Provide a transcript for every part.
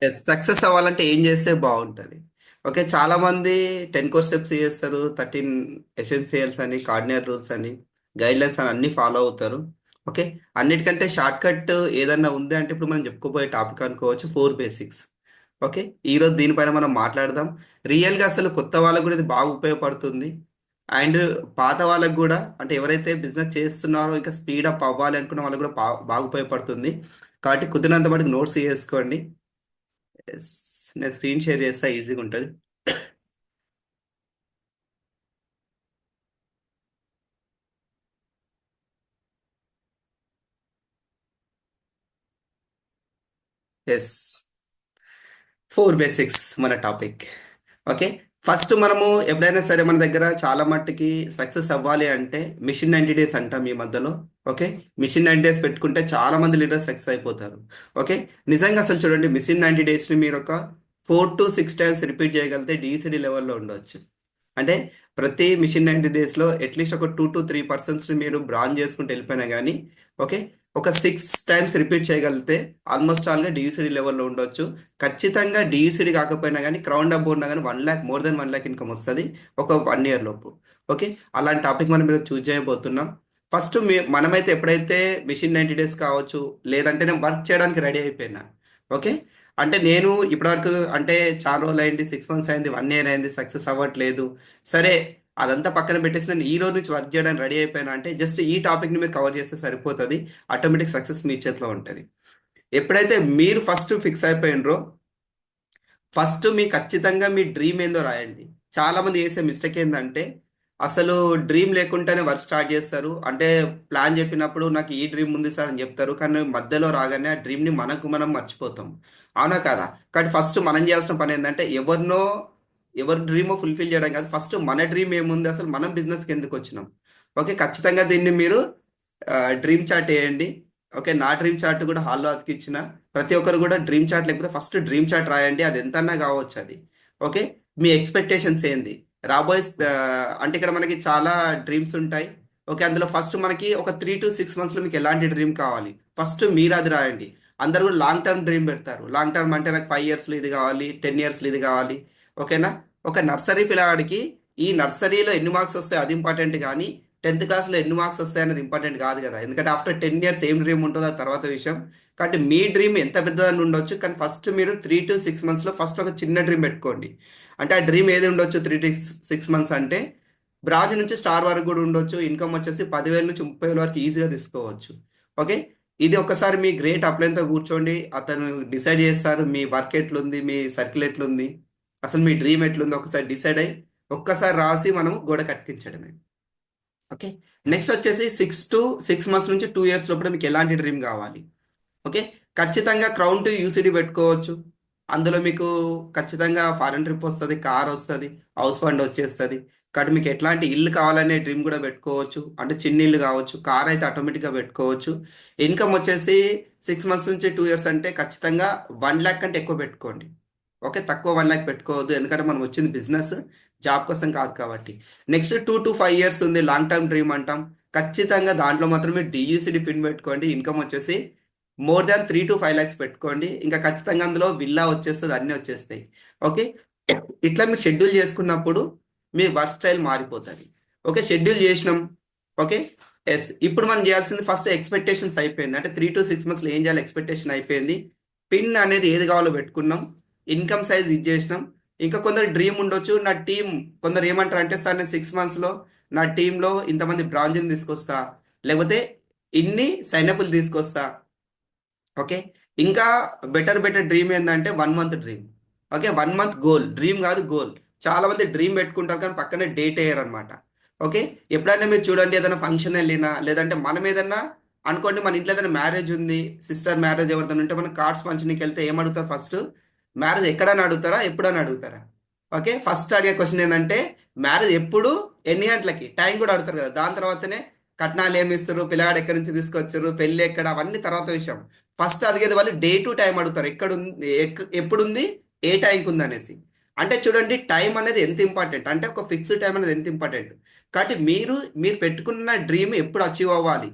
Yes, success అవ్వాలంటే ఏం చేస్తే బాగుంటుంది? ఓకే, చాలా మంది 10 కోర్ స్టెప్స్ చేస్తారు, 13 ఎసెన్షియల్స్ అని, కార్డినల్ రూల్స్ అని, గైడ్ లైన్స్ అని అన్ని ఫాలో అవుతారు. ఓకే, అన్నిటికంటే షార్ట్ కట్ ఏదన్నా ఉంది అంటే ఇప్పుడు మనం చెప్పుకోబోయే టాపిక్ అనుకోవచ్చు 4 బేసిక్స్. ఓకే, ఈరోజు దీనిపైన మనం మాట్లాడదాం. రియల్గా అసలు కొత్త వాళ్ళకు కూడా ఇది బాగా ఉపయోగపడుతుంది. అండ్ పాత వాళ్ళకు కూడా, అంటే ఎవరైతే బిజినెస్ చేస్తున్నారో ఇంకా స్పీడప్ అవ్వాలి అనుకున్న వాళ్ళకు కూడా బాగా ఉపయోగపడుతుంది. కాబట్టి కుదిరినంత మటుకు నోట్స్ చేసుకోండి. ఎస్, నేను స్క్రీన్ షేర్ చేస్తా, ఈజీగా ఉంటుంది. ఎస్, 4 బేసిక్స్ మన టాపిక్. ఓకే, ఫస్ట్ మనము ఎప్పుడైనా సరే మన దగ్గర చాలా మట్టుకి సక్సెస్ అవ్వాలి అంటే మిషన్ 90 డేస్ అంటాం ఈ మధ్యలో. ఓకే, మిషన్ 90 డేస్ పెట్టుకుంటే చాలా మంది లీడర్స్ సక్సెస్ అయిపోతారు. ఓకే, నిజంగా అసలు చూడండి, మిషన్ 90 డేస్ని మీరు ఒక 4 to 6 టైమ్స్ రిపీట్ చేయగలిగితే డిసిడి లెవెల్లో ఉండవచ్చు. అంటే ప్రతి మిషన్ 90 డేస్లో అట్లీస్ట్ ఒక 2 to 3 పర్సన్స్ని మీరు బ్రాంజ్ చేసుకుంటూ వెళ్ళిపోయినా కానీ, ఓకే, ఒక 6 టైమ్స్ రిపీట్ చేయగలిగితే ఆల్మోస్ట్ ఆల్గా డియూసిడి లెవెల్లో ఉండొచ్చు. ఖచ్చితంగా డియూసిడి కాకపోయినా కానీ క్రౌన్ డబ్బు ఉన్నా కానీ 1 lakh, more than 1 lakh income వస్తుంది ఒక 1 year లోపు. ఓకే, అలాంటి టాపిక్ మనం మీరు చూస్ చేయబోతున్నాం. ఫస్ట్ మనమైతే ఎప్పుడైతే మిషన్ 90 డేస్ కావచ్చు, లేదంటే నేను వర్క్ చేయడానికి రెడీ అయిపోయినా. ఓకే, అంటే నేను ఇప్పటివరకు అంటే చాలా రోజులు అయింది, 6 months అయింది, 1 year అయింది, సక్సెస్ అవ్వట్లేదు. సరే, అదంతా పక్కన పెట్టేసి నేను ఈ రోజు నుంచి వర్క్ చేయడానికి రెడీ అయిపోయినా అంటే జస్ట్ ఈ టాపిక్ని మీరు కవర్ చేస్తే సరిపోతుంది. ఆటోమేటిక్ సక్సెస్ మీ చేతిలో ఉంటుంది. ఎప్పుడైతే మీరు ఫస్ట్ ఫిక్స్ అయిపోయినరో, ఫస్ట్ మీ ఖచ్చితంగా మీ డ్రీమ్ ఏందో రాయండి. చాలా మంది చేసే మిస్టేక్ ఏంటంటే అసలు డ్రీమ్ లేకుండానే వర్క్ స్టార్ట్ చేస్తారు. అంటే ప్లాన్ చెప్పినప్పుడు నాకు ఈ డ్రీమ్ ఉంది సార్ అని చెప్తారు, కానీ మధ్యలో రాగానే ఆ డ్రీమ్ని మనకు మనం మర్చిపోతాం. అవునా కదా? కానీ ఫస్ట్ మనం చేయాల్సిన పని ఏంటంటే ఎవరి డ్రీమో ఫుల్ఫిల్ చేయడం కాదు, ఫస్ట్ మన డ్రీమ్ ఏముంది, అసలు మనం బిజినెస్కి ఎందుకు వచ్చినాం. ఓకే, ఖచ్చితంగా దీన్ని మీరు డ్రీమ్ చార్ట్ వేయండి. ఓకే, నా డ్రీమ్ చార్ట్ కూడా హాల్లో అతికిచ్చిన. ప్రతి ఒక్కరు కూడా డ్రీమ్ చార్ట్ లేకపోతే ఫస్ట్ డ్రీమ్ చార్ట్ రాయండి, అది ఎంతన్నా కావచ్చు అది. ఓకే, మీ ఎక్స్పెక్టేషన్స్ ఏంది రాబోయే అంటే ఇక్కడ మనకి చాలా డ్రీమ్స్ ఉంటాయి. ఓకే, అందులో ఫస్ట్ మనకి ఒక 3 to 6 monthsలో మీకు ఎలాంటి డ్రీమ్ కావాలి, ఫస్ట్ మీరు అది రాయండి. అందరు కూడా లాంగ్ టర్మ్ డ్రీమ్ పెడతారు. లాంగ్ టర్మ్ అంటే నాకు 5 yearsలో ఇది కావాలి, 10 yearsలో ఇది కావాలి. ఓకేనా? ఒక నర్సరీ పిల్లవాడికి ఈ నర్సరీలో ఎన్ని మార్క్స్ వస్తాయి అది ఇంపార్టెంట్, కానీ 10th క్లాస్లో ఎన్ని మార్క్స్ వస్తాయి అనేది ఇంపార్టెంట్ కాదు కదా. ఎందుకంటే ఆఫ్టర్ 10 years ఏం డ్రీమ్ ఉంటుందో అది తర్వాత విషయం. కాబట్టి మీ డ్రీమ్ ఎంత పెద్దదని ఉండొచ్చు, కానీ ఫస్ట్ మీరు 3 to 6 monthsలో ఫస్ట్ ఒక చిన్న డ్రీమ్ పెట్టుకోండి. అంటే ఆ డ్రీమ్ ఏది ఉండొచ్చు 3 to 6 months అంటే బ్రాంచ్ నుంచి స్టార్ వరకు కూడా ఉండొచ్చు. ఇన్కమ్ వచ్చేసి 10,000 నుంచి 30,000 వరకు ఈజీగా తీసుకోవచ్చు. ఓకే, ఇది ఒకసారి మీ గ్రేట్ అప్లైన్తో కూర్చోండి, అతను డిసైడ్ చేస్తారు మీ వర్క్ ఎట్లుంది, మీ సర్కిల్ ఎట్లుంది, అసలు మీ డ్రీమ్ ఎట్లుంది, ఒకసారి డిసైడ్ అయ్యి ఒక్కసారి రాసి మనం గోడ కట్టించడమే. ఓకే, నెక్స్ట్ వచ్చేసి 6 to 6 months నుంచి 2 years లోపల మీకు ఎలాంటి డ్రీమ్ కావాలి. ఓకే, ఖచ్చితంగా క్రౌన్ టు యూసిడి పెట్టుకోవచ్చు. అందులో మీకు ఖచ్చితంగా ఫారెన్ ట్రిప్ వస్తుంది, కార్ వస్తుంది, హౌస్ ఫండ్ వచ్చేస్తుంది. కాబట్టి మీకు ఎట్లాంటి ఇల్లు కావాలనే డ్రీమ్ కూడా పెట్టుకోవచ్చు. అంటే చిన్న ఇల్లు కావచ్చు, కార్ అయితే ఆటోమేటిక్గా పెట్టుకోవచ్చు. ఇన్కమ్ వచ్చేసి 6 months నుంచి 2 years అంటే ఖచ్చితంగా 1 lakh కంటే ఎక్కువ పెట్టుకోండి. ఓకే, తక్కువ 1 lakh పెట్టుకోవద్దు, ఎందుకంటే మనం వచ్చింది బిజినెస్, జాబ్ కోసం కాదు కాబట్టి. నెక్స్ట్ 2 to 5 years ఉంది, లాంగ్ టర్మ్ డ్రీమ్ అంటాం. ఖచ్చితంగా దాంట్లో మాత్రమే డియూసిడి పిన్ పెట్టుకోండి. ఇన్కమ్ వచ్చేసి మోర్ దాన్ 3 to 5 lakhs పెట్టుకోండి. ఇంకా ఖచ్చితంగా అందులో విల్లా వచ్చేస్తుంది, అన్నీ వచ్చేస్తాయి. ఓకే, ఇట్లా మీరు షెడ్యూల్ చేసుకున్నప్పుడు మీ వర్క్ స్టైల్ మారిపోతుంది. ఓకే, షెడ్యూల్ చేసినాం. ఓకే, ఎస్, ఇప్పుడు మనం చేయాల్సింది ఫస్ట్ ఎక్స్పెక్టేషన్స్ అయిపోయింది. అంటే 3 to 6 monthsలో ఏం చేయాలి ఎక్స్పెక్టేషన్ అయిపోయింది. పిన్ అనేది ఏది కావాలో పెట్టుకున్నాం. ఇన్కమ్ సైజ్ ఇది చేసినాం. ఇంకా కొందరు డ్రీమ్ ఉండొచ్చు, నా టీం కొందరు ఏమంటారు అంటే సార్ నేను 6 monthsలో నా టీంలో ఇంతమంది బ్రాంజ్ని తీసుకొస్తా, లేకపోతే ఇన్ని సైనపులు తీసుకొస్తా. ఓకే, ఇంకా బెటర్ బెటర్ డ్రీమ్ ఏంటంటే 1 month dream. Okay, 1 month goal, dream కాదు గోల్. చాలా మంది డ్రీమ్ పెట్టుకుంటారు కానీ పక్కనే డేట్ వేయరు అనమాట. ఓకే, ఎప్పుడైనా మీరు చూడండి, ఏదైనా ఫంక్షన్ వెళ్ళినా లేదంటే మనం ఏదైనా అనుకోండి, మన ఇంట్లో ఏదైనా మ్యారేజ్ ఉంది, సిస్టర్ మ్యారేజ్ ఎవరిదైనా ఉంటే మనం కార్డ్స్ పంచనీకి వెళ్తే ఏమడుగుతారు ఫస్ట్? మ్యారేజ్ ఎక్కడని అడుగుతారా, ఎప్పుడని అడుగుతారా? ఓకే, ఫస్ట్ అడిగే క్వశ్చన్ ఏంటంటే మ్యారేజ్ ఎప్పుడు, ఎన్ని గంటలకి, టైం కూడా అడుగుతారు కదా. దాని తర్వాతనే కట్నాలు ఏమి ఇస్తారు, పిల్లగాడు ఎక్కడి నుంచి తీసుకొచ్చారు, పెళ్ళి ఎక్కడ, అవన్నీ తర్వాత విషయం. ఫస్ట్ అడిగేది వాళ్ళు డే టు టైం అడుగుతారు, ఎక్కడ ఉంది, ఎప్పుడుంది, ఏ టైంకి ఉంది అనేసి. అంటే చూడండి, టైం అనేది ఎంత ఇంపార్టెంట్, అంటే ఒక ఫిక్స్డ్ టైం అనేది ఎంత ఇంపార్టెంట్. కాబట్టి మీరు పెట్టుకున్న డ్రీమ్ ఎప్పుడు అచీవ్ అవ్వాలి,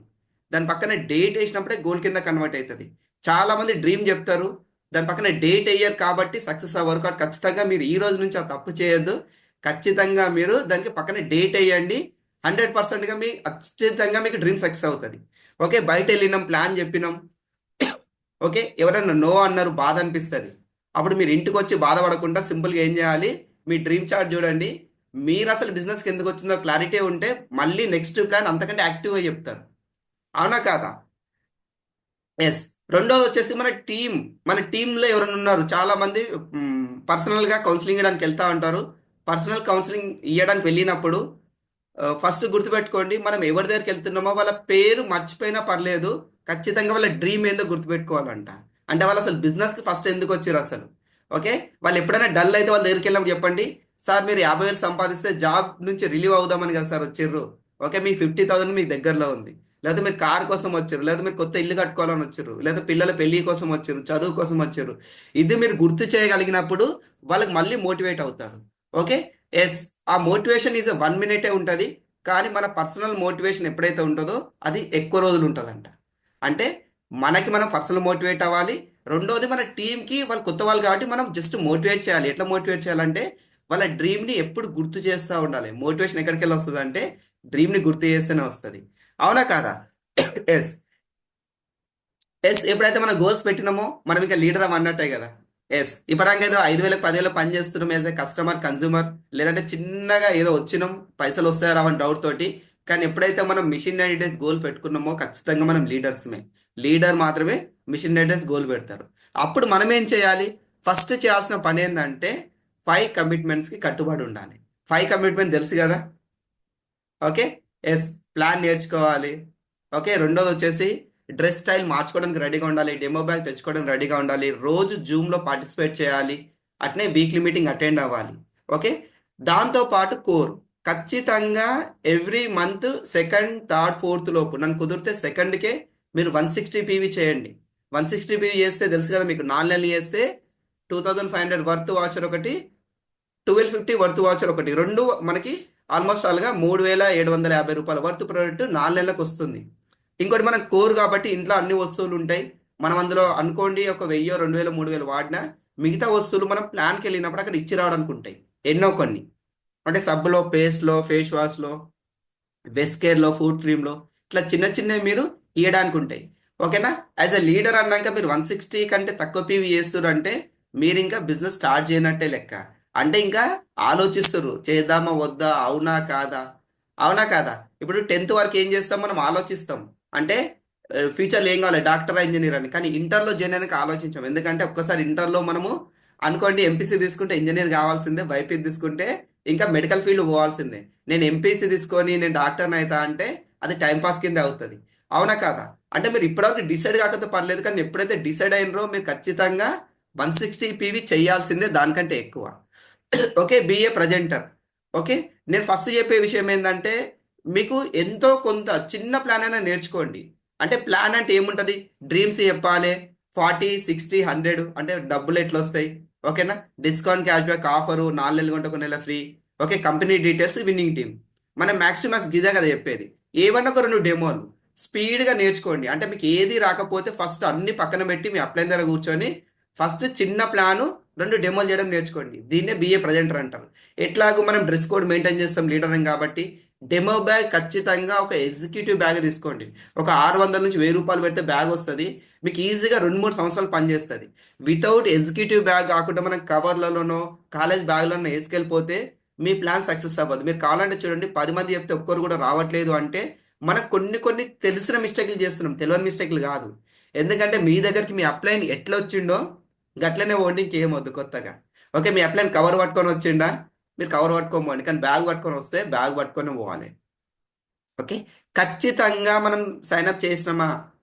దాని పక్కన డేట్ వేసినప్పుడే గోల్ కింద కన్వర్ట్ అవుతుంది. చాలా మంది డ్రీమ్ చెప్తారు, దాని పక్కన డేట్ అయ్యారు కాబట్టి సక్సెస్ అవ్వరు కాబట్టి ఖచ్చితంగా మీరు ఈ రోజు నుంచి ఆ తప్పు చేయొద్దు. ఖచ్చితంగా మీరు దానికి పక్కన డేట్ వేయండి. 100%గా మీ ఖచ్చితంగా మీకు డ్రీమ్ సక్సెస్ అవుతుంది. ఓకే, బయట వెళ్ళినాం, ప్లాన్ చెప్పినాం, ఓకే, ఎవరైనా నో అన్నారు, బాధ అనిపిస్తుంది. అప్పుడు మీరు ఇంటికి వచ్చి బాధపడకుండా సింపుల్గా ఏం చేయాలి, మీ డ్రీమ్ చార్ట్ చూడండి. మీరు అసలు బిజినెస్కి ఎందుకు వచ్చిందో క్లారిటీ ఉంటే మళ్ళీ నెక్స్ట్ ప్లాన్ అంతకంటే యాక్టివ్గా చెప్తారు. అవునా కాదా? ఎస్. రెండోది వచ్చేసి మన టీంలో ఎవరైనా ఉన్నారు, చాలా మంది పర్సనల్గా కౌన్సిలింగ్ ఇవ్వడానికి వెళ్తా ఉంటారు. పర్సనల్ కౌన్సిలింగ్ ఇవ్వడానికి వెళ్ళినప్పుడు ఫస్ట్ గుర్తుపెట్టుకోండి, మనం ఎవరి దగ్గరికి వెళ్తున్నామో వాళ్ళ పేరు మర్చిపోయినా పర్లేదు, ఖచ్చితంగా వాళ్ళ డ్రీమ్ ఏందో గుర్తుపెట్టుకోవాలంట. అంటే వాళ్ళు అసలు బిజినెస్కి ఫస్ట్ ఎందుకు వచ్చారు అసలు. ఓకే, వాళ్ళు ఎప్పుడైనా డల్ అయితే వాళ్ళ దగ్గరికి వెళ్ళినప్పుడు చెప్పండి, సార్ మీరు 50,000 సంపాదిస్తే జాబ్ నుంచి రిలీవ్ అవుదామని కదా సార్ వచ్చిర్రు. ఓకే, మీ 50,000 మీకు దగ్గరలో ఉంది. లేదా మీరు కార్ కోసం వచ్చారు, లేదా మీరు కొత్త ఇల్లు కట్టుకోవాలని వచ్చారు, లేదా పిల్లల పెళ్లి కోసం వచ్చారు, చదువు కోసం వచ్చారు. ఇది మీరు గుర్తు చేయగలిగినప్పుడు వాళ్ళకి మళ్ళీ మోటివేట్ అవుతారు. ఓకే. ఎస్. ఆ మోటివేషన్ ఈజ్ 1 మినిటే ఉంటుంది. కానీ మన పర్సనల్ మోటివేషన్ ఎప్పుడైతే ఉంటుందో అది ఎక్కువ రోజులు ఉంటుందంట. అంటే మనకి మనం పర్సనల్ మోటివేట్ అవ్వాలి. రెండోది మన టీంకి వాళ్ళు కొత్త వాళ్ళు కాబట్టి మనం జస్ట్ మోటివేట్ చేయాలి. ఎట్లా మోటివేట్ చేయాలంటే వాళ్ళ డ్రీమ్ని ఎప్పుడు గుర్తు చేస్తూ ఉండాలి. మోటివేషన్ ఎక్కడికి వెళ్ళి వస్తుంది అంటే డ్రీమ్ని గుర్తు చేస్తేనే వస్తుంది. అవునా కాదా? ఎస్. ఎస్. ఎప్పుడైతే మనం గోల్స్ పెట్టినామో మనం ఇంకా లీడర్ అన్నట్టే కదా. ఎస్. ఇప్పటిదాకా ఏదో 5,000 10,000 పని చేస్తున్నాం యాజ్ ఎ కస్టమర్ కన్జ్యూమర్, లేదంటే చిన్నగా ఏదో వచ్చినాం, పైసలు వస్తాయా రావని డౌట్ తోటి. కానీ ఎప్పుడైతే మనం మిషన్ 90 డేస్ గోల్ పెట్టుకున్నామో ఖచ్చితంగా మనం లీడర్స్మే. లీడర్ మాత్రమే మిషన్ 90 డేస్ గోల్ పెడతారు. అప్పుడు మనం ఏం చేయాలి? ఫస్ట్ చేయాల్సిన పని ఏంటంటే 5 కమిట్మెంట్స్కి కట్టుబడి ఉండాలి. 5 కమిట్మెంట్ తెలుసు కదా. ఓకే. ఎస్. ప్లాన్ నేర్చుకోవాలి. ఓకే. రెండోది వచ్చేసి డ్రెస్ స్టైల్ మార్చుకోవడానికి రెడీగా ఉండాలి, డెమో బ్యాగ్ తెచ్చుకోవడానికి రెడీగా ఉండాలి, రోజు జూమ్లో పార్టిసిపేట్ చేయాలి, అట్నే వీక్లీ మీటింగ్ అటెండ్ అవ్వాలి. ఓకే. దాంతోపాటు కోర్ ఖచ్చితంగా every month second third fourth లోపు, నన్ను కుదిరితే సెకండ్కే మీరు 160 PV చేయండి. 160 PV చేస్తే తెలుసు కదా మీకు, 4 నెలలు చేస్తే 2,500 వర్త్ వాచర్ ఒకటి, 1250 వర్త్ వాచర్ ఒకటి, రెండు మనకి ఆల్మోస్ట్ ఆల్గా 3,750 రూపాయల వర్త్ ప్రోడక్ట్ 4 నెలలకు వస్తుంది. ఇంకోటి మనం కోర్ కాబట్టి ఇంట్లో అన్ని వస్తువులు ఉంటాయి. మనం అందులో అనుకోండి ఒక 1,000 2,000 3,000 వాడినా మిగతా వస్తువులు మనం ప్లాన్కి వెళ్ళినప్పుడు అక్కడ ఇచ్చి రావడానికి ఉంటాయి ఎన్నో కొన్ని. అంటే సబ్బులో, పేస్ట్లో, ఫేస్ వాష్లో, వెస్కేర్లో, ఫుడ్ క్రీమ్లో, ఇట్లా చిన్న చిన్నవి మీరు ఇవ్వడానికి ఉంటాయి. ఓకేనా? యాజ్ ఎ లీడర్ అన్నాక మీరు 160 కంటే తక్కువ పీవీ చేస్తున్నారు అంటే మీరు ఇంకా బిజినెస్ స్టార్ట్ చేయనట్టే లెక్క. అంటే ఇంకా ఆలోచిస్తారు చేద్దామా వద్దా, అవునా కాదా. అవునా కాదా? ఇప్పుడు 10th వరకు ఏం చేస్తాం మనం, ఆలోచిస్తాం. అంటే ఫ్యూచర్లో ఏం కావాలి, డాక్టర్, ఇంజనీర్ అని. కానీ ఇంటర్లో జాయిన్ అయినాక ఆలోచించాం. ఎందుకంటే ఒక్కసారి ఇంటర్లో మనము అనుకోండి ఎంపీసీ తీసుకుంటే ఇంజనీర్ కావాల్సిందే, బైపీసీ తీసుకుంటే ఇంకా మెడికల్ ఫీల్డ్ పోవాల్సిందే. నేను ఎంపీసీ తీసుకొని నేను డాక్టర్ని అవుతా అంటే అది టైంపాస్ కింద అవుతుంది. అవునా కాదా? అంటే మీరు ఇప్పటివరకు డిసైడ్ కాకపోతే పర్లేదు, కానీ ఎప్పుడైతే డిసైడ్ అయినరో మీరు ఖచ్చితంగా 160 PV చేయాల్సిందే, దానికంటే ఎక్కువ. ఓకే. Be a presenter. ఓకే. నేను ఫస్ట్ చెప్పే విషయం ఏంటంటే మీకు ఎంతో కొంత చిన్న ప్లాన్ అయినా నేర్చుకోండి. అంటే ప్లాన్ అంటే ఏముంటుంది, డ్రీమ్స్ చెప్పాలి. 40 60 100 అంటే డబ్బులు ఎట్లా వస్తాయి. ఓకేనా? డిస్కౌంట్, క్యాష్ బ్యాక్ ఆఫరు, 4 నెలలు కొంటే 1 నెల free. Okay. Company details, winning team. మన మ్యాక్సిమస్ గిదే కదా చెప్పేది. ఏమన్నా ఒక 2 డెమోలు స్పీడ్గా నేర్చుకోండి. అంటే మీకు ఏది రాకపోతే ఫస్ట్ అన్ని పక్కన పెట్టి మీ అప్లైన్ దగ్గర కూర్చొని ఫస్ట్ చిన్న ప్లాను 2 డెమోలు చేయడం నేర్చుకోండి. దీన్నే బిఏ ప్రజెంటర్ అంటారు. ఎట్లాగో మనం డ్రెస్ కోడ్ మెయింటైన్ చేస్తాం లీడర్ కాబట్టి డెమో బ్యాగ్ ఖచ్చితంగా ఒక ఎగ్జిక్యూటివ్ బ్యాగ్ తీసుకోండి. ఒక 600 నుంచి 1,000 రూపాయలు పెడితే బ్యాగ్ వస్తుంది. మీకు ఈజీగా 2 3 సంవత్సరాలు పనిచేస్తుంది. వితౌట్ ఎగ్జిక్యూటివ్ బ్యాగ్ కాకుండా మనం కవర్లలోనో కాలేజ్ బ్యాగ్లోనో వేసుకెళ్ళిపోతే మీ ప్లాన్ సక్సెస్ అవ్వదు. మీరు కావాలంటే చూడండి, 10 మంది చెప్తే ఒక్కరు కూడా రావట్లేదు అంటే మనకు కొన్ని తెలిసిన మిస్టేక్లు చేస్తున్నాం, తెలియని మిస్టేక్లు కాదు. ఎందుకంటే మీ దగ్గరికి మీ అప్లైన్ ఎట్లా వచ్చిండో గట్లనే పోండి, ఇంకేం వద్దు కొత్తగా. ఓకే. మీ అప్లైన్ కవర్ పట్టుకొని వచ్చిండా, మీరు కవర్ పట్టుకొని పోండి. కానీ బ్యాగ్ పట్టుకొని వస్తే బ్యాగ్ పట్టుకొని పోవాలి. ఓకే. ఖచ్చితంగా మనం సైన్అప్ చేసినామా.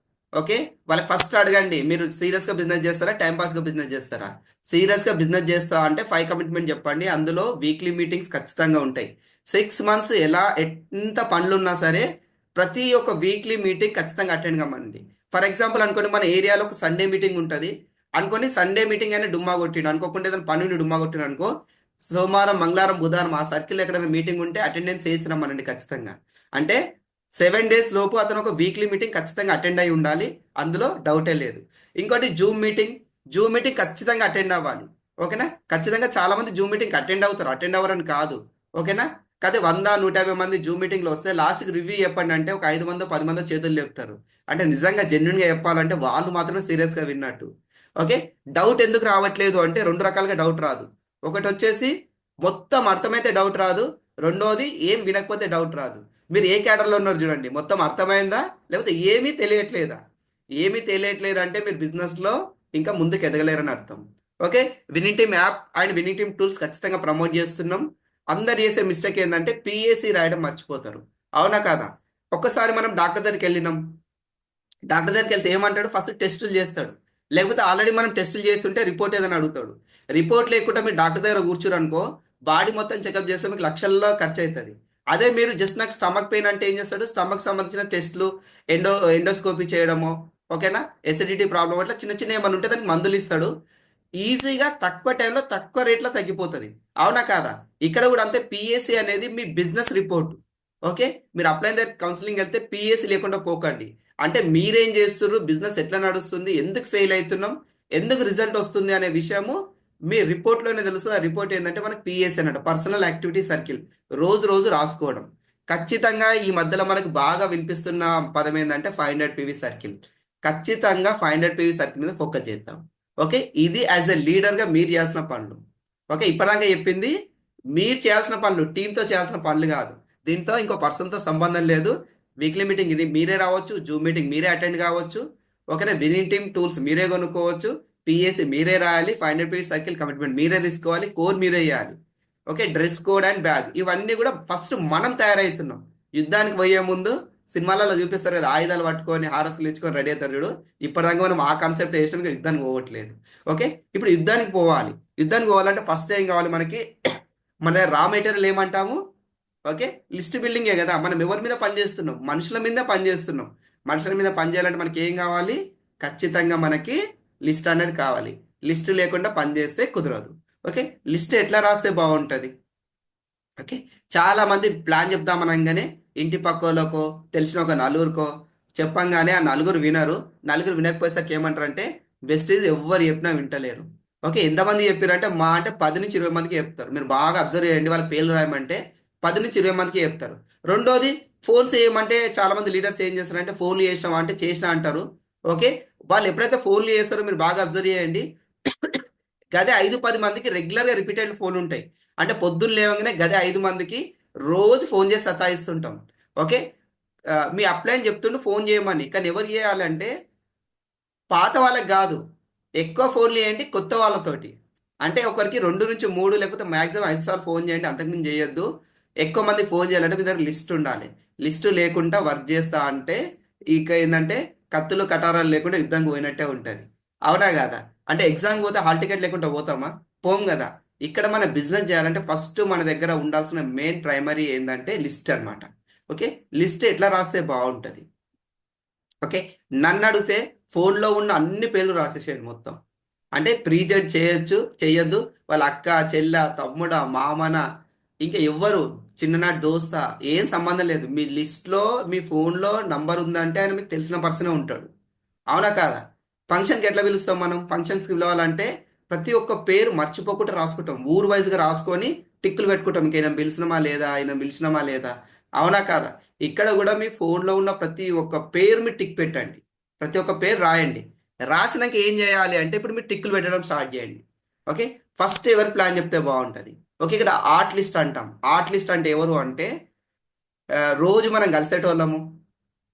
ఓకే. వాళ్ళకి ఫస్ట్ అడగండి, మీరు సీరియస్గా బిజినెస్ చేస్తారా, టైంపాస్గా బిజినెస్ చేస్తారా. సీరియస్గా బిజినెస్ చేస్తా అంటే 5 కమిట్మెంట్ చెప్పండి. అందులో వీక్లీ మీటింగ్స్ ఖచ్చితంగా ఉంటాయి. 6 మంత్స్ ఎలా ఎంత పనులున్నా సరే ప్రతి ఒక్క వీక్లీ మీటింగ్ ఖచ్చితంగా అటెండ్ కమ్మండి. ఫర్ ఎగ్జాంపుల్ అనుకోండి, మన ఏరియాలో ఒక సండే మీటింగ్ ఉంటుంది అనుకోని, సండే మీటింగ్ అయినా డుమ్మా కొట్టిండు అనుకోకుండా, ఏదైనా పని ఉండి డుమ్మా కొట్టిండు అనుకో, సోమవారం మంగళవారం బుధవారం ఆ సర్కిల్ ఎక్కడైనా మీటింగ్ ఉంటే అటెండెన్స్ వేసిరమ్మనండి ఖచ్చితంగా. అంటే 7 డేస్ లోపు అతను ఒక వీక్లీ మీటింగ్ ఖచ్చితంగా అటెండ్ అయి ఉండాలి, అందులో డౌటే లేదు. ఇంకోటి జూమ్ మీటింగ్, జూమ్ మీటింగ్ ఖచ్చితంగా అటెండ్ అవ్వాలి. ఓకేనా? ఖచ్చితంగా చాలా మంది జూమ్ మీటింగ్ అటెండ్ అవుతారు, అటెండ్ అవ్వరని కాదు. ఓకేనా? కాదే 100 150 మంది జూమ్ మీటింగ్లో వస్తే లాస్ట్కి రివ్యూ చెప్పండి అంటే ఒక 5 మందో 10 మందో చేతులు లేపుతారు. అంటే నిజంగా జెన్యున్గా చెప్పాలంటే వాళ్ళు మాత్రమే సీరియస్గా విన్నట్టు. ఓకే. డౌట్ ఎందుకు రావట్లేదు అంటే రెండు రకాలుగా డౌట్ రాదు. ఒకటి వచ్చేసి మొత్తం అర్థమైతే డౌట్ రాదు. రెండోది ఏం వినకపోతే డౌట్ రాదు. మీరు ఏ క్యాడర్లో ఉన్నారు చూడండి, మొత్తం అర్థమైందా లేకపోతే ఏమీ తెలియట్లేదా? ఏమీ తెలియట్లేదు అంటే మీరు బిజినెస్లో ఇంకా ముందుకు ఎదగలేరని అర్థం. Okay. Winning team app and winning team tools ఖచ్చితంగా ప్రమోట్ చేస్తున్నాం. అందరు చేసే మిస్టేక్ ఏంటంటే పిఏసి రాయడం మర్చిపోతారు. అవునా కాదా? ఒక్కసారి మనం డాక్టర్ దగ్గరికి వెళ్ళినాం, డాక్టర్ దగ్గరికి వెళ్తే ఏమంటాడు, ఫస్ట్ టెస్టులు చేస్తాడు. లేకపోతే ఆల్రెడీ మనం టెస్టులు చేస్తుంటే రిపోర్ట్ ఏదైనా అడుగుతాడు. రిపోర్ట్ లేకుండా మీరు డాక్టర్ దగ్గర కూర్చురు అనుకో, బాడీ మొత్తం చెకప్ చేస్తే మీకు లక్షల్లో ఖర్చు అవుతుంది. అదే మీరు జస్ట్ నాకు స్టమక్ పెయిన్ అంటే ఏం చేస్తాడు, స్టమక్ సంబంధించిన టెస్టులు, ఎండోస్కోపీ చేయడము, ఓకేనా, ఎసిడిటీ ప్రాబ్లం అట్లా చిన్న చిన్న ఏమైనా ఉంటే దానికి మందులు ఇస్తాడు. ఈజీగా తక్కువ టైంలో తక్కువ రేట్లో తగ్గిపోతుంది. అవునా కాదా? ఇక్కడ కూడా అంతే. పిఎస్సి అనేది మీ బిజినెస్ రిపోర్ట్. ఓకే. మీరు అప్లై దగ్గర కౌన్సిలింగ్ వెళ్తే పిఎస్సి లేకుండా పోకండి. అంటే మీరేం చేస్తున్నారు, బిజినెస్ ఎట్లా నడుస్తుంది, ఎందుకు ఫెయిల్ అవుతున్నాం, ఎందుకు రిజల్ట్ వస్తుంది అనే విషయము మీ రిపోర్ట్లోనే తెలుస్తుంది. ఆ రిపోర్ట్ ఏంటంటే మనకు పిఎస్సి అన్నట్టు పర్సనల్ యాక్టివిటీ సర్కిల్, రోజు రోజు రాసుకోవడం. ఖచ్చితంగా ఈ మధ్యలో మనకు బాగా వినిపిస్తున్న పదం ఏంటంటే 500 PV సర్కిల్. ఖచ్చితంగా 500 PV సర్కిల్ మీద ఫోకస్ చేద్దాం. ఓకే. ఇది యాజ్ ఎ లీడర్గా మీరు చేయాల్సిన పనులు. ఓకే. ఇప్పటిదాకా చెప్పింది మీరు చేయాల్సిన పనులు, టీంతో చేయాల్సిన పనులు కాదు. దీంతో ఇంకో పర్సన్తో సంబంధం లేదు. వీక్లీ మీటింగ్ ఇది మీరే రావచ్చు, జూమ్ మీటింగ్ మీరే అటెండ్ కావచ్చు. ఓకేనా? వినింగ్ టీమ్ టూల్స్ మీరే కొనుక్కోవచ్చు. పిఎస్సి మీరే రాయాలి. 500 PV సర్కిల్ కమిట్మెంట్ మీరే తీసుకోవాలి. కోర్ మీరే చేయాలి. Okay. Dress code and bag ఇవన్నీ కూడా ఫస్ట్ మనం తయారవుతున్నాం. యుద్ధానికి పోయే ముందు సినిమాలలో చూపిస్తారు కదా, ఆయుధాలు పట్టుకొని హారతులు ఇచ్చుకొని రెడీ అవుతారు చూడు. ఇప్పటిదాకా మనం ఆ కాన్సెప్ట్ వేసినాం, యుద్ధానికి పోవట్లేదు. ఓకే. ఇప్పుడు యుద్ధానికి పోవాలి. యుద్ధానికి పోవాలంటే ఫస్ట్ ఏం కావాలి మనకి, మన దగ్గర రా మెటీరియల్ ఏమంటాము, ఓకే, లిస్ట్ బిల్డింగే కదా. మనం ఎవరి మీద పని చేస్తున్నాం, మనుషుల మీద పని చేస్తున్నాం. మనుషుల మీద పని చేయాలంటే మనకి ఏం కావాలి, ఖచ్చితంగా మనకి లిస్ట్ అనేది కావాలి. లిస్ట్ లేకుండా పని చేస్తే కుదరదు. ఓకే. లిస్ట్ ఎట్లా రాస్తే బాగుంటుంది? ఓకే. చాలా మంది ప్లాన్ చెప్దామనగానే ఇంటి పక్కోళ్ళకో తెలిసిన ఒక నలుగురికో చెప్పంగానే ఆ నలుగురు వినరు. నలుగురు వినకపోయేసరికి ఏమంటారంటే బెస్ట్ ఇది ఎవ్వరు చెప్పినా వింటలేరు. ఓకే. ఎంతమంది చెప్పారంటే మా అంటే 10 నుంచి 20 మందికి చెప్తారు. మీరు బాగా అబ్జర్వ్ చేయండి, వాళ్ళ పేర్లు రాయమంటే 10 నుంచి 20 మందికి చెప్తారు. రెండోది, ఫోన్స్ చేయమంటే చాలా మంది లీడర్స్ ఏం చేస్తారంటే ఫోన్లు చేసినావా అంటే చేసినా అంటారు. ఓకే. వాళ్ళు ఎప్పుడైతే ఫోన్లు చేస్తారో మీరు బాగా అబ్జర్వ్ చేయండి, గదే 5 10 మందికి రెగ్యులర్గా రిపీటెడ్ ఫోన్ ఉంటాయి. అంటే పొద్దున్న లేవగానే గదే 5 మందికి రోజు ఫోన్ చేసి సతాయిస్తుంటాం. ఓకే. మీ అప్లైన్ చెప్తుండు ఫోన్ చేయమని, కానీ ఎవరు చేయాలంటే పాత వాళ్ళకి కాదు, ఎక్కువ ఫోన్లు చేయండి కొత్త వాళ్ళతోటి. అంటే ఒకరికి 2 నుంచి 3 లేకపోతే మాక్సిమం 5 సార్లు ఫోన్ చేయండి, అంతకుమించి చేయొద్దు. ఎక్కువ మందికి ఫోన్ చేయాలంటే మీ దగ్గర లిస్ట్ ఉండాలి. లిస్ట్ లేకుండా వర్క్ చేస్తా అంటే ఇక ఏంటంటే కత్తులు కటారాలు లేకుండా యుద్ధంకి పోయినట్టే ఉంటుంది. అవునా కదా? అంటే ఎగ్జామ్ పోతే హాల్ టికెట్ లేకుండా పోతామా? పోం కదా. ఇక్కడ మన బిజినెస్ చేయాలంటే ఫస్ట్ మన దగ్గర ఉండాల్సిన మెయిన్ ప్రైమరీ ఏంటంటే లిస్ట్ అన్నమాట. ఓకే. లిస్ట్ ఎట్లా రాస్తే బాగుంటుంది? ఓకే. నన్ను అడిగితే ఫోన్లో ఉన్న అన్ని పేర్లు రాసేసేయండి మొత్తం. అంటే ప్రీజెడ్ చేయొచ్చు చెయ్యొద్దు, వాళ్ళ అక్క చెల్ల తమ్ముడ మామన ఇంకా ఎవ్వరు, చిన్ననాటి దోస్తా, ఏం సంబంధం లేదు. మీ లిస్ట్లో మీ ఫోన్లో నంబర్ ఉందంటే ఆయన మీకు తెలిసిన పర్సనే ఉంటాడు. అవునా కాదా? ఫంక్షన్కి ఎట్లా పిలుస్తాం మనం? ఫంక్షన్స్కి పిలవాలంటే ప్రతి ఒక్క పేరు మర్చిపోకుండా రాసుకుంటాం. ఊరు వైజ్గా రాసుకొని టిక్కులు పెట్టుకుంటాం. ఇంకైనా పిలిచినమా లేదా, ఆయన పిలిచినమా లేదా. అవునా కాదా? ఇక్కడ కూడా మీ ఫోన్లో ఉన్న ప్రతి ఒక్క పేరు మీరు టిక్ పెట్టండి. ప్రతి ఒక్క పేరు రాయండి. రాసినాక ఏం చేయాలి అంటే ఇప్పుడు మీరు టిక్కులు పెట్టడం స్టార్ట్ చేయండి. ఓకే. ఫస్ట్ ఎవరి ప్లాన్ చెప్తే బాగుంటుంది? ఓకే. ఇక్కడ ఆర్ట్ లిస్ట్ అంటాం. ఆర్ట్ లిస్ట్ అంటే ఎవరు అంటే రోజు మనం కలిసేటోళ్ళము,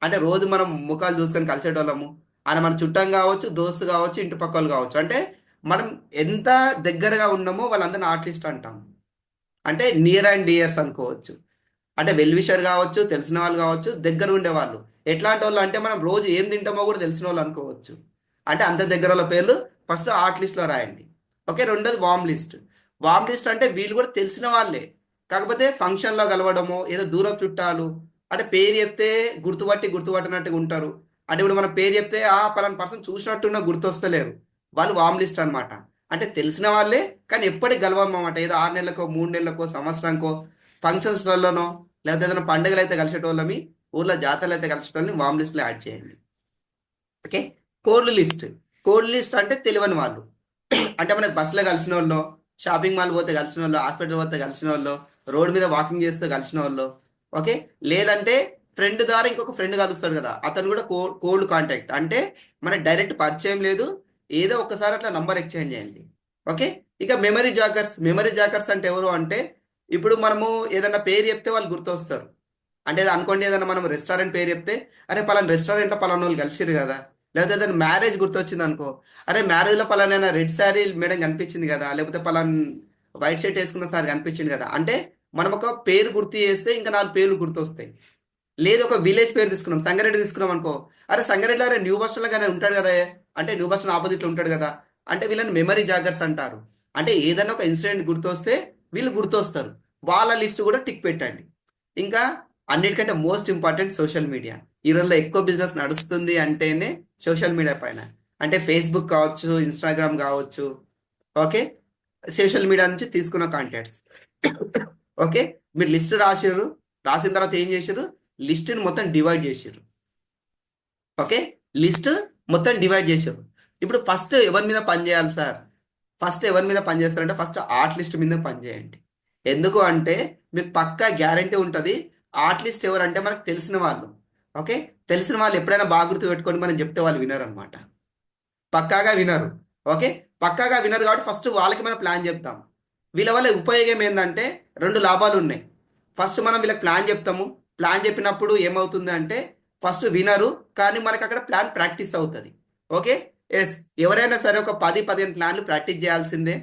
అంటే రోజు మనం ముఖాలు చూసుకొని కలిసేటోళ్ళము. ఆయన మన చుట్టం కావచ్చు, దోస్తు కావచ్చు, ఇంటి పక్కలు కావచ్చు. అంటే మనం ఎంత దగ్గరగా ఉన్నామో వాళ్ళందరిని ఆర్టిస్ట్ అంటాం. అంటే నియర్ అండ్ డియర్స్ అనుకోవచ్చు. అంటే వెల్ విషర్ కావచ్చు, తెలిసిన వాళ్ళు కావచ్చు, దగ్గర ఉండేవాళ్ళు. ఎట్లాంటి వాళ్ళు అంటే మనం రోజు ఏం తింటామో కూడా తెలిసిన వాళ్ళు అనుకోవచ్చు. అంటే అంత దగ్గర వాళ్ళ పేర్లు ఫస్ట్ ఆర్ట్ లిస్ట్లో రాయండి. ఓకే. రెండోది వామ్ లిస్ట్. వామ్ లిస్ట్ అంటే వీళ్ళు కూడా తెలిసిన వాళ్ళే, కాకపోతే ఫంక్షన్లో కలవడము, ఏదో దూరం చుట్టాలు. అంటే పేరు చెప్తే గుర్తుపట్టినట్టుగా ఉంటారు. అంటే ఇప్పుడు మన పేరు చెప్తే ఆ పలానా పర్సన్ చూసినట్టున్న గుర్తొస్తలేరు. వాళ్ళు వామ్ లిస్ట్ అనమాట. అంటే తెలిసిన వాళ్ళే కానీ ఎప్పటికి గెలవన్నమాట. ఏదో 6 నెలలకో 3 నెలలకో సంవత్సరానికో ఫంక్షన్స్లలోనో లేకపోతే ఏదైనా పండుగలు అయితే కలిసేటోళ్ళమి, ఊర్లో జాతరలు అయితే కలిసేటోళ్ళని వామ్ లిస్ట్లో యాడ్ చేయండి. ఓకే. కోర్లు లిస్ట్. కోల్డ్ లిస్ట్ అంటే తెలియని వాళ్ళు. అంటే మనకి బస్సులో కలిసిన వాళ్ళు, షాపింగ్ మాల్ పోతే కలిసిన వాళ్ళు, హాస్పిటల్ పోతే కలిసిన వాళ్ళు, రోడ్ మీద వాకింగ్ చేస్తే కలిసిన వాళ్ళు. ఓకే. లేదంటే ఫ్రెండ్ ద్వారా ఇంకొక ఫ్రెండ్ కలుస్తాడు కదా, అతను కూడా కోల్డ్ కాంటాక్ట్. అంటే మనకి డైరెక్ట్ పరిచయం లేదు, ఏదో ఒకసారి అట్లా నంబర్ ఎక్స్చేంజ్ అయింది. ఓకే. ఇక మెమరీ జాకర్స్ అంటే ఎవరు అంటే, ఇప్పుడు మనము ఏదైనా పేరు చెప్తే వాళ్ళు గుర్తొస్తారు. అంటే అనుకోండి, ఏదైనా మనం రెస్టారెంట్ పేరు చెప్తే, అరే పలానా రెస్టారెంట్లో పలానా వాళ్ళు కలిసిరు కదా. లేకపోతే ఏదైనా మ్యారేజ్ గుర్తొచ్చింది అనుకో, అరే మ్యారేజ్లో పలానా రెడ్ శారీ మేడం కనిపించింది కదా, లేకపోతే పలానా వైట్ షర్ట్ వేసుకున్న సార్ కనిపించింది కదా. అంటే మనం ఒక పేరు గుర్తు చేస్తే ఇంకా 4 పేర్లు గుర్తొస్తాయి. లేదు ఒక విలేజ్ పేరు తీసుకున్నాం, సంగారెడ్డి తీసుకున్నాం అనుకో, అరే సంగారెడ్డిలో అరే న్యూ బస్ స్టాండ్లో కానీ ఉంటాడు కదా, అంటే న్యూ బస్ స్టాండ్ ఆపోజిట్లో ఉంటాడు కదా. అంటే వీళ్ళని మెమరీ జాగర్స్ అంటారు. అంటే ఏదైనా ఒక ఇన్సిడెంట్ గుర్తొస్తే వీళ్ళు గుర్తొస్తారు. వాళ్ళ లిస్ట్ కూడా టిక్ పెట్టండి. ఇంకా అన్నిటికంటే మోస్ట్ ఇంపార్టెంట్ సోషల్ మీడియా. ఈ రోజుల్లో ఎక్కువ బిజినెస్ నడుస్తుంది అంటేనే సోషల్ మీడియా పైన. అంటే ఫేస్బుక్ కావచ్చు, ఇన్స్టాగ్రామ్ కావచ్చు. ఓకే. సోషల్ మీడియా నుంచి తీసుకున్న కాంటాక్ట్స్. ఓకే. మీరు లిస్ట్ రాసిర్రు, రాసిన తర్వాత ఏం చేసారు, లిస్ట్ని మొత్తం డివైడ్ చేసారు. ఓకే. లిస్ట్ మొత్తం డివైడ్ చేసారు. ఇప్పుడు ఫస్ట్ ఎవరి మీద పని చేయాలి సార్? ఫస్ట్ ఎవరి మీద పని చేస్తారంటే ఫస్ట్ ఆర్ట్ లిస్ట్ మీద పని చేయండి. ఎందుకు అంటే మీకు పక్కా గ్యారంటీ ఉంటుంది. ఆర్ట్ లిస్ట్ ఎవరంటే మనకు తెలిసిన వాళ్ళు. ఓకే. తెలిసిన వాళ్ళు ఎప్పుడైనా బాగా గుర్తు పెట్టుకొని మనం చెప్తే వాళ్ళు వినరు అనమాట. పక్కాగా వినరు. ఓకే. పక్కాగా వినరు కాబట్టి ఫస్ట్ వాళ్ళకి మనం ప్లాన్ చెప్తాం. వీళ్ళ వల్ల ఉపయోగం ఏంటంటే 2 లాభాలు ఉన్నాయి. ఫస్ట్ మనం వీళ్ళకి ప్లాన్ చెప్తాము. ప్లాన్ చెప్పినప్పుడు ఏమవుతుంది అంటే ఫస్ట్ వినరు, కానీ మనకి అక్కడ ప్లాన్ ప్రాక్టీస్ అవుతుంది. ఓకే. ఎస్. ఎవరైనా సరే ఒక 10-15 ప్లాన్లు ప్రాక్టీస్ చేయాల్సిందే.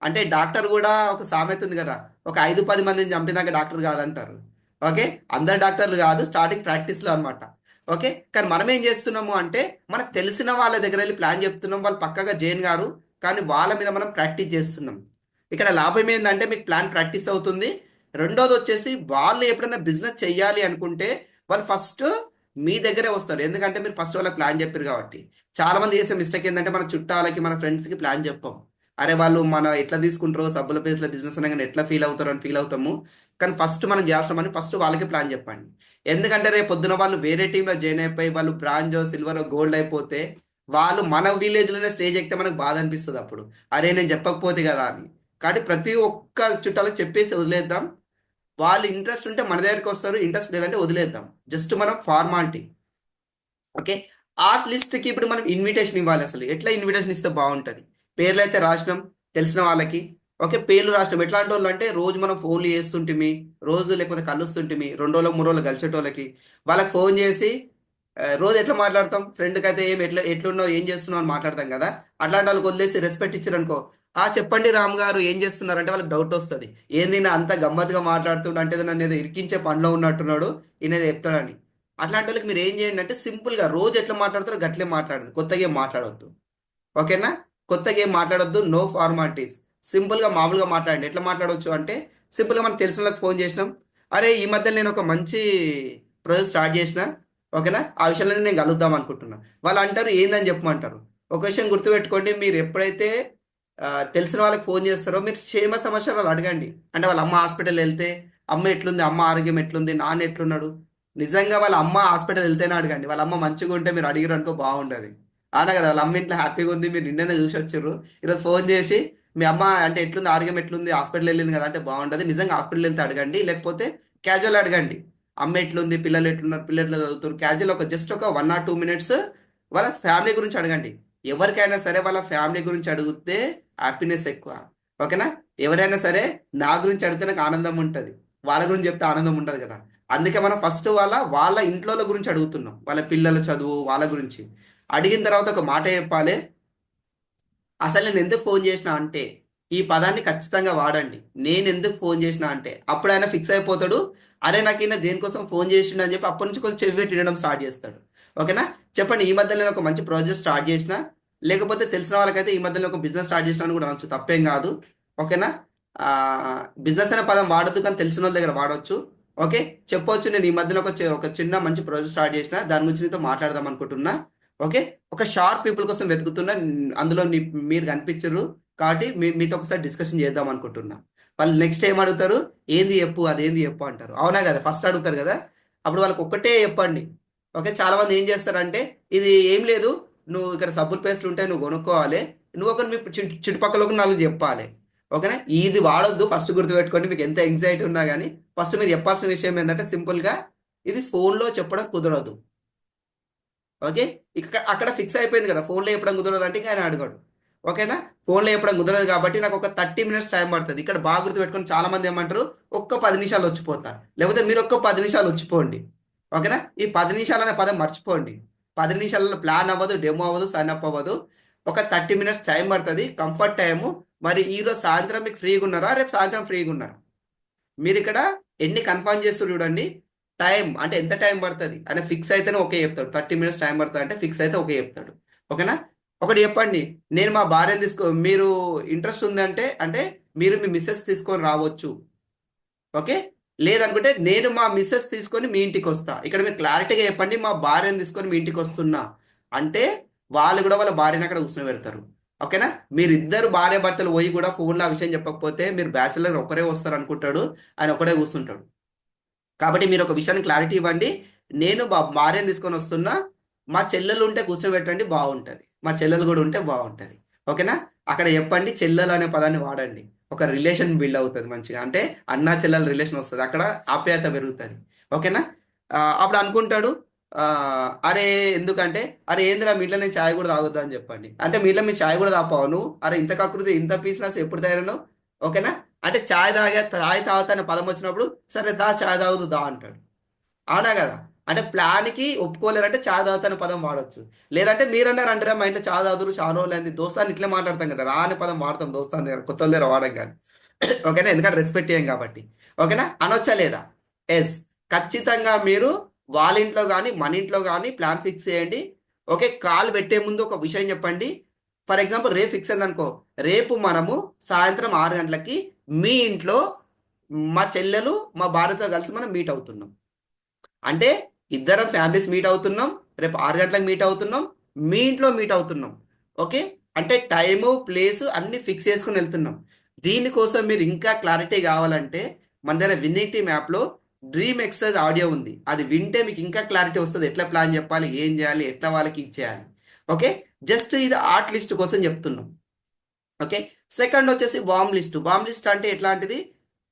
అంటే డాక్టర్ కూడా ఒక సామెత ఉంది కదా, ఒక 5-10 మందిని చంపినాక డాక్టర్ కాదంటారు. ఓకే. అందరు డాక్టర్లు కాదు, స్టార్టింగ్ ప్రాక్టీస్లో అనమాట. ఓకే. కానీ మనం ఏం చేస్తున్నాము అంటే మనకు తెలిసిన వాళ్ళ దగ్గర వెళ్ళి ప్లాన్ చెప్తున్నాం, వాళ్ళు పక్కగా జైన్ గారు, కానీ వాళ్ళ మీద మనం ప్రాక్టీస్ చేస్తున్నాం. ఇక్కడ లాభం ఏంటంటే మీకు ప్లాన్ ప్రాక్టీస్ అవుతుంది. రెండోది వచ్చేసి వాళ్ళు ఎప్పుడైనా బిజినెస్ చెయ్యాలి అనుకుంటే వాళ్ళు ఫస్ట్ మీ దగ్గరే వస్తారు. ఎందుకంటే మీరు ఫస్ట్ వాళ్ళకి ప్లాన్ చెప్పారు కాబట్టి. చాలా మంది చేసే మిస్టేక్ ఏంటంటే మన చుట్టాలకి, మన ఫ్రెండ్స్కి ప్లాన్ చెప్పాం. అరే వాళ్ళు మన ఎట్లా తీసుకుంటారో, సబ్బుల పేస్లో బిజినెస్ అనగానే ఎట్లా ఫీల్ అవుతారో అని ఫీల్ అవుతాము. కానీ ఫస్ట్ మనం చేస్తామని ఫస్ట్ వాళ్ళకి ప్లాన్ చెప్పండి. ఎందుకంటే రేపు పొద్దున వాళ్ళు వేరే టీంలో జాయిన్ అయిపోయి వాళ్ళు బ్రాంజో, సిల్వర్, గోల్డ్ అయిపోతే వాళ్ళు మన విలేజ్లోనే స్టేజ్ ఎక్కితే మనకు బాధ అనిపిస్తుంది అప్పుడు. అరే నేను చెప్పకపోతే కదా అని. కాబట్టి ప్రతి ఒక్క చుట్టాలకు చెప్పేసి వదిలేద్దాం. వాళ్ళు ఇంట్రెస్ట్ ఉంటే మన దగ్గరికి వస్తారు, ఇంట్రెస్ట్ లేదంటే వదిలేద్దాం. జస్ట్ మనం ఫార్మాలిటీ. ఓకే. ఆర్ట్ లిస్ట్కి ఇప్పుడు మనం ఇన్విటేషన్ ఇవ్వాలి. అసలు ఎట్లా ఇన్విటేషన్ ఇస్తే బాగుంటుంది? పేర్లు అయితే రాసినాం తెలిసిన వాళ్ళకి. ఓకే. పేర్లు రాసినాం ఎట్లాంటి వాళ్ళు అంటే రోజు మనం ఫోన్లు చేస్తుంటిమి, రోజు లేకపోతే కలుస్తుంటిమి, 2 రోజులు 3 రోజులు కలిసేటోళ్ళకి వాళ్ళకి ఫోన్ చేసి రోజు ఎట్లా మాట్లాడతాం, ఫ్రెండ్కి అయితే ఎట్లున్నావు ఏం చేస్తున్నావు అని మాట్లాడతాం కదా. అట్లాంటి వాళ్ళకి వదిలేసి రెస్పెక్ట్ ఇచ్చారనుకో, చెప్పండి రామ్ గారు ఏం చేస్తున్నారు అంటే వాళ్ళకి డౌట్ వస్తుంది. ఏంది ఈయన అంత గమ్మత్తుగా మాట్లాడుతుండ అంటే నన్ను ఏదో ఇరికించే పనిలో ఉన్నట్టున్నాడు, ఈయన ఏదో చెప్తాడని. అట్లాంటి వాళ్ళకి మీరు ఏం చేయండి అంటే సింపుల్గా రోజు ఎట్లా మాట్లాడతారో గట్లే మాట్లాడండి, కొత్తగా ఏం మాట్లాడవద్దు. ఓకేనా. కొత్తగా ఏం మాట్లాడొద్దు, నో ఫార్మాలిటీస్. సింపుల్గా మామూలుగా మాట్లాడండి. ఎట్లా మాట్లాడవచ్చు అంటే సింపుల్గా మనకు తెలిసిన వాళ్ళకి ఫోన్ చేసినాం, అరే ఈ మధ్య నేను ఒక మంచి ప్రాజెక్ట్ స్టార్ట్ చేసిన, ఓకేనా, ఆ విషయంలో నేను కలుద్దాం అనుకుంటున్నా. వాళ్ళు అంటారు ఏందని చెప్పమంటారు. ఒక విషయం గుర్తుపెట్టుకోండి, మీరు ఎప్పుడైతే తెలిసిన వాళ్ళకి ఫోన్ చేస్తారో మీరు క్షేమ సమాచారాలు అడగండి. అంటే వాళ్ళ అమ్మ హాస్పిటల్ వెళ్తే అమ్మ ఎట్లుంది, అమ్మ ఆరోగ్యం ఎట్లుంది, నాన్న ఎట్లున్నాడు. నిజంగా వాళ్ళ అమ్మ హాస్పిటల్ వెళ్తేనే అడగండి. వాళ్ళ అమ్మ మంచిగా ఉంటే మీరు అడిగారు అనుకో బాగుండదు. అవునా కదా. వాళ్ళ అమ్మ ఇంట్లో హ్యాపీగా ఉంది, మీరు నిన్ననే చూసి వచ్చారు, ఈరోజు ఫోన్ చేసి మీ అమ్మ అంటే ఎట్లుంది, ఆరోగ్యం ఎట్లుంది, హాస్పిటల్ వెళ్ళింది కదా అంటే బాగుంటుంది. నిజంగా హాస్పిటల్ వెళ్తే అడగండి, లేకపోతే క్యాజువల్ అడగండి. అమ్మ ఎట్లుంది, పిల్లలు ఎట్లున్నారు, పిల్లలు ఎట్లా చదువుతారు, క్యాజువల్ ఒక జస్ట్ ఒక 1 or 2 minutes వాళ్ళ ఫ్యామిలీ గురించి అడగండి. ఎవరికైనా సరే వాళ్ళ ఫ్యామిలీ గురించి అడిగితే హ్యాపీనెస్ ఎక్కువ. ఓకేనా. ఎవరైనా సరే నా గురించి అడిగితే నాకు ఆనందం ఉంటుంది, వాళ్ళ గురించి చెప్తే ఆనందం ఉండదు కదా. అందుకే మనం ఫస్ట్ వాళ్ళ ఇంట్లో గురించి అడుగుతున్నాం, వాళ్ళ పిల్లల చదువు వాళ్ళ గురించి. అడిగిన తర్వాత ఒక మాట చెప్పాలి, అసలు నేను ఎందుకు ఫోన్ చేసిన అంటే, ఈ పదాన్ని ఖచ్చితంగా వాడండి. నేను ఎందుకు ఫోన్ చేసిన అంటే అప్పుడు ఆయన ఫిక్స్ అయిపోతాడు. అరే నాకు ఈయన దేనికోసం ఫోన్ చేసిండు అని చెప్పి అప్పటి నుంచి కొంచెం చెవి పెట్టి వినడం స్టార్ట్ చేస్తాడు. ఓకేనా. చెప్పండి, ఈ మధ్యలో నేను ఒక మంచి ప్రాజెక్ట్ స్టార్ట్ చేసిన, లేకపోతే తెలిసిన వాళ్ళకైతే ఈ మధ్యలో ఒక బిజినెస్ స్టార్ట్ చేసిన అని కూడా అనొచ్చు, తప్పేం కాదు. ఓకేనా. బిజినెస్ అనే పదం వాడద్దు, కానీ తెలిసిన వాళ్ళ దగ్గర వాడవచ్చు. ఓకే. చెప్పొచ్చు నేను ఈ మధ్యలో ఒక చిన్న మంచి ప్రాజెక్ట్ స్టార్ట్ చేసిన, దాని గురించి నీతో మాట్లాడదాం అనుకుంటున్నా. ఓకే. ఒక షార్ప్ పీపుల్ కోసం వెతుకుతున్నా, అందులో మీరు కనిపించరు కాబట్టి మీతో ఒకసారి డిస్కషన్ చేద్దాం అనుకుంటున్నా. వాళ్ళు నెక్స్ట్ ఏం అడుగుతారు, ఏంది చెప్పు, అదేంది చెప్పు అంటారు. అవునా కదా, ఫస్ట్ అడుగుతారు కదా. అప్పుడు వాళ్ళకి ఒక్కటే చెప్పండి. ఓకే. చాలా మంది ఏం చేస్తారంటే ఇది ఏం లేదు, నువ్వు ఇక్కడ సబ్బులు పేస్ట్లు ఉంటాయి నువ్వు కొనుక్కోవాలి, నువ్వు ఒక మీ చుట్టుపక్కల నాలుగు చెప్పాలి. ఓకేనా? ఇది వాడొద్దు, ఫస్ట్ గుర్తుపెట్టుకోండి. మీకు ఎంత ఎంగ్జైటీ ఉన్నా కానీ ఫస్ట్ మీరు చెప్పాల్సిన విషయం ఏంటంటే సింపుల్గా ఇది ఫోన్లో చెప్పడం కుదరదు. ఓకే, అక్కడ ఫిక్స్ అయిపోయింది కదా, ఫోన్లో చెప్పడం కుదరదు అంటే ఇంకా ఆయన అడగడు. ఓకేనా? ఫోన్లో చెప్పడం కుదరదు కాబట్టి నాకు ఒక 30 minutes టైం పడుతుంది. ఇక్కడ బాగా గుర్తుపెట్టుకొని చాలా మంది ఏమంటారు, ఒక్క 10 నిమిషాలు వచ్చిపోతారు, లేకపోతే మీరు ఒక్క 10 నిమిషాలు వచ్చిపోండి. ఓకేనా? ఈ 10 నిమిషాలు అనే పదం మర్చిపోండి. 10 నిమిషాలలో ప్లాన్ అవ్వదు, డెమో అవ్వదు, సైన్ అప్ అవ్వదు. ఒక 30 minutes టైం పడుతుంది, కంఫర్ట్ టైము. మరి ఈరోజు సాయంత్రం మీకు ఫ్రీగా ఉన్నారా, రేపు సాయంత్రం ఫ్రీగా ఉన్నారా? మీరు ఇక్కడ ఎన్ని కన్ఫర్మ్ చేస్తూ చూడండి. టైం అంటే ఎంత టైం పడుతుంది అని ఫిక్స్ అయితేనే ఓకే చెప్తాడు. 30 minutes టైం పడుతుంది అంటే ఫిక్స్ అయితే ఓకే చెప్తాడు. ఓకేనా? ఒకటి చెప్పండి, నేను మా భార్యను మీరు ఇంట్రెస్ట్ ఉందంటే అంటే మీరు మీ మిస్సెస్ తీసుకొని రావచ్చు. ఓకే, లేదనుకుంటే నేను మా మిస్సెస్ తీసుకొని మీ ఇంటికి వస్తా. ఇక్కడ మీరు క్లారిటీగా చెప్పండి, మా భార్యను తీసుకొని మీ ఇంటికి వస్తున్నా అంటే వాళ్ళు కూడా వాళ్ళ భార్యను అక్కడ కూర్చొని పెడతారు. ఓకేనా? మీరిద్దరు భార్య భర్తలు పోయి కూడా ఫోన్లో ఆ విషయం చెప్పకపోతే మీరు బ్యాచిలర్ ఒకరే వస్తారు అనుకుంటాడు, ఆయన ఒకడే కూర్చుంటాడు. కాబట్టి మీరు ఒక విషయాన్ని క్లారిటీ ఇవ్వండి, నేను మా భార్యను తీసుకొని వస్తున్నా, మా చెల్లెలు ఉంటే కూర్చోబెట్టండి బాగుంటుంది, మా చెల్లెలు కూడా ఉంటే బాగుంటుంది. ఓకేనా? అక్కడ చెప్పండి, చెల్లెలు అనే పదాన్ని వాడండి. ఒక రిలేషన్ బిల్డ్ అవుతుంది మంచిగా, అంటే అన్నా చెల్లెల రిలేషన్ వస్తుంది, అక్కడ ఆప్యాయత పెరుగుతుంది. ఓకేనా? అప్పుడు అనుకుంటాడు, ఆ, అరే ఎందుకంటే అరే ఏందిరా మీ ఇంట్లో నేను ఛాయ్ కూడా తాగుతా అని చెప్పండి. అంటే మీ ఇంట్లో మీ ఛాయ్ కూడా తాపావు నువ్వు, అరే ఇంత కకృతి ఇంత పీస్నెస్ ఎప్పుడు తయారను. ఓకేనా? అంటే ఛాయ్ తాగుతా అనే పదం వచ్చినప్పుడు సరే దా ఛాయ్ తాగుదు దా అంటాడు. అవునా కదా? అంటే ప్లాన్కి ఒప్పుకోలేరంటే చాయ్ తాగుతానే పదం వాడచ్చు. లేదంటే మీరన్నారు అంటారా మా ఇంట్లో చాయ్ తాగుతారు చాలా రోజులు దోస్తాన్ని ఇట్లే మాట్లాడతాం కదా, రా అనే పదం వాడతాం దోస్తాన్ దగ్గర, కొత్త దగ్గర వాడడం కానీ. ఓకేనా? ఎందుకంటే రెస్పెక్ట్ చేయం కాబట్టి. ఓకేనా? అనొచ్చా లేదా? ఎస్, ఖచ్చితంగా మీరు వాళ్ళ ఇంట్లో కానీ మన ఇంట్లో కానీ ప్లాన్ ఫిక్స్ చేయండి. ఓకే, కాల్ పెట్టే ముందు ఒక విషయం చెప్పండి. ఫర్ ఎగ్జాంపుల్ రేపు ఫిక్స్ అయింది అనుకో, రేపు మనము సాయంత్రం 6 గంటలకి మీ ఇంట్లో మా చెల్లెలు మా భార్యతో కలిసి మనం మీట్ అవుతున్నాం. అంటే ఇద్దరం ఫ్యామిలీస్ మీట్ అవుతున్నాం, రేపు 6 గంటలకు మీట్ అవుతున్నాం, మీ ఇంట్లో మీట్ అవుతున్నాం. ఓకే, అంటే టైము ప్లేసు అన్ని ఫిక్స్ చేసుకుని వెళ్తున్నాం. దీనికోసం మీరు ఇంకా క్లారిటీ కావాలంటే మన దగ్గర విన్నింగ్ టీమ్ యాప్లో డ్రీమ్ ఎక్సర్సైజ్ ఆడియో ఉంది, అది వింటే మీకు ఇంకా క్లారిటీ వస్తుంది, ఎట్లా ప్లాన్ చెప్పాలి, ఏం చేయాలి, ఎట్లా వాళ్ళకి ఇచ్చేయాలి. ఓకే, జస్ట్ ఇది ఆర్ట్ లిస్ట్ కోసం చెప్తున్నాం. ఓకే, సెకండ్ వచ్చేసి బాంబ్ లిస్ట్ అంటే ఎట్లాంటిది,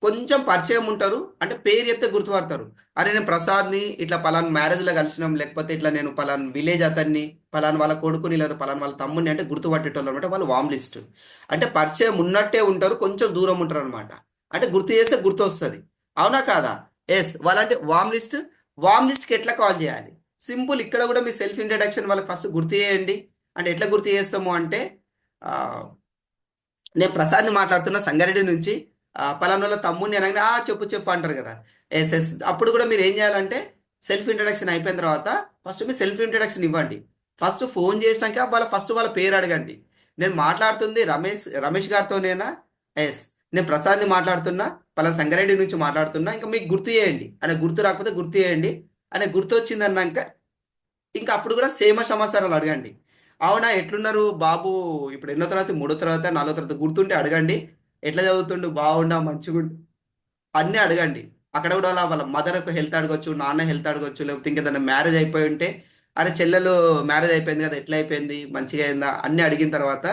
కొంచెం పరిచయం ఉంటారు, అంటే పేరు చెప్తే గుర్తుపడతారు. అరే నేను ప్రసాద్ని ఇట్లా పలానా మ్యారేజ్లో కలిసినాం, లేకపోతే ఇట్లా నేను పలానా విలేజ్ అతన్ని, పలానా వాళ్ళ కొడుకుని లేదా పలానా వాళ్ళ తమ్ముని అంటే గుర్తుపట్టేటోళ్ళు అనమాట వాళ్ళు వామ్ లిస్ట్. అంటే పరిచయం ఉన్నట్టే ఉంటారు, కొంచెం దూరం ఉంటారు అనమాట, అంటే గుర్తు చేస్తే గుర్తు వస్తుంది. అవునా కాదా? ఎస్, వాళ్ళంటే వామ్ లిస్ట్కి ఎట్లా కాల్ చేయాలి? సింపుల్, ఇక్కడ కూడా మీ సెల్ఫ్ ఇంట్రడక్షన్ వాళ్ళకి ఫస్ట్ గుర్తు చేయండి. అంటే ఎట్లా గుర్తు చేస్తాము అంటే, ఆ, నేను ప్రసాద్ని మాట్లాడుతున్న సంగారెడ్డి నుంచి, పలానా వాళ్ళ తమ్ముడిని అనగానే చెప్పు చెప్పు అంటారు కదా. ఎస్ ఎస్, అప్పుడు కూడా మీరు ఏం చేయాలంటే సెల్ఫ్ ఇంట్రడక్షన్ అయిపోయిన తర్వాత ఫస్ట్ మీరు సెల్ఫ్ ఇంట్రడక్షన్ ఇవ్వండి. ఫస్ట్ ఫోన్ చేసినాక వాళ్ళ పేరు అడగండి. నేను మాట్లాడుతుంది రమేష్ గారితోనేనా? ఎస్, నేను ప్రసాద్ని మాట్లాడుతున్నా, పలానా సంగారెడ్డి నుంచి మాట్లాడుతున్నా, ఇంకా మీకు గుర్తు చేయండి అనే, గుర్తు రాకపోతే గుర్తు చేయండి అనే, గుర్తు వచ్చిందన్నాక ఇంకా అప్పుడు కూడా సేమ సమాచారాలు అడగండి. అవునా ఎట్లున్నారు బాబు, ఇప్పుడు ఎన్నో తరగతి, 3వ తరగతి 4వ తరగతి, గుర్తుంటే అడగండి. ఎట్లా చదువుతుండు, బాగుండా మంచిగుండు అన్నీ అడగండి. అక్కడ కూడా వాళ్ళ మదర్ హెల్త్ అడగొచ్చు, నాన్న హెల్త్ అడగొచ్చు, లేకపోతే ఇంకేదైనా మ్యారేజ్ అయిపోయి ఉంటే అరే చెల్లెలు మ్యారేజ్ అయిపోయింది కదా ఎట్లా అయిపోయింది మంచిగా అయిందా అన్నీ అడిగిన తర్వాత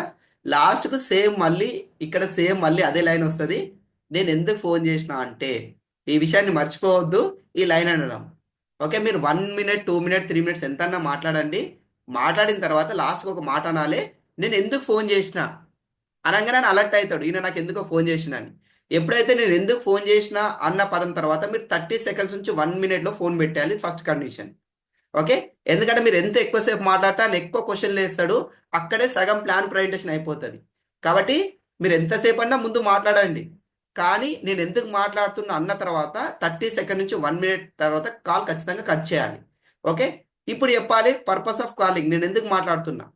లాస్ట్కు సేమ్ మళ్ళీ ఇక్కడ సేమ్ మళ్ళీ అదే లైన్ వస్తుంది. నేను ఎందుకు ఫోన్ చేసిన అంటే, ఈ విషయాన్ని మర్చిపోవద్దు, ఈ లైన్ అనడం. ఓకే, మీరు 1 minute 2 minutes 3 minutes ఎంతన్నా మాట్లాడండి. మాట్లాడిన తర్వాత లాస్ట్కి ఒక మాట అనాలి, నేను ఎందుకు ఫోన్ చేసిన అనగానే ఆయన అలర్ట్ అవుతాడు, ఈయన నాకు ఎందుకో ఫోన్ చేసిన అని. ఎప్పుడైతే నేను ఎందుకు ఫోన్ చేసిన అన్న పదం తర్వాత మీరు 30 seconds నుంచి 1 minute ఫోన్ పెట్టాలి, ఫస్ట్ కండిషన్. ఓకే, ఎందుకంటే మీరు ఎంత ఎక్కువసేపు మాట్లాడితే ఆయన ఎక్కువ క్వశ్చన్లు వేస్తాడు, అక్కడే సగం ప్లాన్ ప్రజెంటేషన్ అయిపోతుంది. కాబట్టి మీరు ఎంతసేపు అన్నా ముందు మాట్లాడండి, కానీ నేను ఎందుకు మాట్లాడుతున్నా అన్న తర్వాత 30 seconds నుంచి 1 minute తర్వాత కాల్ ఖచ్చితంగా కట్ చేయాలి. ఓకే, ఇప్పుడు చెప్పాలి పర్పస్ ఆఫ్ కాలింగ్, నేను ఎందుకు మాట్లాడుతున్నా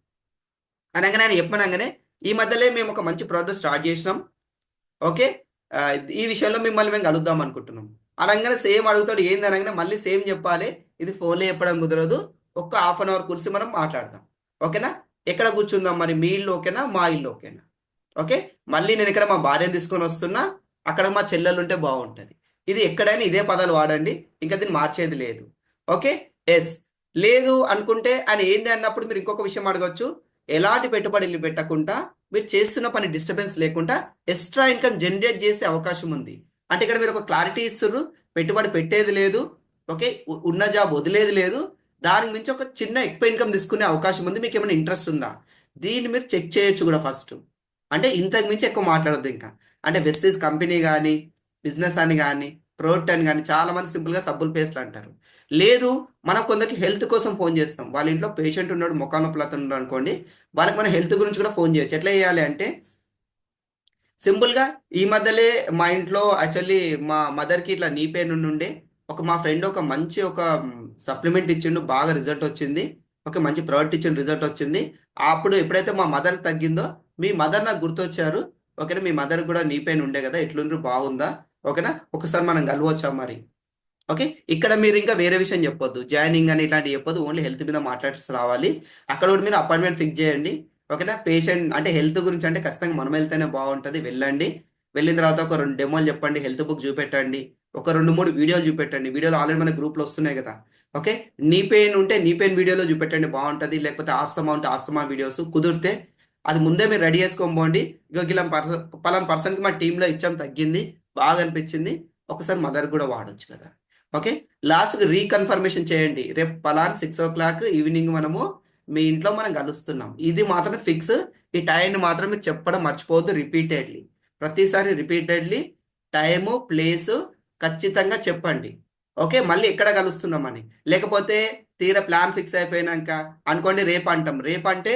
అనగానే ఆయన చెప్పనగానే, ఈ మధ్యలో మేము ఒక మంచి ప్రోడక్ట్ స్టార్ట్ చేసినాం. ఓకే, ఆ, ఈ విషయంలో మిమ్మల్ని మేము కలుద్దాం అనుకుంటున్నాం అనగానే సేమ్ అడుగుతాడు, ఏంది అనగానే మళ్ళీ సేమ్ చెప్పాలి. ఇది ఫోన్లో చెప్పడం కుదరదు, ఒక్క హాఫ్ అన్ అవర్ కూర్చి మనం మాట్లాడదాం. ఓకేనా? ఎక్కడ కూర్చుందాం మరి, మీ ఇల్లు ఓకేనా మా ఇల్లు ఓకేనా? ఓకే, మళ్ళీ నేను ఇక్కడ మా భార్యను తీసుకొని వస్తున్నా, అక్కడ మా చెల్లెలు ఉంటే బాగుంటుంది. ఇది ఎక్కడైనా ఇదే పదాలు వాడండి, ఇంకా దీన్ని మార్చేది లేదు. ఓకే, ఎస్, లేదు అనుకుంటే ఆయన ఏంది అన్నప్పుడు మీరు ఇంకొక విషయం అడగవచ్చు. ఎలాంటి పెట్టుబడులు పెట్టకుండా మీరు చేస్తున్న పని డిస్టర్బెన్స్ లేకుండా ఎక్స్ట్రా ఇన్కమ్ జనరేట్ చేసే అవకాశం ఉంది. అంటే ఇక్కడ మీరు ఒక క్లారిటీ ఇస్తున్నారు. పెట్టుబడి పెట్టేది లేదు. ఓకే, ఉన్న జాబ్ వదిలేది లేదు. దానికి మించి ఒక చిన్న ఎక్కువ ఇన్కమ్ తీసుకునే అవకాశం ఉంది. మీకు ఏమైనా ఇంట్రెస్ట్ ఉందా? దీన్ని మీరు చెక్ చేయొచ్చు కూడా ఫస్ట్. అంటే ఇంతకు మించి ఎక్కువ మాట్లాడద్దు ఇంకా. అంటే వెస్టీస్ కంపెనీ కానీ, బిజినెస్ అని కానీ, ప్రోడక్ట్ అని కానీ చాలా మంది సింపుల్గా సబ్బులు పేస్ట్లు అంటారు. లేదు, మనం కొందరికి హెల్త్ కోసం ఫోన్ చేస్తాం. వాళ్ళ ఇంట్లో పేషెంట్ ఉన్నాడు, మొఖం నొప్పులు అతను అనుకోండి, వాళ్ళకి మనం హెల్త్ గురించి కూడా ఫోన్ చేయొచ్చు. ఎట్లా చేయాలి అంటే సింపుల్గా ఈ మధ్యలే మా ఇంట్లో యాక్చువల్లీ మా మదర్కి ఇట్లా నీ పెయిన్ ఉండే మా ఫ్రెండ్ ఒక మంచి సప్లిమెంట్ ఇచ్చిండు, బాగా రిజల్ట్ వచ్చింది. ఒక మంచి ప్రోడక్ట్ ఇచ్చిన రిజల్ట్ వచ్చింది. అప్పుడు ఎప్పుడైతే మా మదర్ తగ్గిందో మీ మదర్ నాకు గుర్తొచ్చారు. ఓకేనా, మీ మదర్ కూడా నీ పెయిన్ ఉండే కదా, ఎట్లుండ్రు బాగుందా? ఓకేనా, ఒకసారి మనం కలవచ్చా మరి? ఓకే, ఇక్కడ మీరు ఇంకా వేరే విషయం చెప్పొద్దు, జాయినింగ్ అని ఇట్లాంటివి చెప్పొద్దు. ఓన్లీ హెల్త్ మీద మాట్లాడి రావాలి. అక్కడ కూడా మీరు అపాయింట్మెంట్ ఫిక్స్ చేయండి. ఓకేనా, పేషెంట్ అంటే హెల్త్ గురించి అంటే ఖచ్చితంగా మనం వెళ్తేనే బాగుంటుంది. వెళ్ళండి. వెళ్ళిన తర్వాత ఒక 2 డెమోలు చెప్పండి, హెల్త్ బుక్ చూపెట్టండి, ఒక 2 3 వీడియోలు చూపెట్టండి. వీడియోలు ఆల్రెడీ మన గ్రూప్లో వస్తున్నాయి కదా. ఓకే, నీ పెయిన్ ఉంటే నీ పెయిన్ వీడియోలో చూపెట్టండి, బాగుంటుంది. లేకపోతే ఆస్తమా ఉంటే ఆస్తమా వీడియోస్ కుదిరితే అది ముందే మీరు రెడీ చేసుకొని పోండి. ఇక ఇలా పలానా పర్సన్కి మా టీంలో ఇచ్చాం, తగ్గింది, బాగా అనిపించింది, ఒకసారి మదర్ కూడా వాడొచ్చు కదా. ఓకే, లాస్ట్కి రీకన్ఫర్మేషన్ చేయండి. రేపు పలానా 6 o'clock ఈవినింగ్ మనము మీ ఇంట్లో మనం కలుస్తున్నాం. ఇది మాత్రం ఫిక్స్. ఈ టైంని మాత్రం మీరు చెప్పడం మర్చిపోవద్దు. రిపీటెడ్లీ, ప్రతిసారి రిపీటెడ్లీ టైము ప్లేసు ఖచ్చితంగా చెప్పండి. ఓకే, మళ్ళీ ఎక్కడ కలుస్తున్నామని. లేకపోతే తీరా ప్లాన్ ఫిక్స్ అయిపోయినాక అనుకోండి రేపు అంటాం. రేపు అంటే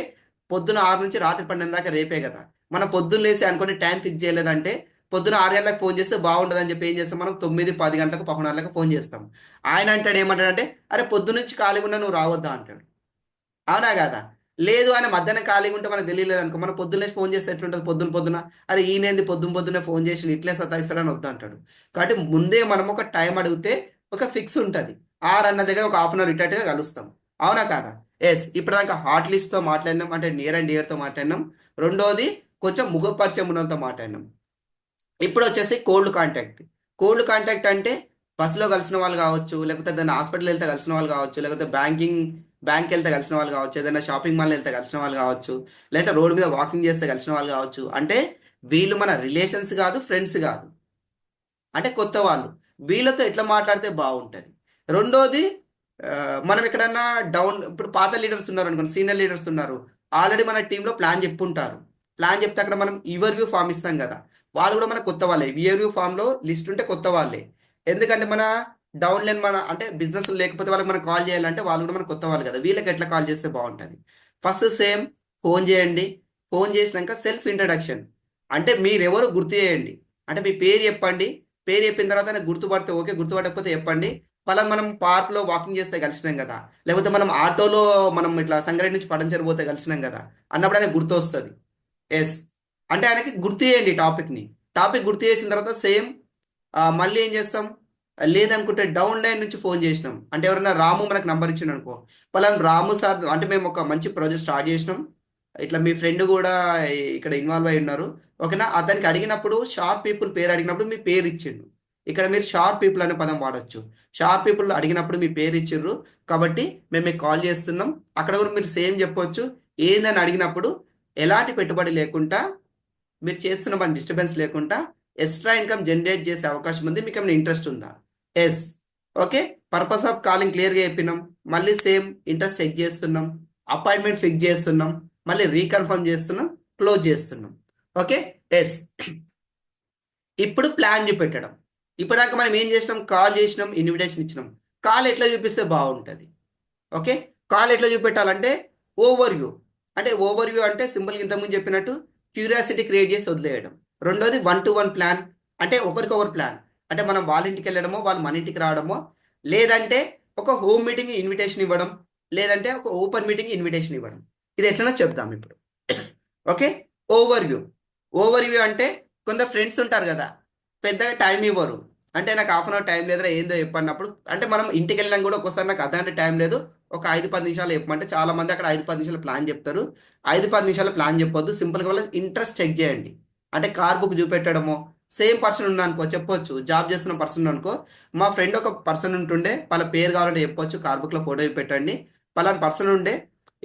పొద్దున 6 నుంచి రాత్రి 12 దాకా రేపే కదా. మనం పొద్దున్న లేసి అనుకోండి టైం ఫిక్స్ చేయలేదంటే పొద్దున 6 గంటలకు ఫోన్ చేస్తే బాగుంటుంది అని చెప్పి ఏం చేస్తాం, మనం 9 10 గంటలకు 11 గంటలకు ఫోన్ చేస్తాం. ఆయన అంటాడు ఏమంటాడంటే, అరే పొద్దు నుంచి ఖాళీగా ఉన్నా నువ్వు రావద్దా అంటాడు. అవునా కదా? లేదు, ఆయన మధ్యాహ్నం ఖాళీగా ఉంటే మనకు తెలియలేదు అనుకో, మనం పొద్దున్నే ఫోన్ చేస్తే ఎట్లుంటుంది, పొద్దున పొద్దున అరే ఈయనేంది పొద్దున్నే ఫోన్ చేసి ఇట్లే సతాయిస్తాడని వద్దు అంటాడు. కాబట్టి ముందే మనం ఒక టైం అడిగితే ఒక ఫిక్స్ ఉంటుంది. 6 అన్న దగ్గర ఒక హాఫ్ అన్ అవర్ ఇటట్టుగా కలుస్తాం. అవునా కాదా? ఎస్, ఇప్పటిదాకా హాట్ లిస్ట్తో మాట్లాడినాం, అంటే నియర్ అండ్ డియర్తో మాట్లాడినాం. రెండోది కొంచెం ముఖపరిచయం ఉన్నంతో మాట్లాడినాం. ఇప్పుడు వచ్చేసి కోల్డ్ కాంటాక్ట్. కోల్డ్ కాంటాక్ట్ అంటే బస్సులో కలిసిన వాళ్ళు కావచ్చు, లేకపోతే ఏదైనా హాస్పిటల్ వెళ్తే కలిసిన వాళ్ళు కావచ్చు, లేకపోతే బ్యాంక్ వెళ్తే కలిసిన వాళ్ళు కావచ్చు, ఏదైనా షాపింగ్ మాల్ వెళ్తే కలిసిన వాళ్ళు కావచ్చు, లేదంటే రోడ్డు మీద వాకింగ్ చేస్తే కలిసిన వాళ్ళు కావచ్చు. అంటే వీళ్ళు మన రిలేషన్స్ కాదు, ఫ్రెండ్స్ కాదు, అంటే కొత్త వాళ్ళు. వీళ్ళతో ఎట్లా మాట్లాడితే బాగుంటుంది. రెండోది ఆ, మనం ఎక్కడన్నా ఇప్పుడు పాత లీడర్స్ ఉన్నారు అనుకోండి, సీనియర్ లీడర్స్ ఉన్నారు, ఆల్రెడీ మన టీంలో ప్లాన్ చెప్పుంటారు. ప్లాన్ చెప్తే అక్కడ మనం యువర్ వ్యూ ఫామ్ ఇస్తాం కదా, వాళ్ళు కూడా మన కొత్త వాళ్ళే. యువర్ వ్యూ ఫామ్లో లిస్ట్ ఉంటే కొత్త వాళ్ళే. ఎందుకంటే మన డౌన్ లైన్ మన అంటే బిజినెస్ లేకపోతే వాళ్ళకి మనం కాల్ చేయాలంటే వాళ్ళు కూడా మన కొత్త వాళ్ళు కదా, వీళ్ళకి ఎట్లా కాల్ చేస్తే బాగుంటుంది. ఫస్ట్ సేమ్ ఫోన్ చేయండి. ఫోన్ చేసినాక సెల్ఫ్ ఇంట్రడక్షన్, అంటే మీరెవరు గుర్తు చేయండి. అంటే మీ పేరు చెప్పండి. పేరు చెప్పిన తర్వాత నాకు గుర్తుపడితే ఓకే, గుర్తుపట్టకపోతే చెప్పండి. పలానా మనం పార్క్లో వాకింగ్ చేస్తే కలిసినాం కదా, లేకపోతే మనం ఆటోలో మనం ఇట్లా సంగారెడ్డి నుంచి పడంచెరు పోతే కలిసినాం కదా అన్నప్పుడు ఆయనకు గుర్తు వస్తుంది. ఎస్, అంటే ఆయనకి గుర్తు చేయండి టాపిక్ని. టాపిక్ గుర్తు చేసిన తర్వాత సేమ్ మళ్ళీ ఏం చేస్తాం, లేదనుకుంటే డౌన్ లైన్ నుంచి ఫోన్ చేసినాం అంటే ఎవరైనా రాము మనకు నంబర్ ఇచ్చిండు అనుకో, పలానా రాము సార్ అంటే మేము ఒక మంచి ప్రాజెక్ట్ స్టార్ట్ చేసినాం, ఇట్లా మీ ఫ్రెండ్ కూడా ఇక్కడ ఇన్వాల్వ్ అయి ఉన్నారు. ఓకేనా, అతనికి అడిగినప్పుడు షార్ప్ పీపుల్ పేరు అడిగినప్పుడు మీ పేరు ఇచ్చిండు. ఇక్కడ మీరు షార్ప్ పీపుల్ అనే పదం వాడచ్చు. షార్ప్ పీపుల్ అడిగినప్పుడు మీ పేరు ఇచ్చిర్రు కాబట్టి మేము మీకు కాల్ చేస్తున్నాం. అక్కడ కూడా మీరు సేమ్ చెప్పొచ్చు. ఏందని అడిగినప్పుడు ఎలాంటి పెట్టుబడి లేకుండా మీరు చేస్తున్న పని డిస్టర్బెన్స్ లేకుండా ఎక్స్ట్రా ఇన్కమ్ జనరేట్ చేసే అవకాశం ఉంది. మీకు ఏమైనా ఇంట్రెస్ట్ ఉందా? Yes. Okay, purpose of calling క్లియర్గా చెప్పినాం. మళ్ళీ సేమ్ ఇంట్రెస్ట్ చెక్ చేస్తున్నాం, అపాయింట్మెంట్ ఫిక్స్ చేస్తున్నాం, మళ్ళీ రీకన్ఫర్మ్ చేస్తున్నాం, క్లోజ్ చేస్తున్నాం. ఓకే. ఎస్, ఇప్పుడు ప్లాన్ చూపెట్టడం. ఇప్పటిదాకా మనం ఏం చేసినాం, కాల్ చేసినాం, ఇన్విటేషన్ ఇచ్చినాం. కాల్ ఎట్లా చూపిస్తే బాగుంటుంది? ఓకే, కాల్ ఎట్లా చూపెట్టాలంటే ఓవర్ వ్యూ. అంటే ఓవర్ వ్యూ అంటే సింపుల్గా ఇంతకుముందు చెప్పినట్టు క్యూరియాసిటీ క్రియేట్ చేసి వదిలేయడం. రెండోది 1-to-1 ప్లాన్, అంటే ఒకరికొకరు ప్లాన్. అంటే మనం వాళ్ళ ఇంటికి వెళ్ళడమో వాళ్ళు మన ఇంటికి రావడమో, లేదంటే ఒక హోమ్ మీటింగ్ ఇన్విటేషన్ ఇవ్వడం, లేదంటే ఒక ఓపెన్ మీటింగ్ ఇన్విటేషన్ ఇవ్వడం. ఇది ఎట్లనో చెప్దాం ఇప్పుడు. Okay, over view. Over view అంటే కొందరు ఫ్రెండ్స్ ఉంటారు కదా, పెద్దగా టైం ఇవ్వరు. అంటే నాకు హాఫ్ అన్ అవర్ టైం లేదురా ఏందో చెప్పన్నప్పుడు, అంటే మనం ఇంటికి వెళ్ళినా కూడా ఒక్కోసారి నాకు అర్ధగంట టైం లేదు, ఒక 5-10 నిమిషాలు చెప్పమంటే చాలా మంది అక్కడ 5-10 నిమిషాలు ప్లాన్ చెప్తారు. 5-10 నిమిషాలు ప్లాన్ చెప్పొద్దు. సింపుల్గా వాళ్ళ ఇంట్రెస్ట్ చెక్ చేయండి. అంటే కార్ బుక్ చూపెట్టడమో, సేమ్ పర్సన్ ఉన్నా అనుకో చెప్పొచ్చు, జాబ్ చేస్తున్న పర్సన్ అనుకో, మా ఫ్రెండ్ ఒక పర్సన్ ఉంటుండే, వాళ్ళ పేరు కావాలంటే చెప్పొచ్చు, కార్బుక్లో ఫోటో పెట్టండి, పలానా పర్సన్ ఉండే,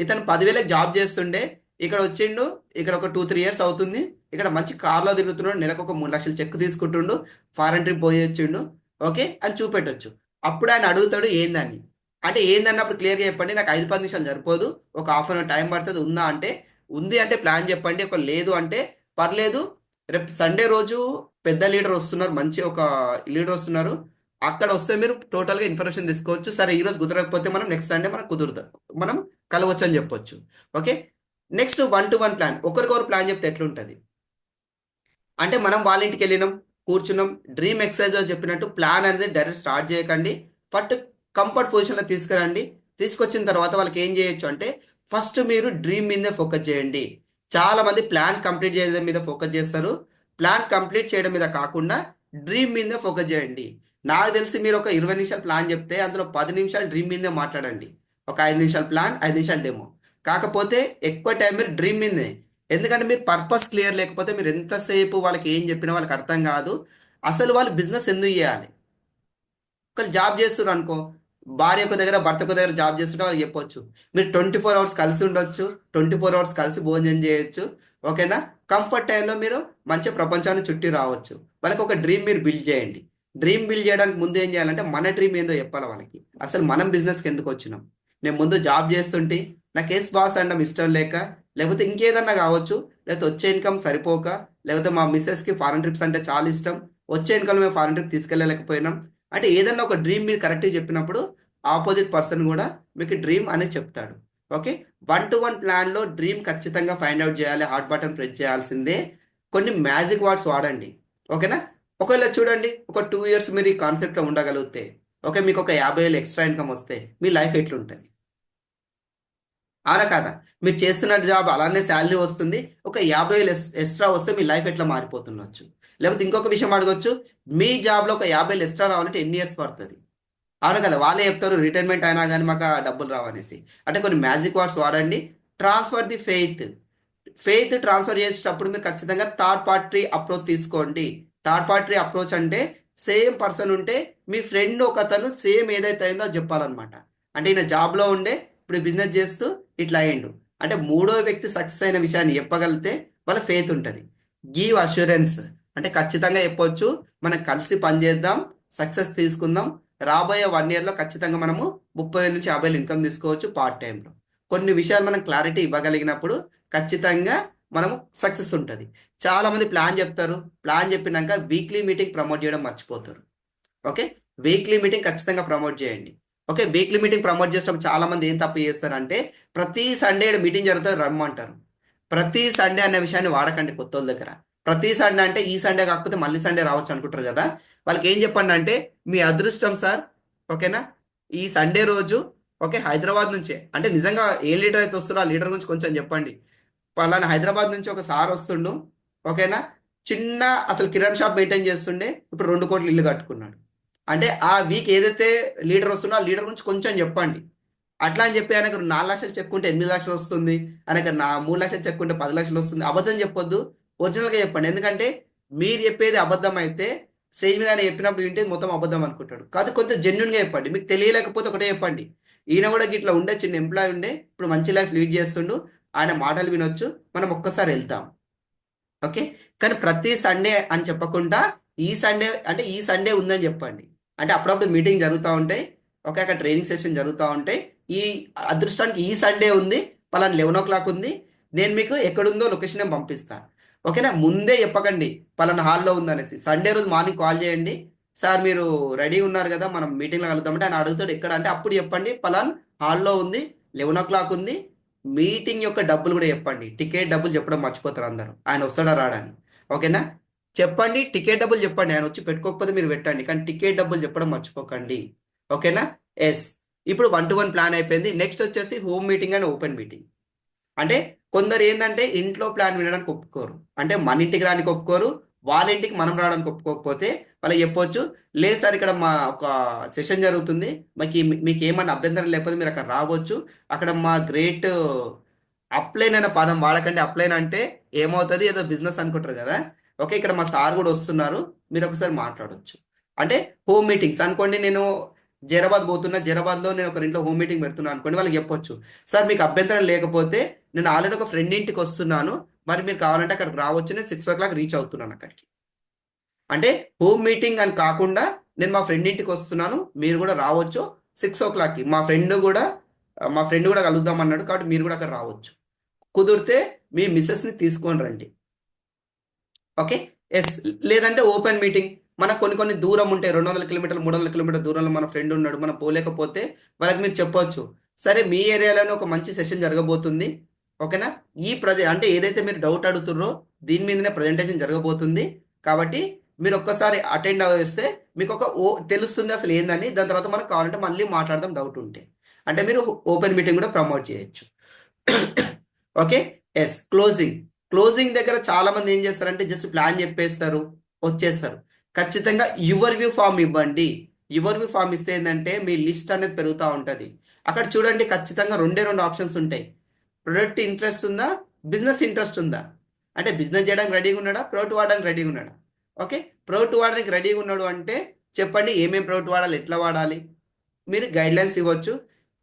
ఇతను 10,000 జాబ్ చేస్తుండే, ఇక్కడ వచ్చిండు, ఇక్కడ ఒక 2-3 ఇయర్స్ అవుతుంది, ఇక్కడ మంచి కార్లో తిరుగుతున్నాడు, నెలకు ఒక 3 లక్షలు చెక్ తీసుకుంటుండు, ఫారెన్ ట్రిప్ పోయి వచ్చిండు, ఓకే అని చూపెట్టొచ్చు. అప్పుడు ఆయన అడుగుతాడు ఏందని, అంటే ఏందన్నప్పుడు క్లియర్గా చెప్పండి, నాకు 5-10 నిమిషాలు సరిపోదు, ఒక హాఫ్ 1 అవర్ టైం పడుతుంది, ఉందా అంటే ఉంది అంటే ప్లాన్ చెప్పండి, ఒక లేదు అంటే పర్లేదు, రేపు సండే రోజు పెద్ద లీడర్ వస్తున్నారు, మంచి ఒక లీడర్ వస్తున్నారు, అక్కడ వస్తే మీరు టోటల్గా ఇన్ఫర్మేషన్ తీసుకోవచ్చు, సరే ఈరోజు కుదరకపోతే మనం నెక్స్ట్ సండే మనం కుదురుతాం, మనం కలవచ్చు అని చెప్పొచ్చు. ఓకే, నెక్స్ట్ 1-to-1 ప్లాన్, ఒకరికొకరు ప్లాన్ చెప్తే ఎట్లుంటుంది అంటే మనం వాళ్ళ ఇంటికి వెళ్ళినాం, కూర్చున్నాం, డ్రీమ్ ఎక్సర్సైజ్ చెప్పినట్టు ప్లాన్ అనేది డైరెక్ట్ స్టార్ట్ చేయకండి, ఫస్ట్ కంఫర్ట్ పొజిషన్లో తీసుకురండి. తీసుకొచ్చిన తర్వాత వాళ్ళకి ఏం చేయొచ్చు అంటే ఫస్ట్ మీరు డ్రీమ్ మీదే ఫోకస్ చేయండి. చాలా మంది ప్లాన్ కంప్లీట్ చేయడం మీద ఫోకస్ చేస్తారు, ప్లాన్ కంప్లీట్ చేయడం మీద కాకుండా డ్రీమ్ మీదే ఫోకస్ చేయండి. నాకు తెలిసి మీరు ఒక 20 నిమిషాలు ప్లాన్ చెప్తే అందులో 10 నిమిషాలు డ్రీమ్ మీదే మాట్లాడండి, ఒక 5 నిమిషాలు ప్లాన్, 5 నిమిషాలు డెమో. కాకపోతే ఎక్కువ టైం మీరు డ్రీమ్ మీదే, ఎందుకంటే మీరు పర్పస్ క్లియర్ లేకపోతే మీరు ఎంతసేపు వాళ్ళకి ఏం చెప్పినా వాళ్ళకి అర్థం కాదు. అసలు వాళ్ళు బిజినెస్ ఎందుకు చేయాలి? ఒకళ్ళు జాబ్ చేస్తున్నారు అనుకో, భార్య ఒక దగ్గర భర్త ఒక దగ్గర జాబ్ చేస్తుంటే వాళ్ళకి చెప్పొచ్చు, మీరు 24 అవర్స్ కలిసి ఉండొచ్చు, 24 అవర్స్ కలిసి భోజనం చేయొచ్చు, ఓకేనా? కంఫర్ట్ టైంలో మీరు మంచి ప్రపంచాన్ని చుట్టి రావచ్చు. వాళ్ళకి ఒక డ్రీమ్ మీరు బిల్డ్ చేయండి. డ్రీమ్ బిల్డ్ చేయడానికి ముందు ఏం చేయాలంటే మన డ్రీమ్ ఏందో చెప్పాలి వాళ్ళకి, అసలు మనం బిజినెస్కి ఎందుకు వచ్చినాం. నేను ముందు జాబ్ చేస్తుంటే నాకు కేస్ బాస్ అనడం ఇష్టం లేక, లేకపోతే ఇంకేదన్నా కావచ్చు, లేకపోతే వచ్చే ఇన్కమ్ సరిపోక, లేకపోతే మా మిస్సెస్కి ఫారెన్ ట్రిప్స్ అంటే చాలా ఇష్టం, వచ్చే ఇన్కమ్ మేము ఫారెన్ ట్రిప్ తీసుకెళ్ళలేకపోయినాం, అంటే ఏదన్నా ఒక డ్రీమ్ మీరు కరెక్ట్గా చెప్పినప్పుడు ఆపోజిట్ పర్సన్ కూడా మీకు డ్రీమ్ అనేది చెప్తాడు. ఓకే, 1-to-1 ప్లాన్లో డ్రీమ్ ఖచ్చితంగా ఫైండ్ అవుట్ చేయాలి, హాట్ బటన్ ప్రెస్ చేయాల్సిందే. కొన్ని మ్యాజిక్ వర్డ్స్ వాడండి, ఓకేనా? ఒకవేళ చూడండి, ఒక 2 ఇయర్స్ మీరు ఈ కాన్సెప్ట్లో ఉండగలిగితే, ఓకే, మీకు ఒక 50,000 ఎక్స్ట్రా ఇన్కమ్ వస్తే మీ లైఫ్ ఎట్లుంటుంది? అవునా కాదా? మీరు చేస్తున్న జాబ్ అలానే శాలరీ వస్తుంది, ఒక 50,000 ఎక్స్ట్రా వస్తే మీ లైఫ్ ఎట్లా మారిపోతుండొచ్చు? లేకపోతే ఇంకొక విషయం అడగొచ్చు, మీ జాబ్లో ఒక 50,000 ఎక్స్ట్రా రావాలంటే ఎన్ని ఇయర్స్ పడుతుంది? అవును కదా, వాళ్ళే చెప్తారు రిటైర్మెంట్ అయినా కానీ మాకు ఆ డబ్బులు రావనేసి. అంటే కొన్ని మ్యాజిక్ వర్డ్స్ వాడండి. Transfer the faith, faith transfer చేసేటప్పుడు మీరు ఖచ్చితంగా థర్డ్ పార్టీ అప్రోచ్ తీసుకోండి. థర్డ్ పార్టీ అప్రోచ్ అంటే సేమ్ పర్సన్ ఉంటే మీ ఫ్రెండ్ ఒక అతను సేమ్ ఏదైతే అయిందో అది చెప్పాలన్నమాట. అంటే ఈయన జాబ్లో ఉండే ఇప్పుడు బిజినెస్ చేస్తూ ఇట్లా అయ్యిండు అంటే మూడో వ్యక్తి సక్సెస్ అయిన విషయాన్ని చెప్పగలిగితే వాళ్ళ ఫెయిత్ ఉంటుంది. గివ్ అష్యూరెన్స్ అంటే ఖచ్చితంగా చెప్పొచ్చు, మనం కలిసి పనిచేద్దాం, సక్సెస్ తీసుకుందాం, రాబోయే 1 ఇయర్లో ఖచ్చితంగా మనము 30,000 నుంచి 50,000 ఇన్కమ్ తీసుకోవచ్చు పార్ట్ టైంలో. కొన్ని విషయాలు మనం క్లారిటీ ఇవ్వగలిగినప్పుడు ఖచ్చితంగా మనము సక్సెస్ ఉంటుంది. చాలామంది ప్లాన్ చెప్తారు, ప్లాన్ చెప్పినాక వీక్లీ మీటింగ్ ప్రమోట్ చేయడం మర్చిపోతారు. ఓకే, వీక్లీ మీటింగ్ ఖచ్చితంగా ప్రమోట్ చేయండి. ఓకే, వీక్లీ మీటింగ్ ప్రమోట్ చేసినప్పుడు చాలామంది ఏం తప్పు చేస్తారంటే ప్రతి సండే మీటింగ్ జరుగుతుంది రమ్మంటారు. ప్రతి సండే అనే విషయాన్ని వాడకండి కొత్త వాళ్ళ దగ్గర. ప్రతి సండే అంటే ఈ సండే కాకపోతే మళ్ళీ సండే రావచ్చు అనుకుంటారు కదా, వాళ్ళకి ఏం చెప్పండి అంటే మీ అదృష్టం సార్, ఓకేనా, ఈ సండే రోజు, ఓకే, హైదరాబాద్ నుంచే, అంటే నిజంగా ఏ లీడర్ అయితే వస్తారో ఆ లీడర్ గురించి కొంచెం చెప్పండి. పలానా హైదరాబాద్ నుంచి ఒక సార్ వస్తుండు, ఓకేనా, చిన్న అసలు కిరాణ్ షాప్ మెయింటైన్ చేస్తుండే, ఇప్పుడు 2 కోట్లు ఇల్లు కట్టుకున్నాడు. అంటే ఆ వీక్ ఏదైతే లీడర్ వస్తుందో ఆ లీడర్ గురించి కొంచెం చెప్పండి. అట్లా అని చెప్పి ఆయనకు 4 లక్షలు చెక్కుంటే 8 లక్షలు వస్తుంది, ఆయనకు 3 లక్షలు చెక్కుంటే 10 లక్షలు వస్తుంది, అబద్ధం చెప్పొద్దు, ఒరిజినల్గా చెప్పండి. ఎందుకంటే మీరు చెప్పేది అబద్ధం అయితే స్టేజ్ మీద ఆయన చెప్పినప్పుడు వింటే మొత్తం అబద్ధం అనుకుంటాడు. కాదు, కొంచెం జెన్యున్గా చెప్పండి. మీకు తెలియలేకపోతే ఒకటే చెప్పండి, ఈయన కూడా ఇట్లా ఉండే చిన్న ఎంప్లాయ్ ఉండే ఇప్పుడు మంచి లైఫ్ లీడ్ చేస్తుండు, ఆయన మాటలు వినొచ్చు, మనం ఒక్కసారి వెళ్తాం. ఓకే, కానీ ప్రతి సండే అని చెప్పకుండా ఈ సండే అంటే ఈ సండే ఉందని చెప్పండి. అంటే అప్పుడప్పుడు మీటింగ్ జరుగుతూ ఉంటాయి, ఓకే, అక్కడ ట్రైనింగ్ సెషన్ జరుగుతూ ఉంటాయి, ఈ అదృష్టానికి ఈ సండే ఉంది, పలానా 11 o'clock ఉంది, నేను మీకు ఎక్కడుందో లొకేషన్ నేను పంపిస్తా. ఓకేనా, ముందే చెప్పకండి పలానా హాల్లో ఉందనేసి. సండే రోజు మార్నింగ్ కాల్ చేయండి, సార్ మీరు రెడీ ఉన్నారు కదా మనం మీటింగ్లో కలుద్దామంటే ఆయన అడుగుతాడు ఎక్కడ అంటే అప్పుడు చెప్పండి పలానా హాల్లో ఉంది, 11 o'clock ఉంది, మీటింగ్ యొక్క డబ్బులు కూడా చెప్పండి. టికెట్ డబ్బులు చెప్పడం మర్చిపోతారు అందరూ, ఆయన వస్తాడా రాడని. ఓకేనా, చెప్పండి, టికెట్ డబ్బులు చెప్పండి, ఆయన వచ్చి పెట్టుకోకపోతే మీరు పెట్టండి, కానీ టికెట్ డబ్బులు చెప్పడం మర్చిపోకండి. ఓకేనా, ఎస్. ఇప్పుడు 1-to-1 ప్లాన్ అయిపోయింది. నెక్స్ట్ వచ్చేసి home meeting and open meeting. అంటే కొందరు ఏంటంటే ఇంట్లో ప్లాన్ వినడానికి ఒప్పుకోరు, అంటే మన ఇంటికి రానికి ఒప్పుకోరు, వాళ్ళ ఇంటికి మనం రావడానికి ఒప్పుకోకపోతే వాళ్ళకి చెప్పొచ్చు, లేదు సార్ ఇక్కడ మా ఒక సెషన్ జరుగుతుంది, మీకు ఏమన్నా అభ్యంతరం లేకపోతే మీరు అక్కడ రావచ్చు, అక్కడ మా గ్రేట్ అప్లైన్ అనే పదం వాడకండి. అప్లైన్ అంటే ఏమవుతుంది, ఏదో బిజినెస్ అనుకుంటారు కదా, ఓకే, ఇక్కడ మా సార్ కూడా వస్తున్నారు, మీరు ఒకసారి మాట్లాడొచ్చు. అంటే హోమ్ మీటింగ్స్ అనుకోండి, నేను జైరాబాద్ పోతున్నా, జైరాబాద్లో నేను ఒక ఇంట్లో హోమ్ మీటింగ్ పెడుతున్నాను అనుకోండి, వాళ్ళకి చెప్పొచ్చు, సార్ మీకు అభ్యంతరం లేకపోతే నేను ఆల్రెడీ ఒక ఫ్రెండ్ ఇంటికి వస్తున్నాను, మరి మీరు కావాలంటే అక్కడికి రావచ్చు, నేను 6 o'clock రీచ్ అవుతున్నాను అక్కడికి. అంటే హోమ్ మీటింగ్ అని కాకుండా నేను మా ఫ్రెండ్ ఇంటికి వస్తున్నాను, మీరు కూడా రావచ్చు 6 o'clockకి. మా ఫ్రెండ్ కూడా కలుద్దాం అన్నాడు, కాబట్టి మీరు కూడా అక్కడ రావచ్చు. కుదిరితే మీ మిస్సెస్ని తీసుకొని రండి. ఓకే. ఎస్. లేదంటే ఓపెన్ మీటింగ్, మనకు కొన్ని కొన్ని దూరం ఉంటాయి, 200 కిలోమీటర్లు 300 కిలోమీటర్ దూరంలో మన ఫ్రెండ్ ఉన్నాడు, మనం పోలేకపోతే వాళ్ళకి మీరు చెప్పొచ్చు, సరే మీ ఏరియాలోనే ఒక మంచి సెషన్ జరగబోతుంది, ఓకేనా, అంటే ఏదైతే మీరు డౌట్ అడుగుతుర్రో దీని మీదనే ప్రజెంటేషన్ జరగబోతుంది, కాబట్టి మీరు ఒక్కసారి అటెండ్ అవ్వేస్తే మీకు తెలుస్తుంది అసలు ఏందని, దాని తర్వాత మనకు కావాలంటే మళ్ళీ మాట్లాడదాం డౌట్ ఉంటే. అంటే మీరు ఓపెన్ మీటింగ్ కూడా ప్రమోట్ చేయొచ్చు. ఓకే. ఎస్. క్లోజింగ్ దగ్గర చాలా మంది ఏం చేస్తారంటే జస్ట్ ప్లాన్ చెప్పేస్తారు, వచ్చేస్తారు. ఖచ్చితంగా యువర్ వ్యూ ఫామ్ ఇవ్వండి. యువర్ వ్యూ ఫామ్ ఇస్తే ఏంటంటే మీ లిస్ట్ అనేది పెరుగుతూ ఉంటుంది. అక్కడ చూడండి, ఖచ్చితంగా రెండు ఆప్షన్స్ ఉంటాయి. ప్రొడక్ట్ ఇంట్రెస్ట్ ఉందా, బిజినెస్ ఇంట్రెస్ట్ ఉందా, అంటే బిజినెస్ చేయడానికి రెడీగా ఉన్నాడా, ప్రొడక్ట్ వాడడానికి రెడీగా ఉన్నాడా. ఓకే. ప్రొడక్ట్ వాడడానికి రెడీగా ఉన్నాడు అంటే చెప్పండి ఏమేమి ప్రొడక్ట్ వాడాలి, ఎట్లా వాడాలి, మీరు గైడ్లైన్స్ ఇవ్వచ్చు.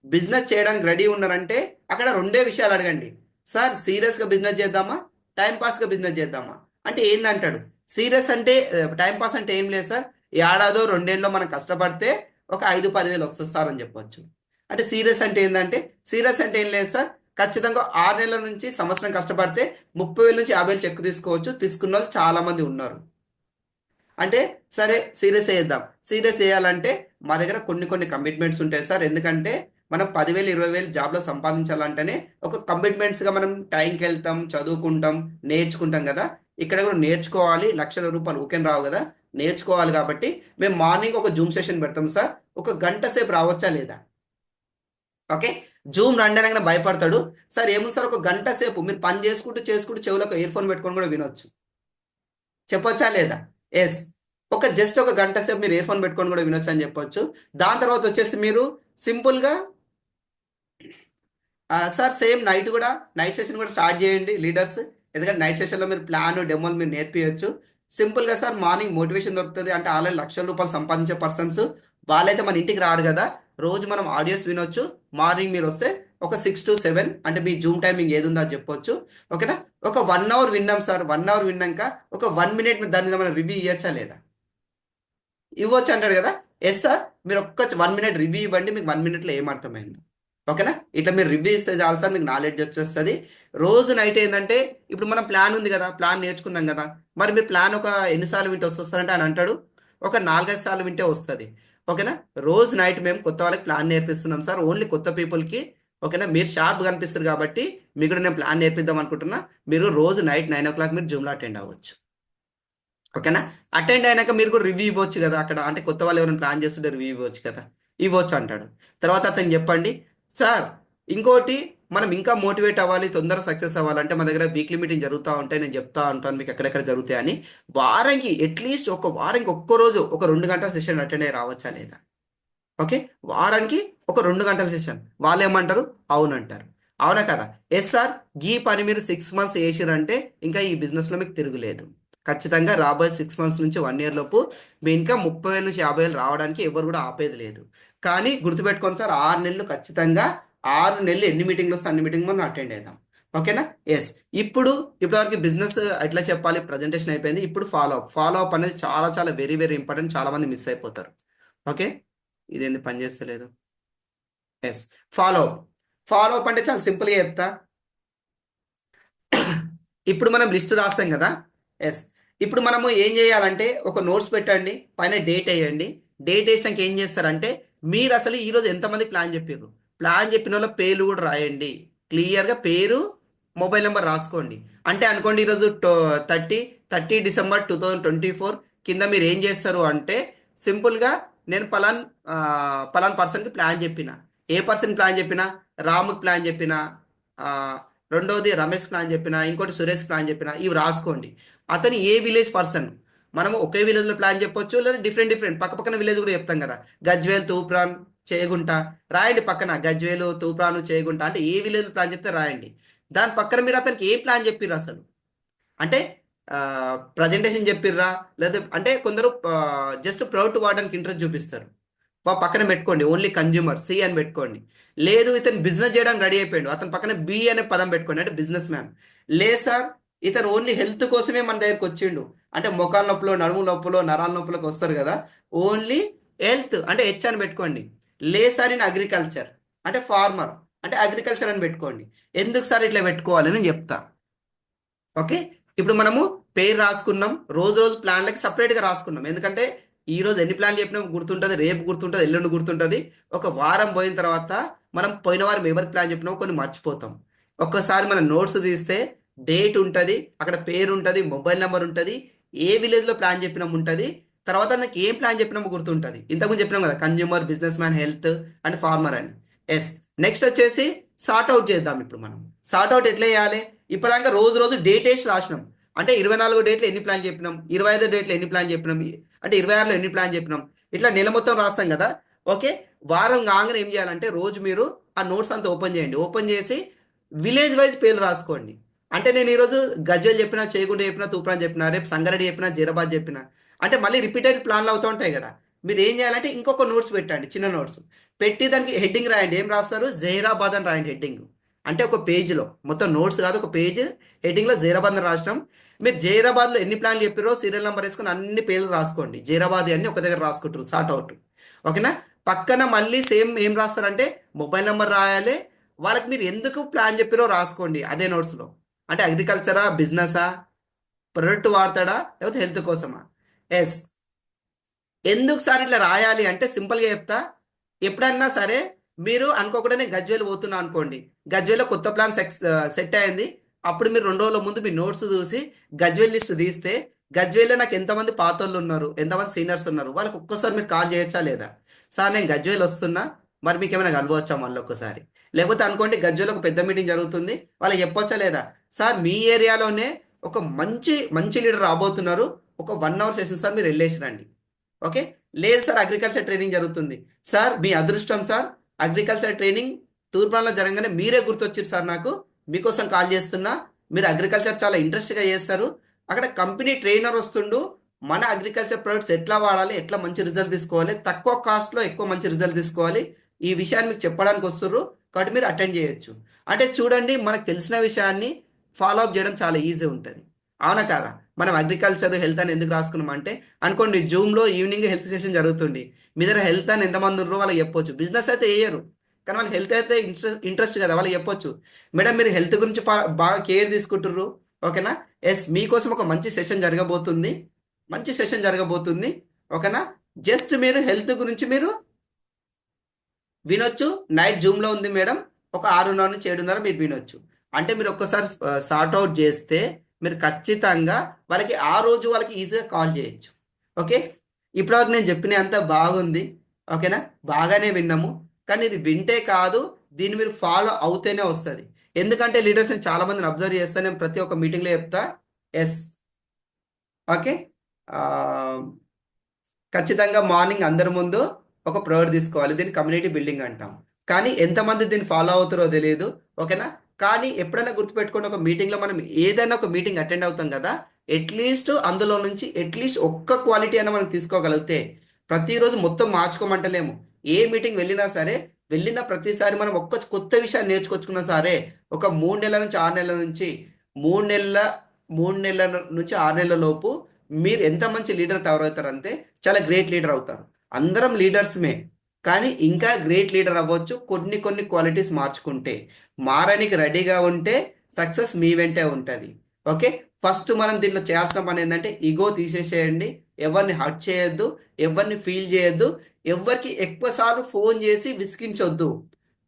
బిజినెస్ చేయడానికి రెడీ ఉన్నారంటే అక్కడ రెండే విషయాలు అడగండి, సార్ సీరియస్గా బిజినెస్ చేద్దామా, టైంపాస్గా బిజినెస్ చేద్దామా. అంటే ఏందంటాడు, సీరియస్ అంటే టైంపాస్ అంటే ఏం లేదు సార్, ఏడాదో రెండేళ్ళలో మనం కష్టపడితే ఒక 5-10 వేలు వస్తుంది సార్ అని చెప్పొచ్చు. అంటే సీరియస్ అంటే ఏంటంటే, సీరియస్ అంటే ఏం లేదు సార్, ఖచ్చితంగా 6 నెలల నుంచి సంవత్సరం కష్టపడితే 30,000 నుంచి 50,000 చెక్ తీసుకోవచ్చు, తీసుకున్న వాళ్ళు చాలా మంది ఉన్నారు. అంటే సరే సీరియస్ వేద్దాం. సీరియస్ వేయాలంటే మా దగ్గర కొన్ని కమిట్మెంట్స్ ఉంటాయి సార్, ఎందుకంటే మనం 10,000 20,000 జాబ్లో సంపాదించాలంటేనే ఒక కమిట్మెంట్స్గా మనం టైంకి వెళ్తాం, చదువుకుంటాం, నేర్చుకుంటాం కదా. ఇక్కడ కూడా నేర్చుకోవాలి, ₹1,00,000 ఊకేం రావు కదా, నేర్చుకోవాలి. కాబట్టి మేము మార్నింగ్ ఒక జూమ్ సెషన్ పెడతాం సార్, ఒక గంట సేపు రావచ్చా లేదా. ఓకే. జూమ్ రండి అనగానే భయపడతాడు, సార్ ఏముంది సార్ ఒక గంట సేపు మీరు పని చేసుకుంటూ చేసుకుంటూ చెవులో ఒక ఇయర్ ఫోన్ పెట్టుకొని కూడా వినొచ్చు, చెప్పొచ్చా లేదా. ఎస్. జస్ట్ ఒక గంట సేపు మీరు ఇయర్ ఫోన్ పెట్టుకొని కూడా వినొచ్చు అని చెప్పొచ్చు. దాని తర్వాత వచ్చేసి మీరు సింపుల్గా సార్ సేమ్ నైట్ సెషన్ కూడా స్టార్ట్ చేయండి లీడర్స్, ఎందుకంటే నైట్ సెషన్లో మీరు ప్లాన్ డెమోలు మీరు నేర్పించచ్చు. సింపుల్గా సార్ మార్నింగ్ మోటివేషన్ దొరుకుతుంది, అంటే ఆల్రెడీ ₹1,00,000 సంపాదించే పర్సన్స్ వాళ్ళైతే మన ఇంటికి రారు కదా, రోజు మనం ఆడియోస్ వినొచ్చు. మార్నింగ్ మీరు వస్తే ఒక 6 to 7, అంటే మీ జూమ్ టైమింగ్ ఏది ఉందో అది చెప్పొచ్చు, ఓకేనా. ఒక 1 hour విన్నాం సార్, 1 hour విన్నాక ఒక 1 minute దాని మీద మనం రివ్యూ ఇవ్వచ్చా లేదా, ఇవ్వచ్చు అంటాడు కదా. ఎస్ సార్, మీరు 1 minute రివ్యూ ఇవ్వండి, మీకు 1 minute ఏం అర్థమైంది, ఓకేనా. ఇట్లా మీరు రివ్యూ ఇస్తే చాలు సార్, మీకు నాలెడ్జ్ వచ్చేస్తుంది. రోజు నైట్ ఏంటంటే ఇప్పుడు మనం ప్లాన్ ఉంది కదా, ప్లాన్ నేర్చుకున్నాం కదా, మరి మీరు ప్లాన్ ఎన్నిసార్లు వింటే వస్తారంటే ఆయన అంటాడు, ఒక 4-5 సార్లు వింటే వస్తుంది, ఓకేనా. రోజు నైట్ మేము కొత్త వాళ్ళకి ప్లాన్ నేర్పిస్తున్నాం సార్, ఓన్లీ కొత్త పీపుల్కి, ఓకేనా. మీరు షార్ప్ కనిపిస్తారు కాబట్టి మీకు కూడా నేను ప్లాన్ నేర్పిద్దాం అనుకుంటున్నా. మీరు రోజు నైట్ 9 o'clock మీరు జూమ్లో అటెండ్ అవ్వచ్చు, ఓకేనా. అటెండ్ అయినాక మీరు కూడా రివ్యూ ఇవ్వచ్చు కదా అక్కడ, అంటే కొత్త వాళ్ళు ఎవరైనా ప్లాన్ చేస్తుంటే రివ్యూ ఇవ్వచ్చు కదా, ఇవ్వచ్చు అంటాడు. తర్వాత అతను చెప్పండి, సార్ ఇంకోటి, మనం ఇంకా మోటివేట్ అవ్వాలి, తొందరగా సక్సెస్ అవ్వాలంటే మా దగ్గర వీక్లీ మీటింగ్ జరుగుతూ ఉంటాయి, నేను చెప్తా ఉంటాను మీకు ఎక్కడెక్కడ జరుగుతాయని. వారానికి అట్లీస్ట్ ఒక వారానికి ఒక్కరోజు ఒక 2 గంటల సెషన్ అటెండ్ అయ్యి రావచ్చా లేదా. ఓకే. వారానికి ఒక 2 గంటల సెషన్, వాళ్ళు ఏమంటారు, అవునంటారు, అవునా కదా. ఎస్ సార్, ఈ పని మీరు 6 months చేసిరంటే ఇంకా ఈ బిజినెస్లో మీకు తిరుగులేదు. ఖచ్చితంగా రాబోయే 6 months నుంచి 1 year లోపు మీ ఇంకా 30,000 నుంచి 50,000 రావడానికి ఎవరు కూడా ఆపేది లేదు. కానీ గుర్తుపెట్టుకోండి సార్, 6 నెలలు ఖచ్చితంగా, 6 నెలలు ఎన్ని మీటింగ్లు వస్తే అన్ని మీటింగ్ మనం అటెండ్ అవుతాం, ఓకేనా. ఎస్. ఇప్పటివరకు బిజినెస్ ఎట్లా చెప్పాలి, ప్రజెంటేషన్ అయిపోయింది. ఇప్పుడు ఫాలో అప్ అనేది చాలా చాలా వెరీ వెరీ ఇంపార్టెంట్, చాలా మంది మిస్ అయిపోతారు. ఓకే. ఇదేంది పని చేస్తలేదు. Yes. Follow up. Follow up అంటే చాలా సింపుల్గా చెప్తా. ఇప్పుడు మనం లిస్ట్ రాస్తాం కదా. ఎస్. ఇప్పుడు మనము ఏం చేయాలంటే ఒక నోట్స్ పెట్టండి, పైన డేట్ వేయండి. డేట్ వేసినాక ఏం చేస్తారంటే మీరు అసలు ఈరోజు ఎంతమంది ప్లాన్ చెప్పారు, ప్లాన్ చెప్పిన వాళ్ళ పేర్లు కూడా రాయండి. క్లియర్గా పేరు, మొబైల్ నెంబర్ రాసుకోండి. అంటే అనుకోండి ఈరోజు 30 December 2024, కింద మీరు ఏం చేస్తారు అంటే సింపుల్గా నేను పలాన్ పర్సన్కి ప్లాన్ చెప్పిన, ఏ పర్సన్ ప్లాన్ చెప్పినా, రాముకి ప్లాన్ చెప్పిన, రెండవది రమేష్ ప్లాన్ చెప్పిన, ఇంకోటి సురేష్ ప్లాన్ చెప్పిన, ఇవి రాసుకోండి. అతని ఏ విలేజ్ పర్సన్, మనము ఒకే విలేజ్లో ప్లాన్ చెప్పొచ్చు, లేదా డిఫరెంట్ డిఫరెంట్ పక్క పక్కన విలేజ్ కూడా చెప్తాం కదా, గజ్వేల్, తూప్రాన్, చేగుంట, రాయండి పక్కన గజ్వేలు, తూప్రాను, చేగుంట, అంటే ఏ విలేజ్ ప్లాన్ చెప్తే రాయండి. దాని పక్కన మీరు అతనికి ఏ ప్లాన్ చెప్పిర్రు అసలు, అంటే ప్రజెంటేషన్ చెప్పిర్రా, లేదా అంటే కొందరు జస్ట్ ప్రోడక్ట్ వాడడానికి ఇంట్రెస్ట్ చూపిస్తారు. పక్కన పెట్టుకోండి, ఓన్లీ కన్జ్యూమర్ సి అని పెట్టుకోండి. లేదు ఇతను బిజినెస్ చేయడానికి రెడీ అయిపోయాడు, అతని పక్కన బి అనే పదం పెట్టుకోండి, అంటే బిజినెస్ మ్యాన్. లేదు సార్, ఇతను ఓన్లీ హెల్త్ కోసమే మన దగ్గరికి వచ్చిండు, అంటే మొఖాల నొప్పులో, నడుము నొప్పులో, నరాల నొప్పులకు వస్తారు కదా, ఓన్లీ హెల్త్ అంటే హెచ్ అని పెట్టుకోండి. లేదు సార్ ఇన్ అగ్రికల్చర్ అంటే ఫార్మర్ అంటే అగ్రికల్చర్ అని పెట్టుకోండి. ఎందుకు సార్ ఇట్లా పెట్టుకోవాలని నేను చెప్తా. ఓకే, ఇప్పుడు మనము పేరు రాసుకున్నాం, రోజు రోజు ప్లాన్లకి సపరేట్గా రాసుకున్నాం. ఎందుకంటే ఈ రోజు ఎన్ని ప్లాన్లు చెప్పినా గుర్తుంటుంది, రేపు గుర్తుంటుంది, ఎల్లుండి గుర్తుంటుంది. ఒక వారం పోయిన తర్వాత మనం పోయిన వారం ఎవరికి ప్లాన్ చెప్పినామో కొన్ని మర్చిపోతాం. ఒక్కసారి మన నోట్స్ తీస్తే డేట్ ఉంటుంది, అక్కడ పేరు ఉంటుంది, మొబైల్ నెంబర్ ఉంటుంది, ఏ విలేజ్లో ప్లాన్ చెప్పినాము ఉంటుంది, తర్వాత నాకు ఏం ప్లాన్ చెప్పినామో గుర్తుంటుంది. ఇంతకుముందు చెప్పినాం కదా, consumer, businessman, health and farmer అని. ఎస్, నెక్స్ట్ వచ్చేసి సార్ట్ అవుట్ చేద్దాం. ఇప్పుడు మనం సార్ట్ అవుట్ ఎట్లా చేయాలి? ఇప్పటిదాకా రోజు రోజు డేట్ వేసి రాసినాం. అంటే 24 డేట్లు ఎన్ని ప్లాన్ చెప్పినాం, 25 డేట్లు ఎన్ని ప్లాన్ చెప్పినాం, అంటే 26లో ఎన్ని ప్లాన్ చెప్పినాం, ఇట్లా నెల మొత్తం రాస్తాం కదా. ఓకే, వారం కాగానే ఏం చేయాలంటే రోజు మీరు ఆ నోట్స్ అంతా ఓపెన్ చేయండి. ఓపెన్ చేసి విలేజ్ వైజ్ పేర్లు రాసుకోండి. అంటే నేను ఈరోజు గజ్వేల్ చెప్పినా, చేగుంట చెప్పినా, తూప్రాన్ చెప్పినా, రేపు సంగారెడ్డి చెప్పినా, జీరాబాద్ చెప్పినా, అంటే మళ్ళీ రిపీటెడ్ ప్లాన్లు అవుతూ ఉంటాయి కదా. మీరు ఏం చేయాలంటే ఇంకొక నోట్స్ పెట్టండి, చిన్న నోట్స్ పెట్టి దానికి హెడ్డింగ్ రాయండి. ఏం రాస్తారు? జహీరాబాద్ అని రాయండి హెడ్డింగ్. అంటే ఒక పేజ్లో మొత్తం నోట్స్ కాదు, ఒక పేజ్ హెడ్డింగ్లో జైరాబాద్ అని రాసినాం. మీరు జైరాబాద్లో ఎన్ని ప్లాన్లు చెప్పారో సీరియల్ నెంబర్ వేసుకొని అన్ని పేర్లు రాసుకోండి. జైరాబాద్ అన్ని ఒక దగ్గర రాసుకుంటారు, సార్ట్ అవుట్. ఓకేనా? పక్కన మళ్ళీ సేమ్ ఏం రాస్తారంటే మొబైల్ నెంబర్ రాయాలి. వాళ్ళకి మీరు ఎందుకు ప్లాన్ చెప్పారో రాసుకోండి అదే నోట్స్లో. అంటే అగ్రికల్చరా, బిజినెసా, ప్రొడక్ట్ వాడతాడా, లేకపోతే హెల్త్ కోసమా. ఎస్, ఎందుకు సార్ ఇట్లా రాయాలి అంటే సింపుల్గా చెప్తా. ఎప్పుడన్నా సరే మీరు అనుకోకుండా నేను గజ్వేల్ పోతున్నా అనుకోండి, గజ్వేల్లో కొత్త ప్లాన్ సెట్ అయింది. అప్పుడు మీరు 2 రోజుల ముందు మీ నోట్స్ చూసి గజ్వేల్ లిస్ట్ తీస్తే గజ్వేల్లో నాకు ఎంతమంది పాతోళ్ళు ఉన్నారు, ఎంతమంది సీనియర్స్ ఉన్నారు, వాళ్ళకి ఒక్కసారి మీరు కాల్ చేయొచ్చా లేదా? సార్ నేను గజ్వేల్ వస్తున్నా, మరి మీకు ఏమైనా కలవచ్చా మళ్ళీ ఒక్కసారి? లేకపోతే అనుకోండి గజ్వేల్ ఒక పెద్ద మీటింగ్ జరుగుతుంది, వాళ్ళకి చెప్పొచ్చా లేదా? సార్ మీ ఏరియాలోనే ఒక మంచి మంచి లీడర్ రాబోతున్నారు, ఒక 1 అవర్ సెషన్ సార్, మీరు వెళ్ళేసి రండి. ఓకే, లేదు సార్ అగ్రికల్చర్ ట్రైనింగ్ జరుగుతుంది, సార్ మీ అదృష్టం సార్, అగ్రికల్చర్ ట్రైనింగ్ తూర్పులో జరగగానే మీరే గుర్తొచ్చారు సార్, నాకు మీకోసం కాల్ చేస్తున్నా, మీరు అగ్రికల్చర్ చాలా ఇంట్రెస్ట్గా చేస్తారు, అక్కడ కంపెనీ ట్రైనర్ వస్తుండు, మన అగ్రికల్చర్ ప్రొడక్ట్స్ ఎట్లా వాడాలి, ఎట్లా మంచి రిజల్ట్ తీసుకోవాలి, తక్కువ కాస్ట్లో ఎక్కువ మంచి రిజల్ట్ తీసుకోవాలి, ఈ విషయాన్ని మీకు చెప్పడానికి వస్తుర్రు, కాబట్టి మీరు అటెండ్ చేయొచ్చు. అంటే చూడండి, మనకు తెలిసిన విషయాన్ని ఫాలో అప్ చేయడం చాలా ఈజీ ఉంటుంది. అవునా కాదా? మనం అగ్రికల్చర్ హెల్త్ అని ఎందుకు రాసుకున్నాం అంటే, అనుకోండి జూమ్లో ఈవినింగ్ హెల్త్ సెషన్ జరుగుతుంది, మీ దగ్గర హెల్త్ అని ఎంతమంది ఉన్నారో వాళ్ళకి చెప్పొచ్చు. బిజినెస్ అయితే వేయరు, కానీ వాళ్ళకి హెల్త్ అయితే ఇంట్రెస్ట్ కదా, వాళ్ళకి చెప్పొచ్చు. మేడం మీరు హెల్త్ గురించి బాగా కేర్ తీసుకుంటుర్రు, ఓకేనా. ఎస్, మీకోసం ఒక మంచి సెషన్ జరగబోతుంది, మంచి సెషన్ జరగబోతుంది. ఓకేనా, జస్ట్ మీరు హెల్త్ గురించి మీరు వినొచ్చు. నైట్ జూమ్లో ఉంది మేడం, ఒక 6:30 నుంచి 7:30 మీరు వినొచ్చు. అంటే మీరు ఒక్కసారి సార్ట్ అవుట్ చేస్తే మీరు ఖచ్చితంగా వాళ్ళకి ఆ రోజు వాళ్ళకి ఈజీగా కాల్ చేయొచ్చు. ఓకే, ఇప్పటివరకు నేను చెప్పిన అంత బాగుంది. ఓకేనా, బాగానే విన్నాము. కానీ ఇది వింటే కాదు, దీన్ని మీరు ఫాలో అవుతేనే వస్తుంది. ఎందుకంటే లీడర్స్ నేను చాలామందిని అబ్జర్వ్ చేస్తాను, నేను ప్రతి ఒక్క మీటింగ్లో చెప్తా. ఎస్, ఓకే, ఖచ్చితంగా మార్నింగ్ అందరి ముందు ఒక ప్రేయర్ తీసుకోవాలి, దీన్ని కమ్యూనిటీ బిల్డింగ్ అంటాం. కానీ ఎంతమంది దీన్ని ఫాలో అవుతారో తెలియదు. ఓకేనా, కానీ ఎప్పుడైనా గుర్తుపెట్టుకోండి, ఒక మీటింగ్లో మనం ఏదైనా ఒక మీటింగ్ అటెండ్ అవుతాం కదా, అట్లీస్ట్ అందులో నుంచి అట్లీస్ట్ ఒక్క క్వాలిటీ అయినా మనం తీసుకోగలిగితే, ప్రతిరోజు మొత్తం మార్చుకోమంటలేము, ఏ మీటింగ్ వెళ్ళినా సరే, వెళ్ళిన ప్రతిసారి మనం ఒక్క కొత్త విషయాన్ని నేర్చుకొచ్చుకున్నా సరే, ఒక 3 నెలల నుంచి 6 నెలల నుంచి 3 నెలల 3 నెలల నుంచి 6 నెలల లోపు మీరు ఎంత మంచి లీడర్ తయారవుతారంటే చాలా గ్రేట్ లీడర్ అవుతారు. అందరం లీడర్స్మే, కానీ ఇంకా గ్రేట్ లీడర్ అవ్వచ్చు కొన్ని కొన్ని క్వాలిటీస్ మార్చుకుంటే. మారడానికి రెడీగా ఉంటే సక్సెస్ మీ వెంటే ఉంటుంది. ఓకే, ఫస్ట్ మనం దీంట్లో చేయాల్సిన పని ఏంటంటే ఈగో తీసేసేయండి, ఎవరిని హర్ట్ చేయొద్దు, ఎవరిని ఫీల్ చేయొద్దు, ఎవరికి ఎక్కువసార్లు ఫోన్ చేసి విసిగించొద్దు.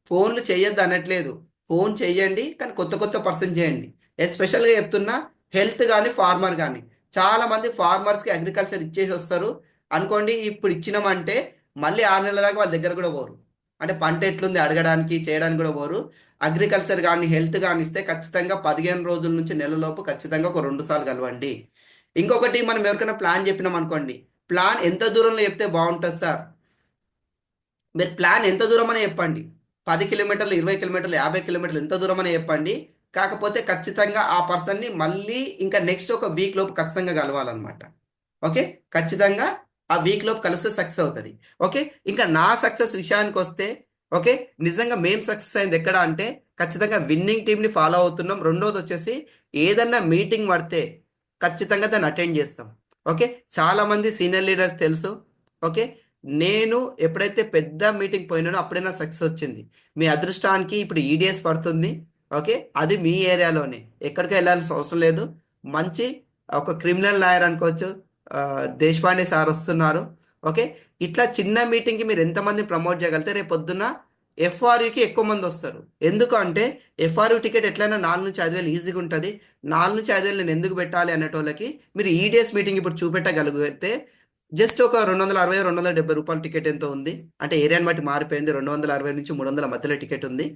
ఫోన్లు చేయొద్దు అనట్లేదు, ఫోన్ చెయ్యండి, కానీ కొత్త కొత్త పర్సన్ చేయండి. ఎస్పెషల్గా చెప్తున్నా, హెల్త్ కానీ ఫార్మర్ కానీ, చాలా మంది ఫార్మర్స్కి అగ్రికల్చర్ ఇచ్చేసి వస్తారు అనుకోండి, ఇప్పుడు ఇచ్చినామంటే మళ్ళీ 6 నెలల దాకా వాళ్ళ దగ్గర కూడా పోరు, అంటే పంట ఎట్లుంది అడగడానికి చేయడానికి కూడా పోరు. అగ్రికల్చర్ కానీ హెల్త్ కానీ ఇస్తే ఖచ్చితంగా 15 రోజుల నుంచి నెలలోపు ఖచ్చితంగా ఒక 2 సార్లు కలవండి. ఇంకొకటి, మనం ఎవరికైనా ప్లాన్ చెప్పినాం అనుకోండి, ప్లాన్ ఎంత దూరంలో చెప్తే బాగుంటుంది సార్? మీరు ప్లాన్ ఎంత దూరం అని చెప్పండి, 10 కిలోమీటర్లు, 20 కిలోమీటర్లు, 50 కిలోమీటర్లు, ఎంత దూరం అని చెప్పండి. కాకపోతే ఖచ్చితంగా ఆ పర్సన్ని మళ్ళీ ఇంకా నెక్స్ట్ ఒక వీక్ లోపు ఖచ్చితంగా కలవాలన్నమాట. ఓకే, ఖచ్చితంగా ఆ వీక్ లోపు కలిస్తే సక్సెస్ అవుతుంది. ఓకే, ఇంకా నా సక్సెస్ విషయానికి వస్తే, ఓకే, నిజంగా మేం సక్సెస్ అయింది ఎక్కడ అంటే ఖచ్చితంగా విన్నింగ్ టీంని ఫాలో అవుతున్నాం. రెండోది వచ్చేసి ఏదన్నా మీటింగ్ పడితే ఖచ్చితంగా దాన్ని అటెండ్ చేస్తాం. ఓకే, చాలా మంది సీనియర్ లీడర్స్ తెలుసు. ఓకే, నేను ఎప్పుడైతే పెద్ద మీటింగ్ పోయినానో అప్పుడే నా సక్సెస్ వచ్చింది. మీ అదృష్టానికి ఇప్పుడు ఈడిఎస్ పడుతుంది. ఓకే, అది మీ ఏరియాలోనే, ఎక్కడికి వెళ్ళాల్సిన అవసరం లేదు. మంచి ఒక క్రిమినల్ లాయర్ అనుకోవచ్చు, ఆ, దేశపాండే సార్ వస్తున్నారు. ఓకే, ఇట్లా చిన్న మీటింగ్కి మీరు ఎంతమంది ప్రమోట్ చేయగలిగితే రేపు పొద్దున్న ఎఫ్ఆర్యుకి ఎక్కువ మంది వస్తారు. ఎందుకు అంటే ఎఫ్ఆర్యు టికెట్ ఎట్లయినా 4 నుంచి 5 వేలు ఈజీగా ఉంటుంది. 4 నుంచి 5 వేలు నేను ఎందుకు పెట్టాలి అనేటోళ్ళకి మీరు ఈడిఎస్ మీటింగ్ ఇప్పుడు చూపెట్టగలిగితే జస్ట్ ఒక 260 270 రూపాయల టికెట్ ఎంతో ఉంది. అంటే ఏరియాని బట్టి మారిపోయింది, 260 నుంచి 300 మధ్యలో టికెట్ ఉంది.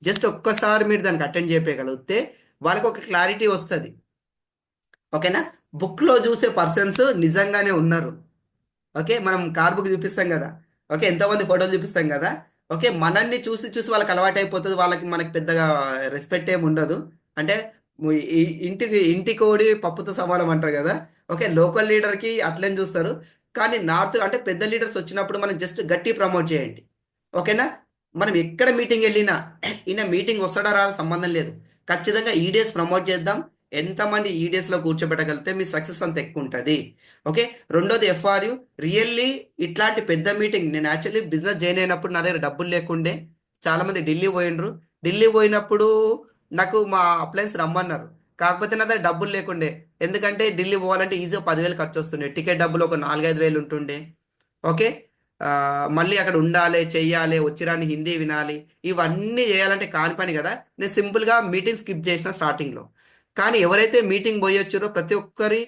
జస్ట్ ఒక్కసారి మీరు దానికి అటెండ్ చేయగలిగితే వాళ్ళకి ఒక క్లారిటీ వస్తుంది. ఓకేనా, బుక్లో చూసే పర్సన్స్ నిజంగానే ఉన్నారు. ఓకే, మనం కార్ బుక్ చూపిస్తాం కదా, ఓకే, ఎంతోమంది ఫోటోలు చూపిస్తాం కదా. ఓకే, మనల్ని చూసి చూసి వాళ్ళకి అలవాటు అయిపోతుంది, వాళ్ళకి మనకి పెద్దగా రెస్పెక్ట్ ఏమి ఉండదు. అంటే ఇంటికి ఇంటి కోడి పప్పుతో సమానం అంటారు కదా. ఓకే, లోకల్ లీడర్కి అట్లని చూస్తారు. కానీ నార్త్ అంటే పెద్ద లీడర్స్ వచ్చినప్పుడు మనం జస్ట్ గట్టి ప్రమోట్ చేయండి. ఓకేనా, మనం ఎక్కడ మీటింగ్ వెళ్ళినా ఈయన మీటింగ్ వస్తాడా రాదా సంబంధం లేదు, ఖచ్చితంగా ఈడిఎస్ ప్రమోట్ చేద్దాం. ఎంతమంది ఈడిఎస్లో కూర్చోబెట్టగలిగితే మీ సక్సెస్ అంత ఎక్కువ ఉంటుంది. ఓకే, రెండోది ఎఫ్ఆర్యు. రియల్లీ ఇట్లాంటి పెద్ద మీటింగ్ నేను యాక్చువల్లీ బిజినెస్ జాయిన్ అయినప్పుడు నా దగ్గర డబ్బులు లేకుండే. చాలామంది ఢిల్లీ పోయినరు. ఢిల్లీ పోయినప్పుడు నాకు మా అప్లయన్స్ రమ్మన్నారు. కాకపోతే నా దగ్గర డబ్బులు లేకుండే. ఎందుకంటే ఢిల్లీ పోవాలంటే ఈజీగా 10,000 ఖర్చు వస్తుండే, టికెట్ డబ్బులు ఒక 4-5 వేలు ఉంటుండే. ఓకే, ఆ, మళ్ళీ అక్కడ ఉండాలి, చెయ్యాలి, వచ్చిరాని హిందీ వినాలి, ఇవన్నీ చేయాలంటే కాని పని కదా. నేను సింపుల్గా మీటింగ్ స్కిప్ చేసిన స్టార్టింగ్లో. కానీ ఎవరైతే మీటింగ్ పోయి వచ్చారో ప్రతి ఒక్కరి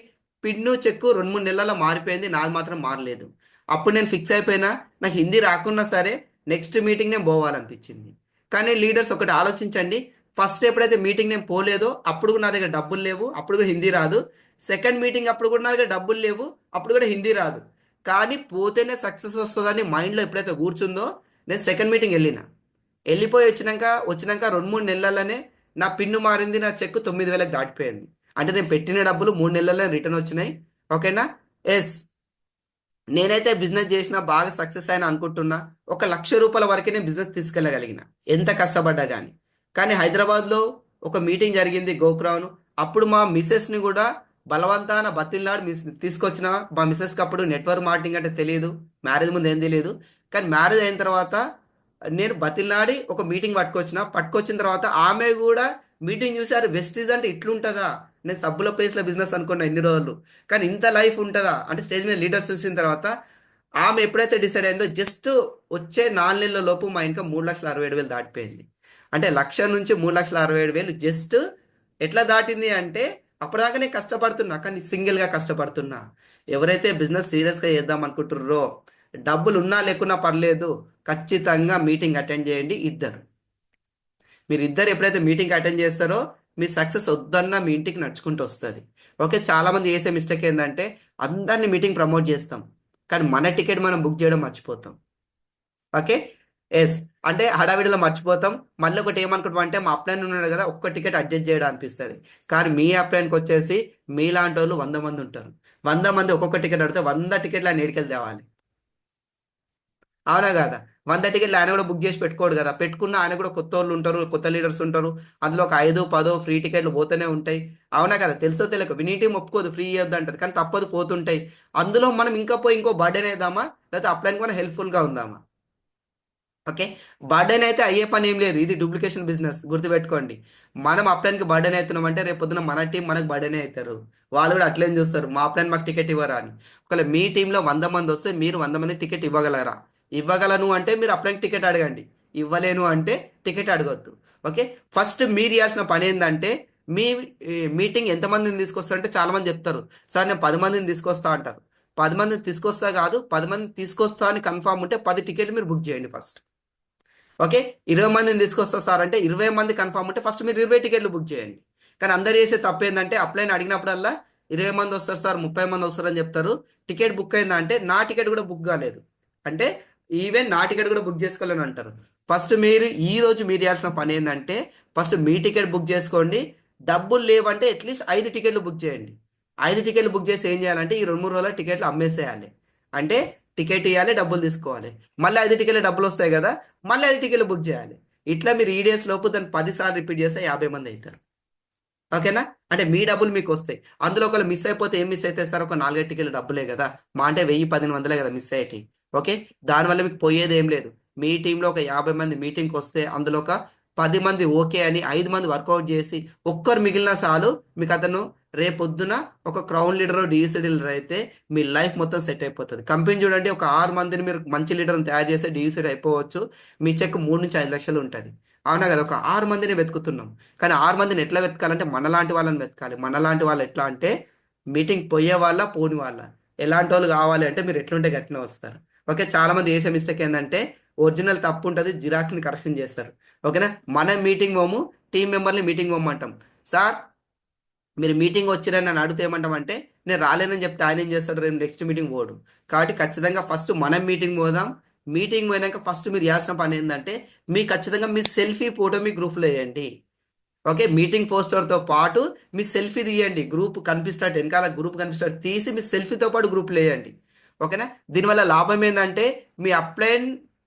పిన్ను చెక్కు 2-3 నెలల్లో మారిపోయింది, నాది మాత్రం మారలేదు. అప్పుడు నేను ఫిక్స్ అయిపోయినా, నాకు హిందీ రాకున్నా సరే నెక్స్ట్ మీటింగ్ నేను పోవాలనిపించింది. కానీ లీడర్స్ ఒకటి ఆలోచించండి, ఫస్ట్ ఎప్పుడైతే మీటింగ్ నేను పోలేదో అప్పుడు కూడా నా దగ్గర డబ్బులు లేవు, అప్పుడు కూడా హిందీ రాదు. సెకండ్ మీటింగ్ అప్పుడు కూడా నా దగ్గర డబ్బులు లేవు, అప్పుడు కూడా హిందీ రాదు. కానీ పోతేనే సక్సెస్ వస్తుందని మైండ్లో ఎప్పుడైతే కూర్చుందో నేను సెకండ్ మీటింగ్ వెళ్ళిపోయి వచ్చినాక 2-3 నెలలనే నా పిన్ను మారింది, నా చెక్కు 9,000కి దాటిపోయింది. అంటే నేను పెట్టిన డబ్బులు 3 నెలల్లో రిటర్న్ వచ్చినాయి. ఓకేనా, ఎస్, నేనైతే బిజినెస్ చేసిన బాగా సక్సెస్ అయినా అనుకుంటున్నా. 1,00,000 రూపాయల వరకే నేను బిజినెస్ తీసుకెళ్ళగలిగిన, ఎంత కష్టపడ్డా కానీ. కానీ హైదరాబాద్లో ఒక మీటింగ్ జరిగింది గోకురావును. అప్పుడు మా మిస్సెస్ని కూడా బలవంతాన బతిల్లాడి తీసుకొచ్చిన. మా మిస్సెస్కి అప్పుడు నెట్వర్క్ మార్కెటింగ్ అంటే తెలియదు, మ్యారేజ్ ముందు ఏం తెలియదు. కానీ మ్యారేజ్ అయిన తర్వాత నేను బతిల్లాడి ఒక మీటింగ్ పట్టుకొచ్చిన తర్వాత ఆమె కూడా మీటింగ్ చూసారు, వెస్టీజ్ అంటే ఇట్లుంటుందా, నేను సబ్బుల ప్లేస్లో బిజినెస్ అనుకున్నా ఎన్ని రోజులు, కానీ ఇంత లైఫ్ ఉంటుందా అంటే స్టేజ్ మీద లీడర్స్ చూసిన తర్వాత ఆమె ఎప్పుడైతే డిసైడ్ అయిందో జస్ట్ వచ్చే 4 నెలల లోపు మా ఇన్కమ్ 3,67,000 దాటిపోయింది. అంటే 1,00,000 నుంచి 3,67,000 జస్ట్ ఎట్లా దాటింది అంటే అప్పటిదాకా నేను కష్టపడుతున్నా, కానీ సింగిల్గా కష్టపడుతున్నా. ఎవరైతే బిజినెస్ సీరియస్గా చేద్దాం అనుకుంటుర్రో, డబ్బులు ఉన్నా లేకున్నా పర్లేదు, ఖచ్చితంగా మీటింగ్ అటెండ్ చేయండి ఇద్దరు. మీరు ఇద్దరు ఎప్పుడైతే మీటింగ్ అటెండ్ చేస్తారో మీ సక్సెస్ వద్దన్నా మీ ఇంటికి నడుచుకుంటూ వస్తుంది. ఓకే, చాలామంది చేసే మిస్టేక్ ఏంటంటే అందరినీ మీటింగ్ ప్రమోట్ చేస్తాం, కానీ మన టికెట్ మనం బుక్ చేయడం మర్చిపోతాం. ఓకే, ఎస్, అంటే హడావిడిలో మర్చిపోతాం. మళ్ళీ ఒకటి ఏమనుకుంటాం అంటే మా అప్లైన్ ఉన్నాడు కదా ఒక్క టికెట్ అడ్జస్ట్ చేయడం అనిపిస్తుంది. కానీ మీ అప్లైన్కి వచ్చేసి మీలాంటి వాళ్ళు 100 మంది ఉంటారు. 100 మంది ఒక్కొక్క టికెట్ అడిగితే 100 టికెట్లు ఆయన ఏడికెళ్ళి తేవాలి. అవునా కదా, 100 టికెట్లు ఆయన కూడా బుక్ చేసి పెట్టుకోడు కదా. పెట్టుకున్న ఆయన కూడా కొత్త వాళ్ళు ఉంటారు, కొత్త లీడర్స్ ఉంటారు. అందులో ఒక 5-10 ఫ్రీ టికెట్లు పోతూనే ఉంటాయి. అవునా కదా, తెలుసో తెలియక వినీ టీం ఒప్పుకోదు, ఫ్రీ ఇవ్వద్దు అంటది, కానీ తప్పదు, పోతుంటాయి. అందులో మనం ఇంకా పోయి ఇంకో బర్త్డేనే వేద్దామా, లేకపోతే అప్లైన్ కూడా హెల్ప్ఫుల్గా ఉందామా. ఓకే, బర్త్డేన్ అయితే అయ్యే పని ఏం లేదు, ఇది డూప్లికేషన్ బిజినెస్ గుర్తుపెట్టుకోండి. మనం అప్లైన్కి బర్త్డేన్ అవుతున్నాం అంటే రేపు పొద్దున మన టీం మనకు బర్త్డేనే అవుతారు. వాళ్ళు కూడా అట్లేం చూస్తారు, మా అప్లైన్ మాకు టికెట్ ఇవ్వరా అని. ఒకవేళ మీ టీంలో 100 మంది వస్తే మీరు 100 మంది టికెట్ ఇవ్వగలరా? ఇవ్వగలను అంటే మీరు అప్లైన్ టికెట్ అడగండి, ఇవ్వలేను అంటే టికెట్ అడగొద్దు. ఓకే, ఫస్ట్ మీరు ఇవ్వాల్సిన పని ఏంటంటే మీ మీటింగ్ ఎంతమందిని తీసుకొస్తారంటే చాలామంది చెప్తారు, సార్ నేను 10 మందిని తీసుకొస్తా అంటారు. 10 మందిని తీసుకొస్తా కాదు, 10 మందిని తీసుకొస్తా అని కన్ఫామ్ ఉంటే 10 టికెట్లు మీరు బుక్ చేయండి ఫస్ట్. ఓకే, 20 మందిని తీసుకొస్తా సార్ అంటే 20 మంది కన్ఫామ్ ఉంటే ఫస్ట్ మీరు 20 టికెట్లు బుక్ చేయండి. కానీ అందరు చేసే తప్పు ఏంటంటే అప్లైన్ అడిగినప్పుడల్లా 20 మంది వస్తారు సార్, 30 మంది వస్తారు అని చెప్తారు. టికెట్ బుక్ అయిందా అంటే నా టికెట్ కూడా బుక్ కాలేదు అంటే, ఈవెన్ నా టికెట్ కూడా బుక్ చేసుకోలేని అంటారు. ఫస్ట్ మీరు ఈ రోజు మీరు చేయాల్సిన పని ఏంటంటే ఫస్ట్ మీ టికెట్ బుక్ చేసుకోండి. డబ్బులు లేవంటే అట్లీస్ట్ 5 టికెట్లు బుక్ చేయండి. 5 టికెట్లు బుక్ చేసి ఏం చేయాలంటే ఈ 2-3 రోజుల టికెట్లు అమ్మేసేయాలి. అంటే టికెట్ ఇవ్వాలి, డబ్బులు తీసుకోవాలి. మళ్ళీ 5 టికెట్లు డబ్బులు వస్తాయి కదా, మళ్ళీ 5 టికెట్లు బుక్ చేయాలి. ఇట్లా మీరు ఈ డేస్ లోపు దాన్ని 10 సార్లు రిపీట్ చేస్తే 50 మంది అవుతారు. ఓకేనా? అంటే మీ డబ్బులు మీకు వస్తాయి. అందులో ఒకవేళ మిస్ అయిపోతే ఏం మిస్ అయితే సార్, ఒక 4 టికెట్లు డబ్బులే కదా, మా అంటే 1000-1500 కదా మిస్ అయ్యేటి. ఓకే, దానివల్ల మీకు పోయేది ఏం లేదు. మీ టీంలో ఒక 50 మంది మీటింగ్కి వస్తే అందులో ఒక 10 మంది ఓకే అని 5 మంది వర్కౌట్ చేసి ఒక్కరు మిగిలిన చాలు, మీకు అతను రేపొద్దున ఒక క్రౌన్ లీడర్ డిఈసి లీడర్ అయితే మీ లైఫ్ మొత్తం సెట్ అయిపోతుంది. కంపెనీ చూడండి, ఒక 6 మందిని మీరు మంచి లీడర్ని తయారు చేస్తే డిఈసి అయిపోవచ్చు. మీ చెక్ 3 నుంచి 5 లక్షలు ఉంటుంది. అవునా కదా? ఒక 6 మందిని వెతుకుతున్నాం. కానీ 6 మందిని ఎట్లా వెతకాలంటే మనలాంటి వాళ్ళని వెతకాలి. మనలాంటి వాళ్ళు ఎట్లా అంటే మీటింగ్ పోయే వాళ్ళ పోని వాళ్ళ, ఎలాంటి వాళ్ళు కావాలి అంటే మీరు ఎట్లుంటే గట్టిన వస్తారు. ఓకే, చాలా మంది చేసే మిస్టేక్ ఏంటంటే ఒరిజినల్ తప్పు ఉంటుంది, జిరాక్స్ని కరెక్షన్ చేస్తారు. ఓకేనా? మనం మీటింగ్ పోము, టీం మెంబర్ని మీటింగ్ పోమంటాం. సార్ మీరు మీటింగ్ వచ్చిరని నన్ను అడిగితే ఏమంటామంటే, నేను రాలేనని చెప్తే ఆయన ఏం చేస్తాడు, రేపు నెక్స్ట్ మీటింగ్ పోడు. కాబట్టి ఖచ్చితంగా ఫస్ట్ మనం మీటింగ్ పోదాం. మీటింగ్ పోయినాక ఫస్ట్ మీరు చేయాల్సిన పని ఏంటంటే, మీ ఖచ్చితంగా మీ సెల్ఫీ ఫోటో మీ గ్రూప్లో వేయండి. ఓకే, మీటింగ్ పోస్టర్తో పాటు మీ సెల్ఫీ తీయండి. గ్రూప్ కనిపిస్తాడు, వెనకాల గ్రూప్ కనిపిస్తాడు, తీసి మీ సెల్ఫీతో పాటు గ్రూప్లో వేయండి. ఓకేనా? దీనివల్ల లాభం ఏంటంటే మీ అప్లైన్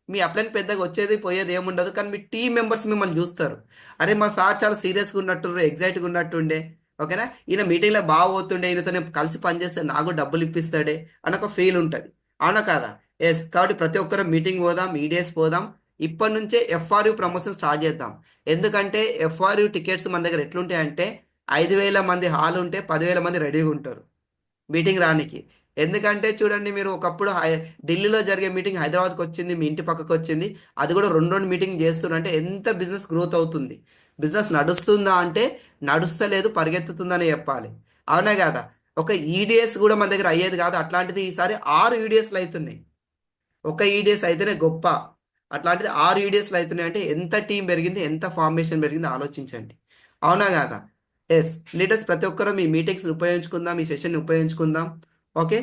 మీ అప్లైన్ పెద్దగా వచ్చేది పోయేది ఏముండదు, కానీ మీ టీం మెంబర్స్ మిమ్మల్ని చూస్తారు. అరే మా సార్ చాలా సీరియస్గా ఉన్నట్టు, ఎగ్జైట్గా ఉన్నట్టుండే. ఓకేనా? ఈయన మీటింగ్లో బాగా పోతుండే, ఈయనతో నేను కలిసి పనిచేస్తే నాకు డబ్బులు ఇప్పిస్తాడే అని ఒక ఫీల్ ఉంటుంది. అవునా కాదా? ఎస్, కాబట్టి ప్రతి ఒక్కరు మీటింగ్ పోదాం, ఈడిఎస్ పోదాం. ఇప్పటి నుంచే ఎఫ్ఆర్యు ప్రమోషన్ స్టార్ట్ చేద్దాం. ఎందుకంటే ఎఫ్ఆర్యు టికెట్స్ మన దగ్గర ఎట్లుంటాయంటే 5,000 మంది హాల్ ఉంటే 10,000 మంది రెడీగా ఉంటారు మీటింగ్ రానికి. ఎందుకంటే చూడండి, మీరు ఒకప్పుడు ఢిల్లీలో జరిగే మీటింగ్ హైదరాబాద్కి వచ్చింది, మీ ఇంటి పక్కకు వచ్చింది. అది కూడా రెండు రెండు మీటింగ్ చేస్తున్నారంటే ఎంత బిజినెస్ గ్రోత్ అవుతుంది. బిజినెస్ నడుస్తుందా అంటే నడుస్తలేదు, పరిగెత్తుతుందని చెప్పాలి. అవునా కదా? ఒక ఈడిఎస్ కూడా మన దగ్గర అయ్యేది కాదు, అట్లాంటిది ఈసారి 6 ఈడిఎస్లు అవుతున్నాయి. ఒక ఈడిఎస్ అయితేనే గొప్ప, అట్లాంటిది 6 ఈడిఎస్లు అవుతున్నాయి అంటే ఎంత టీం పెరిగింది, ఎంత ఫార్మేషన్ పెరిగింది ఆలోచించండి. అవునా కాదా? ఎస్, లీడర్స్ ప్రతి ఒక్కరూ మీ మీటింగ్స్ని ఉపయోగించుకుందాం, ఈ సెషన్ని ఉపయోగించుకుందాం. Okay.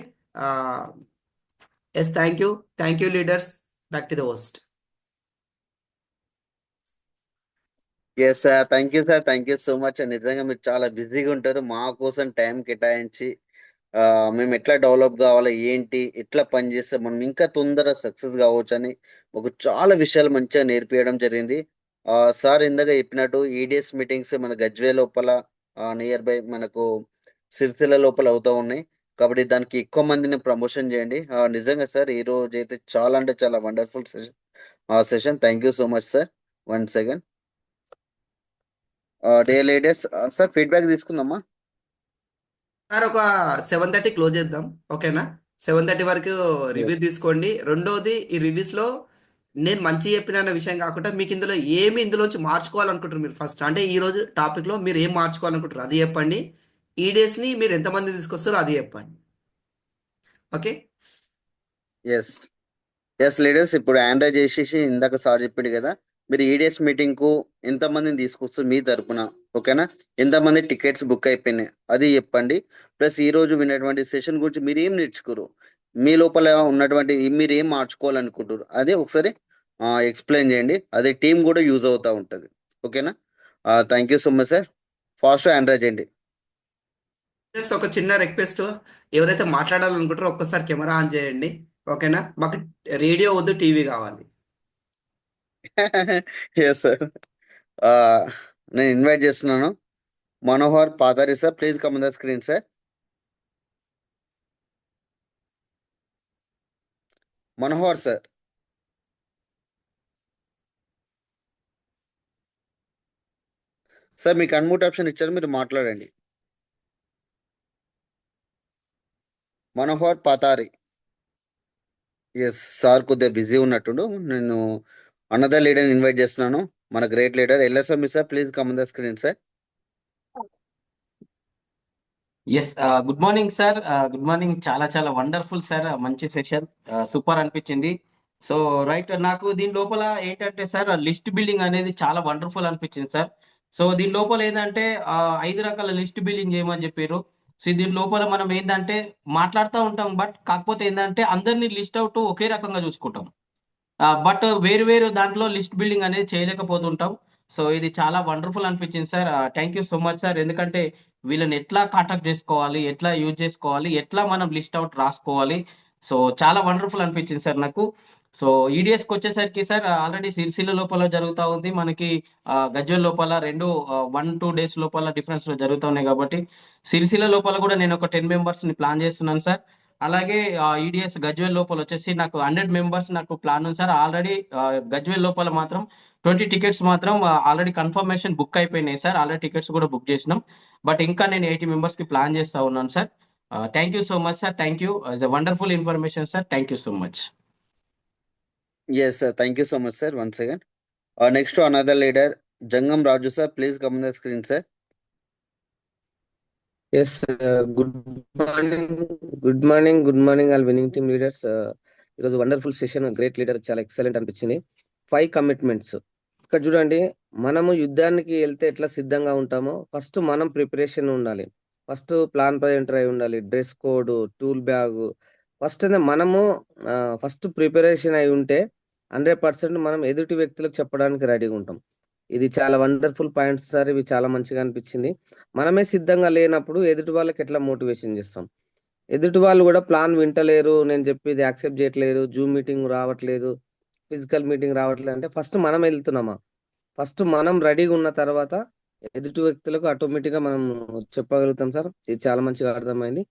Yes, thank you leaders. Back to the host. Yes sir, thank you sir, thank you so much. నిజంగా మీరు చాలా బిజీగా ఉంటారు, మా కోసం టైం కేటాయించి ఆ, మేము ఎట్లా డెవలప్ కావాలి, ఏంటి, ఎట్లా పని చేస్తే మనం ఇంకా తొందరగా సక్సెస్ కావచ్చు అని ఒక చాలా విషయాలు మంచిగా నేర్పియడం జరిగింది. సార్ ఇందాక చెప్పినట్టు ఈడిఎస్ మీటింగ్స్ మన గజ్వే లోపల నియర్ బై మనకు సిరిసిల్ల లోపల అవుతూ ఉన్నాయి. కాబట్టి దానికి ఎక్కువ మందిని ప్రమోషన్ చేయండి. నిజంగా సార్ ఈ రోజు అయితే చాలా అంటే చాలా wonderful session. Session thank you so much sir. One second. Day ladies sir feedback తీసుకుందామా? సార్ ఒక 7:30 క్లోజ్ చేద్దాం. ఓకేనా? 7:30 వరకు రివ్యూ ఎస్. తీసుకోండి. రెండోది, ఈ రివ్యూస్లో నేను మంచి చెప్పిన అన్న విషయం కాకుండా మీకు ఇందులోంచి మార్చుకోవాలనుకుంటారు మీరు ఫస్ట్, అంటే ఈ రోజు టాపిక్లో మీరు ఏం మార్చుకోవాలనుకుంటారు అది చెప్పండి. ఈ డేస్ని మీరు ఎంతమంది తీసుకొస్తారో అది చెప్పండి. ఓకే. ఎస్. ఎస్ లీడర్స్, ఇప్పుడు ఆండ్రాయిడ్ చేసేసి ఇందాక సార్ చెప్పిండు కదా, మీరు ఈడిఎస్ మీటింగ్ కు ఎంతమందిని తీసుకొస్తారు మీ తరపున, ఓకేనా? ఎంతమంది టికెట్స్ బుక్ అయిపోయినాయి అది చెప్పండి. ప్లస్ ఈ రోజు విన్నటువంటి సెషన్ గురించి మీరు ఏం నేర్చుకోరు, మీ లోపల ఉన్నటువంటి మీరు ఏం మార్చుకోవాలనుకుంటారు అదే ఒకసారి ఎక్స్ప్లెయిన్ చేయండి. అదే టీం కూడా యూజ్ అవుతా ఉంటుంది. ఓకేనా? Thank you so much sir. Fast Android చేయండి. జస్ట్ ఒక చిన్న రిక్వెస్ట్, ఎవరైతే మాట్లాడాలనుకుంటారో ఒక్కసారి కెమెరా ఆన్ చేయండి. ఓకేనా? మాకు రేడియో వద్దు, టీవీ కావాలి. Yes sir. నేను ఇన్వైట్ చేస్తున్నాను Manohar Padari sir, please come on the screen sir. Manohar sir. Sir మీకు అన్మ్యూట్ ఆప్షన్ ఇచ్చారు, మీరు మాట్లాడండి. మనోహర్ పాతారి. ఎస్ సార్ కొద్దిగా బిజీ ఉన్నట్టుండు, నేను అనదర్ లీడర్ ఇన్వైట్ చేస్తున్నాను, మన great leader LSM sir, please come on the screen sir. Yes, good morning sir. Good morning. చాలా చాలా వండర్ఫుల్ సార్, మంచి సెషన్, సూపర్ అనిపించింది. సో రైట్, నాకు దీని లోపల ఏంటంటే సార్ లిస్ట్ బిల్డింగ్ అనేది చాలా వండర్ఫుల్ అనిపించింది సార్. సో దీని లోపల ఏంటంటే 5 రకాల లిస్ట్ బిల్డింగ్ చేయమని చెప్పారు. సో దీని లోపల మనం ఏంటంటే మాట్లాడుతూ ఉంటాం, బట్ కాకపోతే ఏంటంటే అందరినీ లిస్ట్ అవుట్ ఒకే రకంగా చూసుకుంటాం. బట్ వేరు వేరు దాంట్లో లిస్ట్ బిల్డింగ్ అనేది చేయలేకపోతుంటాం. సో ఇది చాలా వండర్ఫుల్ అనిపించింది sir. Thank you so much sir. ఎందుకంటే వీళ్ళని ఎట్లా కాంటాక్ట్ చేసుకోవాలి, ఎట్లా యూజ్ చేసుకోవాలి, ఎట్లా మనం లిస్ట్ అవుట్ రాసుకోవాలి. సో చాలా వండర్ఫుల్ అనిపించింది సార్ నాకు. సో ఈడిఎస్కి వచ్చేసరికి సార్ ఆల్రెడీ సిరిసిల్ల లోపల జరుగుతూ ఉంది, మనకి గజ్వేల్ లోపల రెండు 1-2 డేస్ లోపల డిఫరెన్స్ లో జరుగుతూ ఉన్నాయి. కాబట్టి సిరిసిల్ల లోపల కూడా నేను ఒక 10 మెంబర్స్ ని ప్లాన్ చేస్తున్నాను సార్. అలాగే ఈడిఎస్ గజ్వేల్ లోపల వచ్చేసి నాకు 100 మెంబర్స్ నాకు ప్లాన్ ఉంది సార్. ఆల్రెడీ గజ్వేల్ లోపల మాత్రం 20 టికెట్స్ మాత్రం ఆల్రెడీ కన్ఫర్మేషన్ బుక్ అయిపోయినాయి సార్. ఆల్రెడీ టికెట్స్ కూడా బుక్ చేసినాం. బట్ ఇంకా నేను 80 మెంబర్స్ కి ప్లాన్ చేస్తా ఉన్నాను sir. Thank you so much sir. Thank you. It's wonderful information sir. Thank you so much. Yes, sir. Thank you so much, sir. Once again. Next to another leader, Jangam Raju, sir. Please come on the screen, sir. Yes, good morning, good morning, all winning team leaders. It was a wonderful session, a great leader, చాలా excellent అనిపించింది. 5 commitments. ఇక్కడ చూడండి, మనము యుద్ధానికి వెళ్తే ఎట్లా సిద్ధంగా ఉంటామో ఫస్ట్ మనం ప్రిపరేషన్ ఉండాలి. ఫస్ట్ ప్లాన్ ప్రజెంటర్ అయి ఉండాలి, dress code, tool bag. First మనము ఫస్ట్ ప్రిపరేషన్ అయి ఉంటే 100% మనం ఎదుటి వ్యక్తులకు చెప్పడానికి రెడీగా ఉంటాం. ఇది చాలా వండర్ఫుల్ పాయింట్స్ సార్. ఇవి చాలా మంచిగా అనిపించింది. మనమే సిద్ధంగా లేనప్పుడు ఎదుటి వాళ్ళకి ఎట్లా మోటివేషన్ చేస్తాం? ఎదుటి వాళ్ళు కూడా ప్లాన్ వింటలేరు, నేను చెప్పేది యాక్సెప్ట్ చేయట్లేదు, జూమ్ మీటింగ్ రావట్లేదు, ఫిజికల్ మీటింగ్ రావట్లేదు అంటే ఫస్ట్ మనం వెళ్తున్నామా? ఫస్ట్ మనం రెడీగా ఉన్న తర్వాత ఎదుటి వ్యక్తులకు ఆటోమేటిక్గా మనం చెప్పగలుగుతాం సార్. ఇది చాలా మంచిగా అర్థమైంది.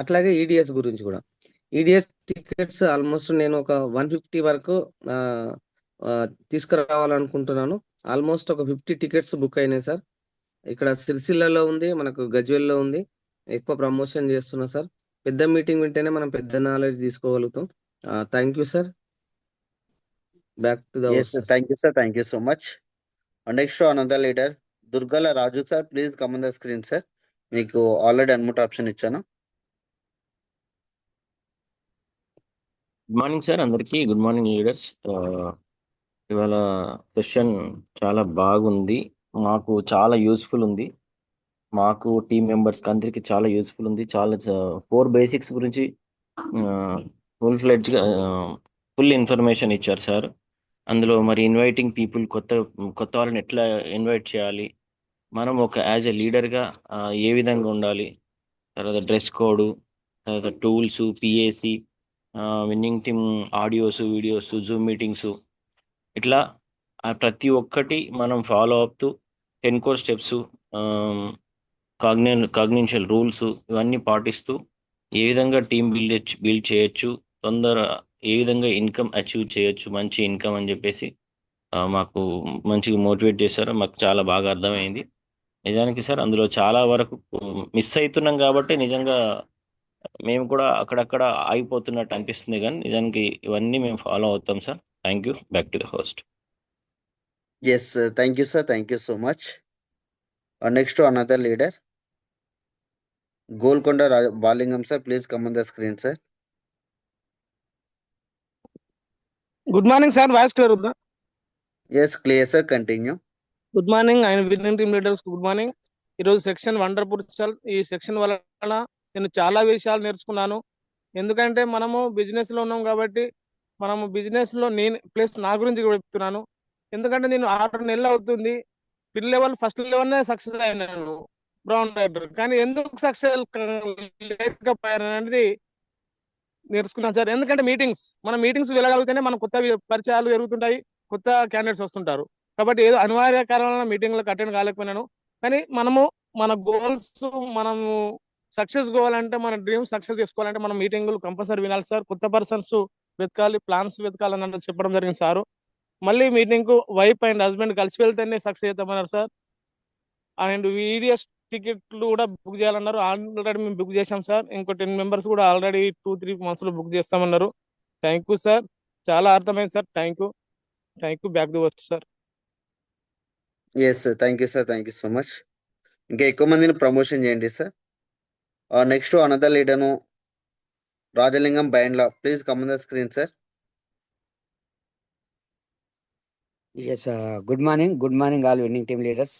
అట్లాగే ఈడిఎస్ గురించి కూడా, ఈడిఎస్ టికెట్స్ ఆల్మోస్ట్ నేను ఒక 150 వరకు తీసుకురావాలనుకుంటున్నాను. ఆల్మోస్ట్ ఒక 50 టికెట్స్ బుక్ అయినాయి సార్. ఇక్కడ సిరిసిల్లలో ఉంది, మనకు గజ్వేల్లో ఉంది. ఎక్కువ ప్రమోషన్ చేస్తున్నా సార్. పెద్ద మీటింగ్ వింటేనే మనం పెద్ద నాలెడ్జ్ తీసుకోగలుగుతాం. Thank you sir. Back to the Yes, sir. Thank you, sir. Thank you so much. Next to another leader, Durgala Raju, sir. Please come on the screen, sir. మీకు already unmute option ఇచ్చాను. Good morning sir అందరికీ. Good morning leaders. ఇవాళ session చాలా బాగుంది, మాకు చాలా useful ఉంది. మాకు టీమ్ మెంబర్స్కి అందరికీ చాలా యూస్ఫుల్ ఉంది. చాలా 4 బేసిక్స్ గురించి ఫుల్ ఫ్లెడ్జ్గా ఫుల్ ఇన్ఫర్మేషన్ ఇచ్చారు సార్. అందులో మరి ఇన్వైటింగ్ పీపుల్, కొత్త వాళ్ళని ఎట్లా ఇన్వైట్ చేయాలి, మనం ఒక యాజ్ ఎ లీడర్గా ఏ విధంగా ఉండాలి, తర్వాత డ్రెస్ కోడ్, తర్వాత tools, PAC, winning team audios, videos, Zoom meetings, ఇట్లా ప్రతి ఒక్కటి మనం ఫాలో అవుతూ 10 కోర్ స్టెప్స్, కాగ్నిషియల్ రూల్స్ ఇవన్నీ పాటిస్తూ ఏ విధంగా టీం బిల్డ్ చేయొచ్చు, ఏ విధంగా ఇన్కమ్ అచీవ్ చేయొచ్చు, మంచి ఇన్కమ్ అని చెప్పేసి మాకు మంచిగా మోటివేట్ చేశారు. మాకు చాలా బాగా అర్థమైంది. నిజానికి సార్ అందులో చాలా వరకు మిస్ అవుతున్నాం కాబట్టి నిజంగా మేము కూడా అక్కడక్కడ ఆగిపోతున్నట్టు అనిపిస్తుంది, కానీ నిజానికి ఇవన్నీ మేము ఫాలో అవుతాం sir. Thank you. Back to the host. Yes, sir. Thank you, sir. Thank you so much. Next to another leader, Golconda Balingam, sir. Please come on the screen, sir. Good morning sir. Voice clear ఉందా? Yes, clear, sir. Continue. Good morning. ఆయన winning team leaders good morning. ఈరోజు section wonderful sir. ఈ section వలన నేను చాలా విషయాలు నేర్చుకున్నాను. ఎందుకంటే మనము బిజినెస్ లో ఉన్నాం కాబట్టి మనము బిజినెస్ లో నేను ప్లస్ నా గురించి కూడా చెప్తున్నాను. ఎందుకంటే నేను 6 నెలలు అవుతుంది పిల్ లెవెల్ ఫస్ట్ లెవెల్ సక్సెస్ అయినాను బ్రౌన్ రైడర్, కానీ ఎందుకు సక్సెస్ లేకపోయాను అనేది నేర్చుకున్నాను సార్. ఎందుకంటే మన మీటింగ్స్ వెళ్ళగలిగితేనే మన కొత్త పరిచయాలు పెరుగుతుంటాయి, కొత్త క్యాండిడేట్స్ వస్తుంటారు. కాబట్టి ఏదో అనివార్య కారణాల మీటింగ్లకు అటెండ్ కాలేకపోయినాను. కానీ మనము మన గోల్స్ మనము సక్సెస్ కావాలంటే, మన డ్రీమ్స్ సక్సెస్ చేసుకోవాలంటే మనం మీటింగ్లు కంపల్సరీ వినాలి సార్. కొత్త పర్సన్స్ వెతకాలి, ప్లాన్స్ వెతకాలని అన్నది చెప్పడం జరిగింది సారు. మళ్ళీ మీటింగ్ కు వైఫ్ అండ్ హస్బెండ్ కలిసి వెళ్తేనే సక్సెస్ అవుతామన్నారు సార్. అండ్ వీడియోస్ టికెట్లు కూడా బుక్ చేయాలన్నారు. ఆల్రెడీ మేము బుక్ చేసాం సార్. ఇంకో 10 మెంబర్స్ కూడా ఆల్రెడీ 2-3 మంత్స్ లో బుక్ చేస్తామన్నారు. Thank you sir. చాలా అర్థమైంది sir. Thank you. Back to work sir. Yes, sir. Thank you, sir. Thank you so much. ఇంకా ఎక్కువ మందిని ప్రమోషన్ చేయండి sir. Next to another leader, Rajalingam Baindla. Please come on the screen, sir. Yes, good morning all winning team leaders.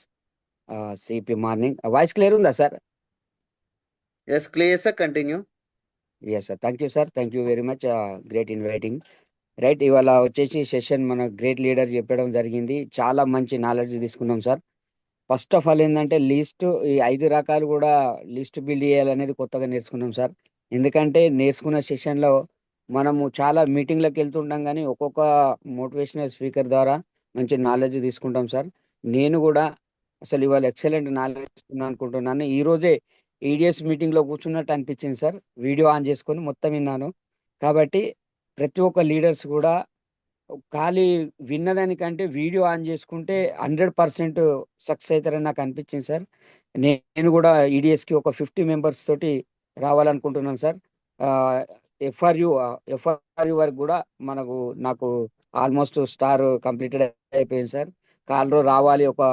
CP morning. Voice clear ఉందా sir? Yes, clear, sir. Continue. Yes, sir. Thank you, sir. Thank you very much. Great inviting. Right. ఇవాళ వచ్చేసి session మన great leader చెప్పడం జరిగింది. చాలా మంచి knowledge తీసుకున్నాం sir. First of all ఏంటంటే ఈ 5 రకాలు కూడా లిస్ట్ బిల్డ్ చేయాలనేది కొత్తగా నేర్చుకున్నాం సార్. ఎందుకంటే నేర్చుకున్న సెషన్‌లో మనము చాలా మీటింగ్‌లకు వెళ్తుంటాం గానీ, ఒక్కొక్క మోటివేషనల్ స్పీకర్ ద్వారా మంచి నాలెడ్జ్ తీసుకుంటాం సార్. నేను కూడా అసలు ఇవాళ ఎక్సలెంట్ నాలెడ్జ్ తీసుకున్నాను అనుకుంటున్నాను. ఈరోజే ఈడీఎస్ మీటింగ్‌లో కూర్చున్నట్టు అనిపించింది సార్. వీడియో ఆన్ చేసుకొని మొత్తం విన్నాను. కాబట్టి ప్రతి ఒక్క లీడర్స్ కూడా ఖాళీ విన్నదానికంటే వీడియో ఆన్ చేసుకుంటే 100% సక్సెస్ అవుతారని నాకు అనిపించింది సార్. నేను కూడా ఈడీఎస్‌కి ఒక 50 మెంబర్స్ తోటి రావాలనుకుంటున్నాను సార్. ఎఫ్ఆర్యు వరకు కూడా నాకు ఆల్మోస్ట్ స్టార్ కంప్లీటెడ్ అయిపోయింది సార్. కాల్రో రావాలి, ఒక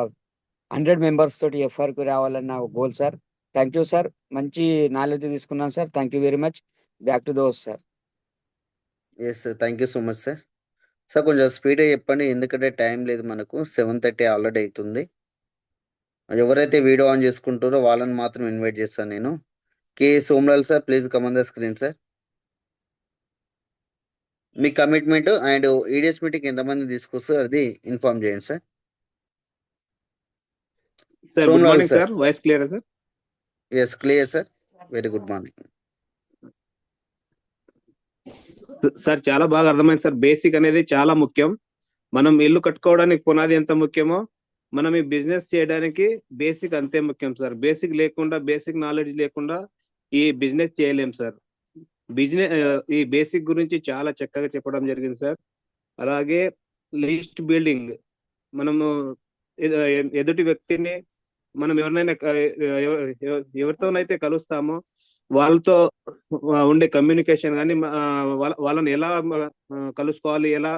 100 మెంబర్స్ తోటి ఎఫ్ఆర్కి రావాలని నా goal sir. Thank you sir. మంచి నాలెడ్జ్ తీసుకున్నాను sir. Thank you very much. Back to those sir. Yes sir, thank you so much sir. Sir కొంచెం స్పీడ్గా చెప్పండి, ఎందుకంటే టైం లేదు మనకు. 7:30 ఆల్రెడీ అవుతుంది. ఎవరైతే వీడియో ఆన్ చేసుకుంటారో వాళ్ళని మాత్రం ఇన్వైట్ చేస్తాను నేను. K Somalal sir, please come on the screen sir. మీ కమిట్మెంట్ అండ్ ఈడిఎస్ మీటింగ్ ఎంతమంది తీసుకొస్తారు అది ఇన్ఫార్మ్ చేయండి sir. Sir good Somalal morning sir. Sir, voice క్లియరా sir? Yes clear sir, very good morning. Sir చాలా బాగా అర్థమైంది సార్. బేసిక్ అనేది చాలా ముఖ్యం. మనం ఇల్లు కట్టుకోవడానికి పునాది ఎంత ముఖ్యమో మనం ఈ బిజినెస్ చేయడానికి బేసిక్ అంతే ముఖ్యం సార్. బేసిక్ లేకుండా, బేసిక్ నాలెడ్జ్ లేకుండా ఈ బిజినెస్ చేయలేం సార్. ఈ బేసిక్ గురించి చాలా చక్కగా చెప్పడం జరిగింది సార్. అలాగే లిస్ట్ బిల్డింగ్, మనము ఎదుటి వ్యక్తిని మనం ఎవరితోనైతే కలుస్తామో వాళ్ళతో ఉండే కమ్యూనికేషన్ కానీ, వాళ్ళని ఎలా కలుసుకోవాలి, ఎలా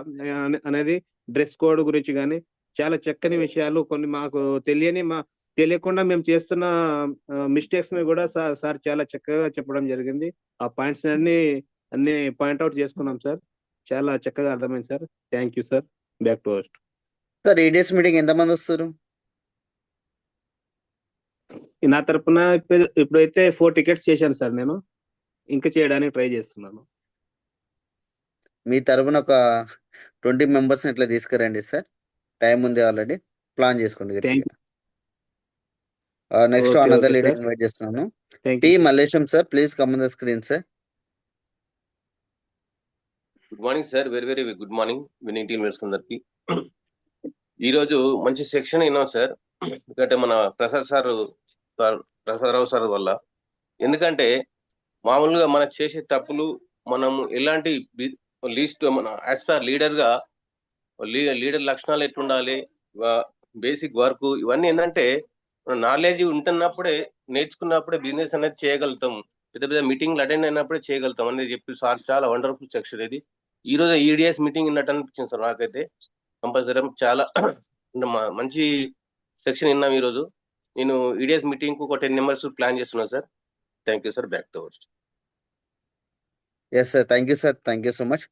అనేది డ్రెస్ కోడ్ గురించి కానీ చాలా చక్కని విషయాలు, కొన్ని మాకు తెలియకుండా మేము చేస్తున్న మిస్టేక్స్ ని కూడా సార్ చాలా చక్కగా చెప్పడం జరిగింది. ఆ పాయింట్స్ అన్ని పాయింట్అవుట్ చేసుకున్నాం సార్. చాలా చక్కగా అర్థమైంది sir. Thank you sir. Back to host. Sir EDS meeting ఎంతమంది వస్తారు? నా తరపున ఇప్పుడైతే 4 టికెట్స్ చేశాను సార్. నేను ఇంకా చేయడానికి ట్రై చేస్తున్నాను. మీ తరపున ఒక 20 మెంబర్స్ ఇట్లా తీసుకురండి సార్. టైం ఉంది ఆల్రెడీ, ప్లాన్ చేసుకోండి గట్టిగా. Next okay another okay leader sir. Invite చేస్తున్నాను. థ్యాంక్ పి you. Mallesham sir, please come on the screen sir. Good morning sir. Very very good morning winning team members అందరికి. ఈ రోజు మంచి సెక్షన్ విన్నాం సార్. ఎందుకంటే మన ప్రసాదరావు సార్ వల్ల. ఎందుకంటే మామూలుగా మనం చేసే తప్పులు, మనం ఎలాంటి లీస్ట్ మన యాజ్ పర్ లీడర్ గా లీడర్ లక్షణాలు ఎట్లుండాలి, బేసిక్ వర్క్, ఇవన్నీ ఏంటంటే మన నాలెడ్జ్ ఉంటున్నప్పుడే, నేర్చుకున్నప్పుడే బిజినెస్ అనేది చేయగలుగుతాం. పెద్ద పెద్ద మీటింగ్లు అటెండ్ అయినప్పుడే చేయగలుగుతాం అనేది చెప్పి సార్ చాలా వండర్ఫుల్ సెక్షన్ ఇది. ఈ రోజు ఈడిఎస్ మీటింగ్ విన్నట్టు అనిపించింది సార్ నాకైతే. కంపల్సరీ చాలా మంచి సెక్షన్ విన్నాం ఈ రోజు. నేను ఈడిఎస్ మీటింగ్ కు ఒక 10 మెంబర్స్ ప్లాన్ చేస్తున్నాను sir. Thank you sir. Back to host. Yes sir, thank you sir, thank you so much.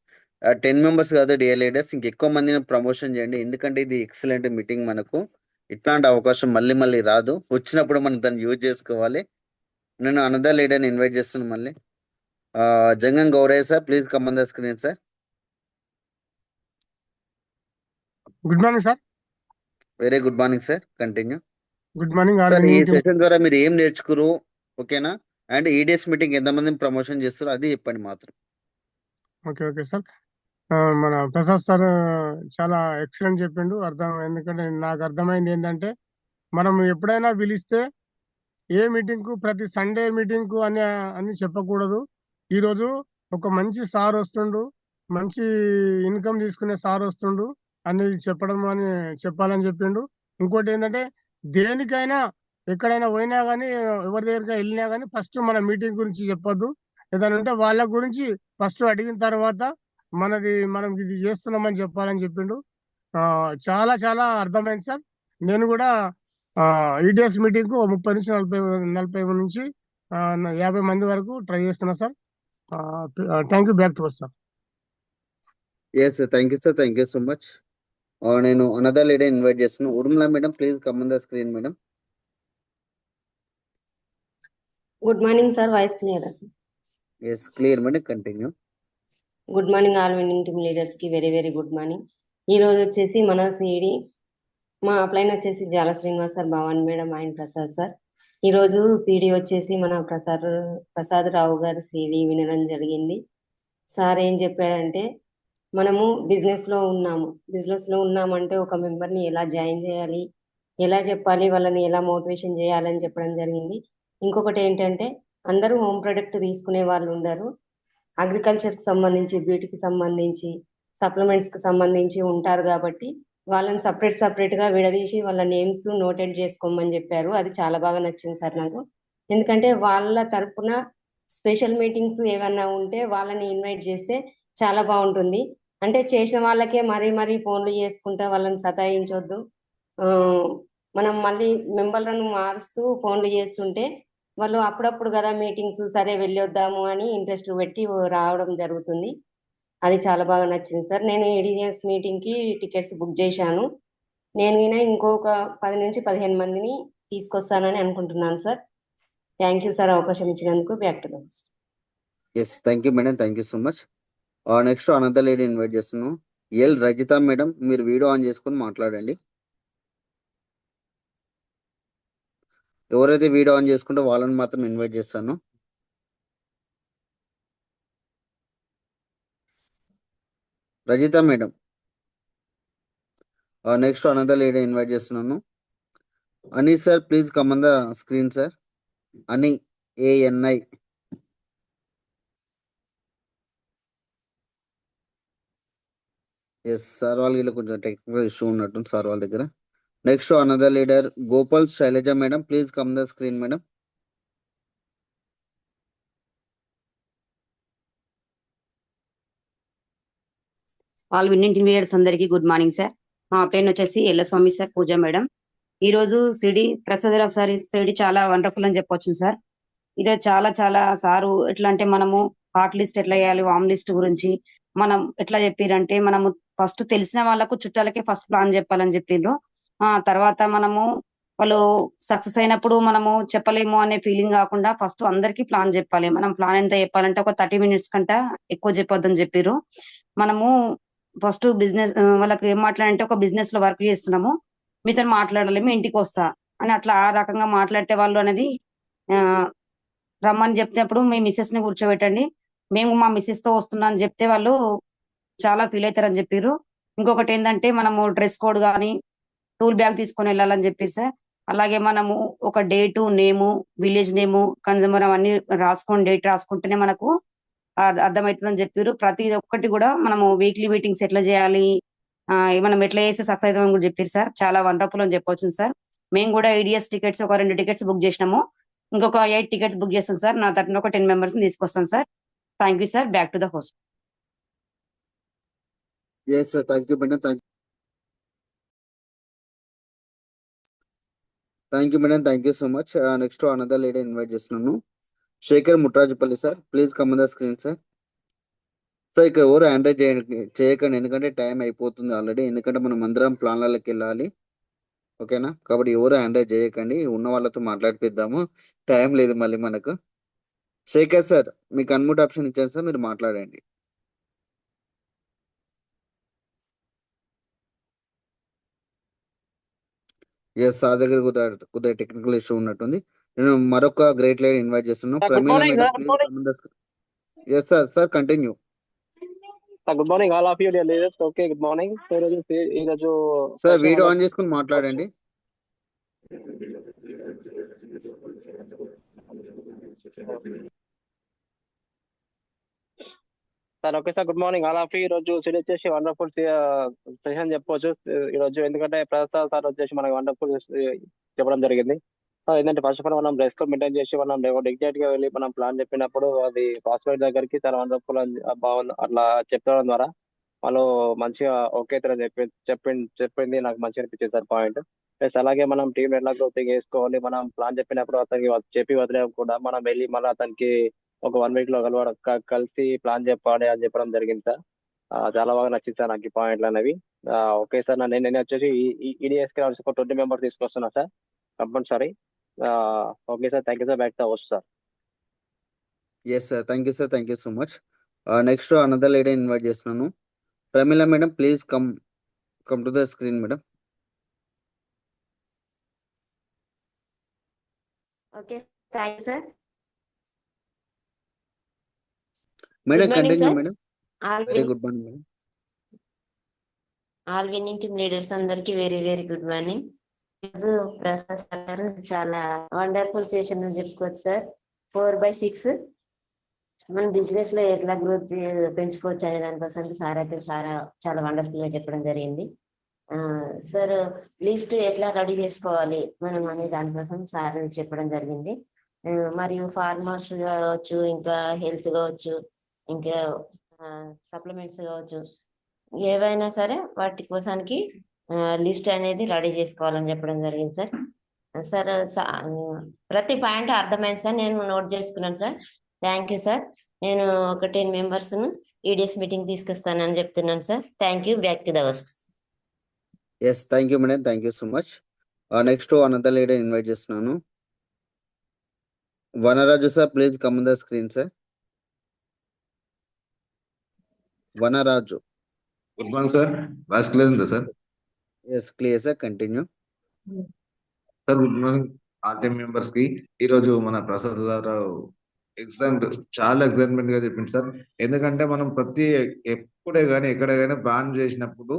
10 members కాదు డియర్ లీడర్స్, ఇంకెక్కువ మందిని ప్రమోషన్ చేయండి. ఎందుకంటే ఇది ఎక్సలెంట్ మీటింగ్. మనకు ఇట్లాంటి అవకాశం మళ్ళీ మళ్ళీ రాదు. వచ్చినప్పుడు మనం దాన్ని యూజ్ చేసుకోవాలి. నేను అనదర్ లీడర్ని ఇన్వైట్ చేస్తున్నాను మళ్ళీ. Jangam Gaurayya sir, please come on the screen sir. Good morning sir. Very good morning sir, continue. Good morning sir, ఈ సెషన్ ద్వారా మీరు ఏం నేర్చుకురు, ఓకేనా? అండ్ ఈడిఎస్ మీటింగ్ ఎంతమందిని ప్రమోషన్ చేస్తారు అది చెప్పండి మాత్రం. Okay okay sir. మన ప్రసాద్ సార్ చాలా ఎక్సలెంట్ చెప్పిండు. ఎందుకంటే నాకు అర్థమైంది ఏంటంటే, మనం ఎప్పుడైనా పిలిస్తే ఏ మీటింగ్ కు, ప్రతి సండే మీటింగ్ కు అని చెప్పకూడదు. ఈరోజు ఒక మంచి సార్ వస్తుండు, మంచి ఇన్కమ్ తీసుకునే సార్ వస్తుండు అనేది చెప్పాలని చెప్పిండు. ఇంకోటి ఏంటంటే, దేనికైనా ఎక్కడైనా పోయినా కానీ, ఎవరి దగ్గరికి వెళ్ళినా కానీ ఫస్ట్ మన మీటింగ్ గురించి చెప్పొద్దు. ఏదైనా ఉంటే వాళ్ళ గురించి ఫస్ట్ అడిగిన తర్వాత మనం ఇది చేస్తున్నామని చెప్పాలని చెప్పిండు. చాలా చాలా అర్థమైంది సార్. నేను కూడా ఈడిఎస్ మీటింగ్ కు 30 నుంచి 40 నుంచి 50 మంది వరకు ట్రై చేస్తున్నా sir. Thank you. Back to work sir. Yes sir, thank you sir, thank you so much. నేను అనదర్ లీడర్ ఇన్వైట్ చేస్తున్నాను. Urmila madam, please come on the screen madam. Good morning sir. Voice clear sir? Yes clear madam, continue. Good morning all winning team leaders కి very very good morning. ఈ రోజు వచ్చేసి మన CD మా upline వచ్చేసి Jala Srinivas sir, Bhavan madam and Prasad sir. ఈ రోజు CD వచ్చేసి మన ప్రసాద్ రావు గారు సిడి వినడం జరిగింది. సార్ ఏం చెప్పారంటే మనము బిజినెస్ లో ఉన్నామంటే ఒక మెంబర్ని ఎలా జాయిన్ చేయాలి, ఎలా చెప్పాలి, వాళ్ళని ఎలా మోటివేషన్ చేయాలని చెప్పడం జరిగింది. ఇంకొకటి ఏంటంటే అందరూ హోమ్ ప్రొడక్ట్ తీసుకునే వాళ్ళు ఉండరు, అగ్రికల్చర్ కి సంబంధించి, బ్యూటీకి సంబంధించి, సప్లిమెంట్స్ కి సంబంధించి ఉంటారు కాబట్టి వాళ్ళని సపరేట్ గా విడదీసి వాళ్ళ నేమ్స్ నోటెడ్ చేసుకోమని చెప్పారు. అది చాలా బాగా నచ్చింది సార్ నాకు. ఎందుకంటే వాళ్ళ తరపున స్పెషల్ మీటింగ్స్ ఏమన్నా ఉంటే వాళ్ళని ఇన్వైట్ చేస్తే చాలా బాగుంటుంది. అంటే చేసిన వాళ్ళకే మరీ ఫోన్లు చేసుకుంటా వాళ్ళని సతాయించొద్దు. ఆ, మనం మళ్ళీ మెంబర్లను మారుస్తూ ఫోన్లు చేస్తుంటే వాళ్ళు అప్పుడప్పుడు కదా మీటింగ్స్, సరే వెళ్ళొద్దాము అని ఇంట్రెస్ట్ పెట్టి రావడం జరుగుతుంది. అది చాలా బాగా నచ్చింది సార్. నేను ఏడిఎస్ మీటింగ్ కి టికెట్స్ బుక్ చేశాను. నేను ఇంకొక 10 నుంచి 15 మందిని తీసుకొస్తానని అనుకుంటున్నాను సార్. థ్యాంక్ యూ సార్, అవకాశం ఇచ్చినందుకు. Back to the host. Yes, thank you madam, thank you so much. Next another lady invite చేస్తున్నాను. ఎల్ రజిత మేడం, మీరు వీడియో ఆన్ చేసుకొని మాట్లాడండి. ఎవరైతే వీడియో ఆన్ చేసుకుంటే వాళ్ళని మాత్రం ఇన్వైట్ చేస్తాను. Rajitha madam. Next another lady invite చేస్తున్నాను. Ani sir, please come on the screen sir. Ani, ANI. Yes sir, వాళ్ళకి కొంచెం టెక్నికల్ ఇష్యూ ఉన్నట్టుంది సార్ వాళ్ళ దగ్గర. Next another leader Gopal Shailaja madam, please come the screen madam. All winning team leaders అందరికీ good morning sir. మా పేరు వచ్చేసి ఎల్లస్వామి సార్, పూజ మేడం. ఈ రోజు సిడి ప్రసాదరావు సార్ సిడి చాలా వండర్ఫుల్ అని చెప్పొచ్చు సార్. ఈరోజు చాలా సారు ఎట్లా అంటే మనము హాట్ లిస్ట్ ఎట్లా వేయాలి, వామ్ లిస్ట్ గురించి మనం ఎట్లా చెప్పారంటే మనము ఫస్ట్ తెలిసిన వాళ్ళకు చుట్టాలకే ఫస్ట్ ప్లాన్ చెప్పాలని చెప్పిండ్రు. తర్వాత మనము వాళ్ళు సక్సెస్ అయినప్పుడు మనము చెప్పలేము అనే ఫీలింగ్ కాకుండా ఫస్ట్ అందరికీ ప్లాన్ చెప్పాలి. మనం ప్లాన్ ఎంత చెప్పాలంటే ఒక 30 minutes కంటే ఎక్కువ చెప్పొద్దని చెప్పారు. మనము ఫస్ట్ బిజినెస్ వాళ్ళకి ఏం మాట్లాడంటే ఒక బిజినెస్ లో వర్క్ చేస్తున్నాము, మీతో మాట్లాడాలి, మీ ఇంటికి వస్తా అని అట్లా ఆ రకంగా మాట్లాడితే వాళ్ళు అనేది రమ్మని చెప్తేప్పుడు మీ మిస్సెస్ ని కూర్చోబెట్టండి, మేము మా మిస్సెస్ తో వస్తున్నా అని చెప్తే వాళ్ళు చాలా ఫీల్ అవుతారని చెప్పారు. ఇంకొకటి ఏంటంటే మనము డ్రెస్ కోడ్ కానీ టూల్ బ్యాగ్ తీసుకొని వెళ్ళాలని చెప్పారు సార్. అలాగే మనము ఒక డేటు, నేము, విలేజ్ నేము, కన్జ్యూమర్ అవన్నీ రాసుకొని డేట్ రాసుకుంటేనే మనకు అర్థమవుతుందని చెప్పారు. ప్రతి ఒక్కటి కూడా మనము వీక్లీ మీటింగ్స్ ఎట్లా చేయాలి, మనం ఎట్లా చేస్తే సక్సెస్ అవుతామని కూడా చెప్పారు సార్. చాలా వండర్ఫుల్ అని చెప్పొచ్చు సార్. మేము కూడా ఐడిఎస్ టికెట్స్ ఒక 2 టికెట్స్ బుక్ చేసినాము, ఇంకొక 8 టికెట్స్ బుక్ చేస్తాం సార్. నా తరఫున ఒక 10 మెంబర్స్ తీసుకొస్తాను sir. Thank you sir. Back to the host. Yes sir, thank you madam, thank you madam, thank you so much. Next another lady invite చేస్తున్నాను. Shekhar Mutrajupalli sir, please come on the screen sir. Sir ఇక్కడ ఎవరు handle చేయకండి, ఎందుకంటే time అయిపోతుంది already, ఎందుకంటే మనం అందరం ప్లాన్లకి వెళ్ళాలి, ఓకేనా? కాబట్టి ఎవరు హ్యాండిల్ చేయకండి, ఉన్న వాళ్ళతో మాట్లాడిపిద్దాము, టైం లేదు మళ్ళీ మనకు. శేఖర్ సార్, మీకు అన్మ్యూట్ ఆప్షన్ ఇచ్చాను సార్, మీరు మాట్లాడండి. ఎస్, సార్ దగ్గర కొద్దిగా టెక్నికల్ ఇష్యూ ఉన్నట్టుంది. నేను మరొక గ్రేట్ లేడీ ఇన్వైట్ చేస్తున్నాను. Pramila madam, please come on the screen. Yes sir, sir continue. Good morning all of you dear leaders. Okay, good morning. ఈరోజు సార్ వీడియో ఆన్ చేసుకుని మాట్లాడండి. Sir okay sir, good morning all of you. ఈరోజు CD వచ్చేసి wonderful session చెప్పవచ్చు ఈరోజు, ఎందుకంటే Prasad sir వచ్చేసి మనకి వండర్ఫుల్ చెప్పడం జరిగింది. ఏంటంటే ఫస్ట్ ఆఫ్ ఆల్ మనం డ్రెస్ కోడ్ మెయింటైన్ చేసి మనం ఎగ్జాక్ట్ గా వెళ్ళి మనం ప్లాన్ చెప్పినప్పుడు అది పాస్వర్డ్ దగ్గరికి చాలా వండర్ఫుల్ బాగుంది అట్లా చెప్పడం ద్వారా వాళ్ళు మంచిగా ఓకే అని చెప్పింది నాకు మంచిగా అనిపించింది సార్ పాయింట్. ప్లస్ అలాగే మనం టీం ఎట్లా గ్రోతింగ్ వేసుకోవాలి, మనం ప్లాన్ చెప్పినప్పుడు అతనికి చెప్పి వదిలేకుండా మనం వెళ్ళి మళ్ళీ అతనికి ఒక 1 week లో కలిసి ప్లాన్ చెప్పాలి అని చెప్పడం జరిగింది సార్. చాలా బాగా నచ్చింది సార్ నాకు ఈ పాయింట్లు అనేవి. ఓకే సార్, నేను వచ్చేసి ఈడిఎస్ కి ఒక 20 members తీసుకొస్తున్నా sir compulsory. Okay sir, thank you sir. Back to host sir. Yes sir, thank you sir, thank you so much. Next another lady invite చేస్తున్నాను. Pramila madam, please come to the screen madam. Okay, thank you sir. Madam good morning continue sir. Madam. All very good morning madam. All winning team leaders అందరికి very very good morning. ఈరోజు Prasad sir గారు చాలా wonderful session అని చెప్పుకోవచ్చు sir. 4/6 మన business లో ఎట్లా growth పెంచుకోవచ్చు అనే దానికోసం సార్ అయితే చాలా వండర్ఫుల్ గా చెప్పడం జరిగింది. సార్ లిస్ట్ ఎట్లా రెడీ చేసుకోవాలి మనం అనే దానికోసం సార్ చెప్పడం జరిగింది. మరియు ఫార్మర్స్ కావచ్చు, ఇంకా హెల్త్ కావచ్చు, ఇంకా సప్లిమెంట్స్ కావచ్చు, ఏవైనా సరే వాటి కోసానికి లిస్ట్ అనేది రెడీ చేసుకోవాలని చెప్పడం జరిగింది సార్. సార్ ప్రతి పాయింట్ అర్థమైంది సార్, నేను నోట్ చేసుకున్నాను సార్. Thank you sir. నేను ఒక 10 మెంబర్స్ ఈడిఎస్ మీటింగ్ తీసుకొస్తానని చెప్తున్నాను sir. Thank you. Back to the work. Yes, thank you madam, thank you so much. Next another lady invite చేస్తున్నాను. Vanaraju sir, please come on the screen sir. Vanaraju. Good morning sir. Voice clear ఉందా sir? Yes, clear sir, continue. Sir good morning all team members కి. ఈ రోజు మన ప్రసాద్ గారు చాలా excitement గా చెప్పింది సార్. ఎందుకంటే మనం ఎప్పుడే కానీ ఎక్కడే కానీ ప్లాన్ చేసినప్పుడు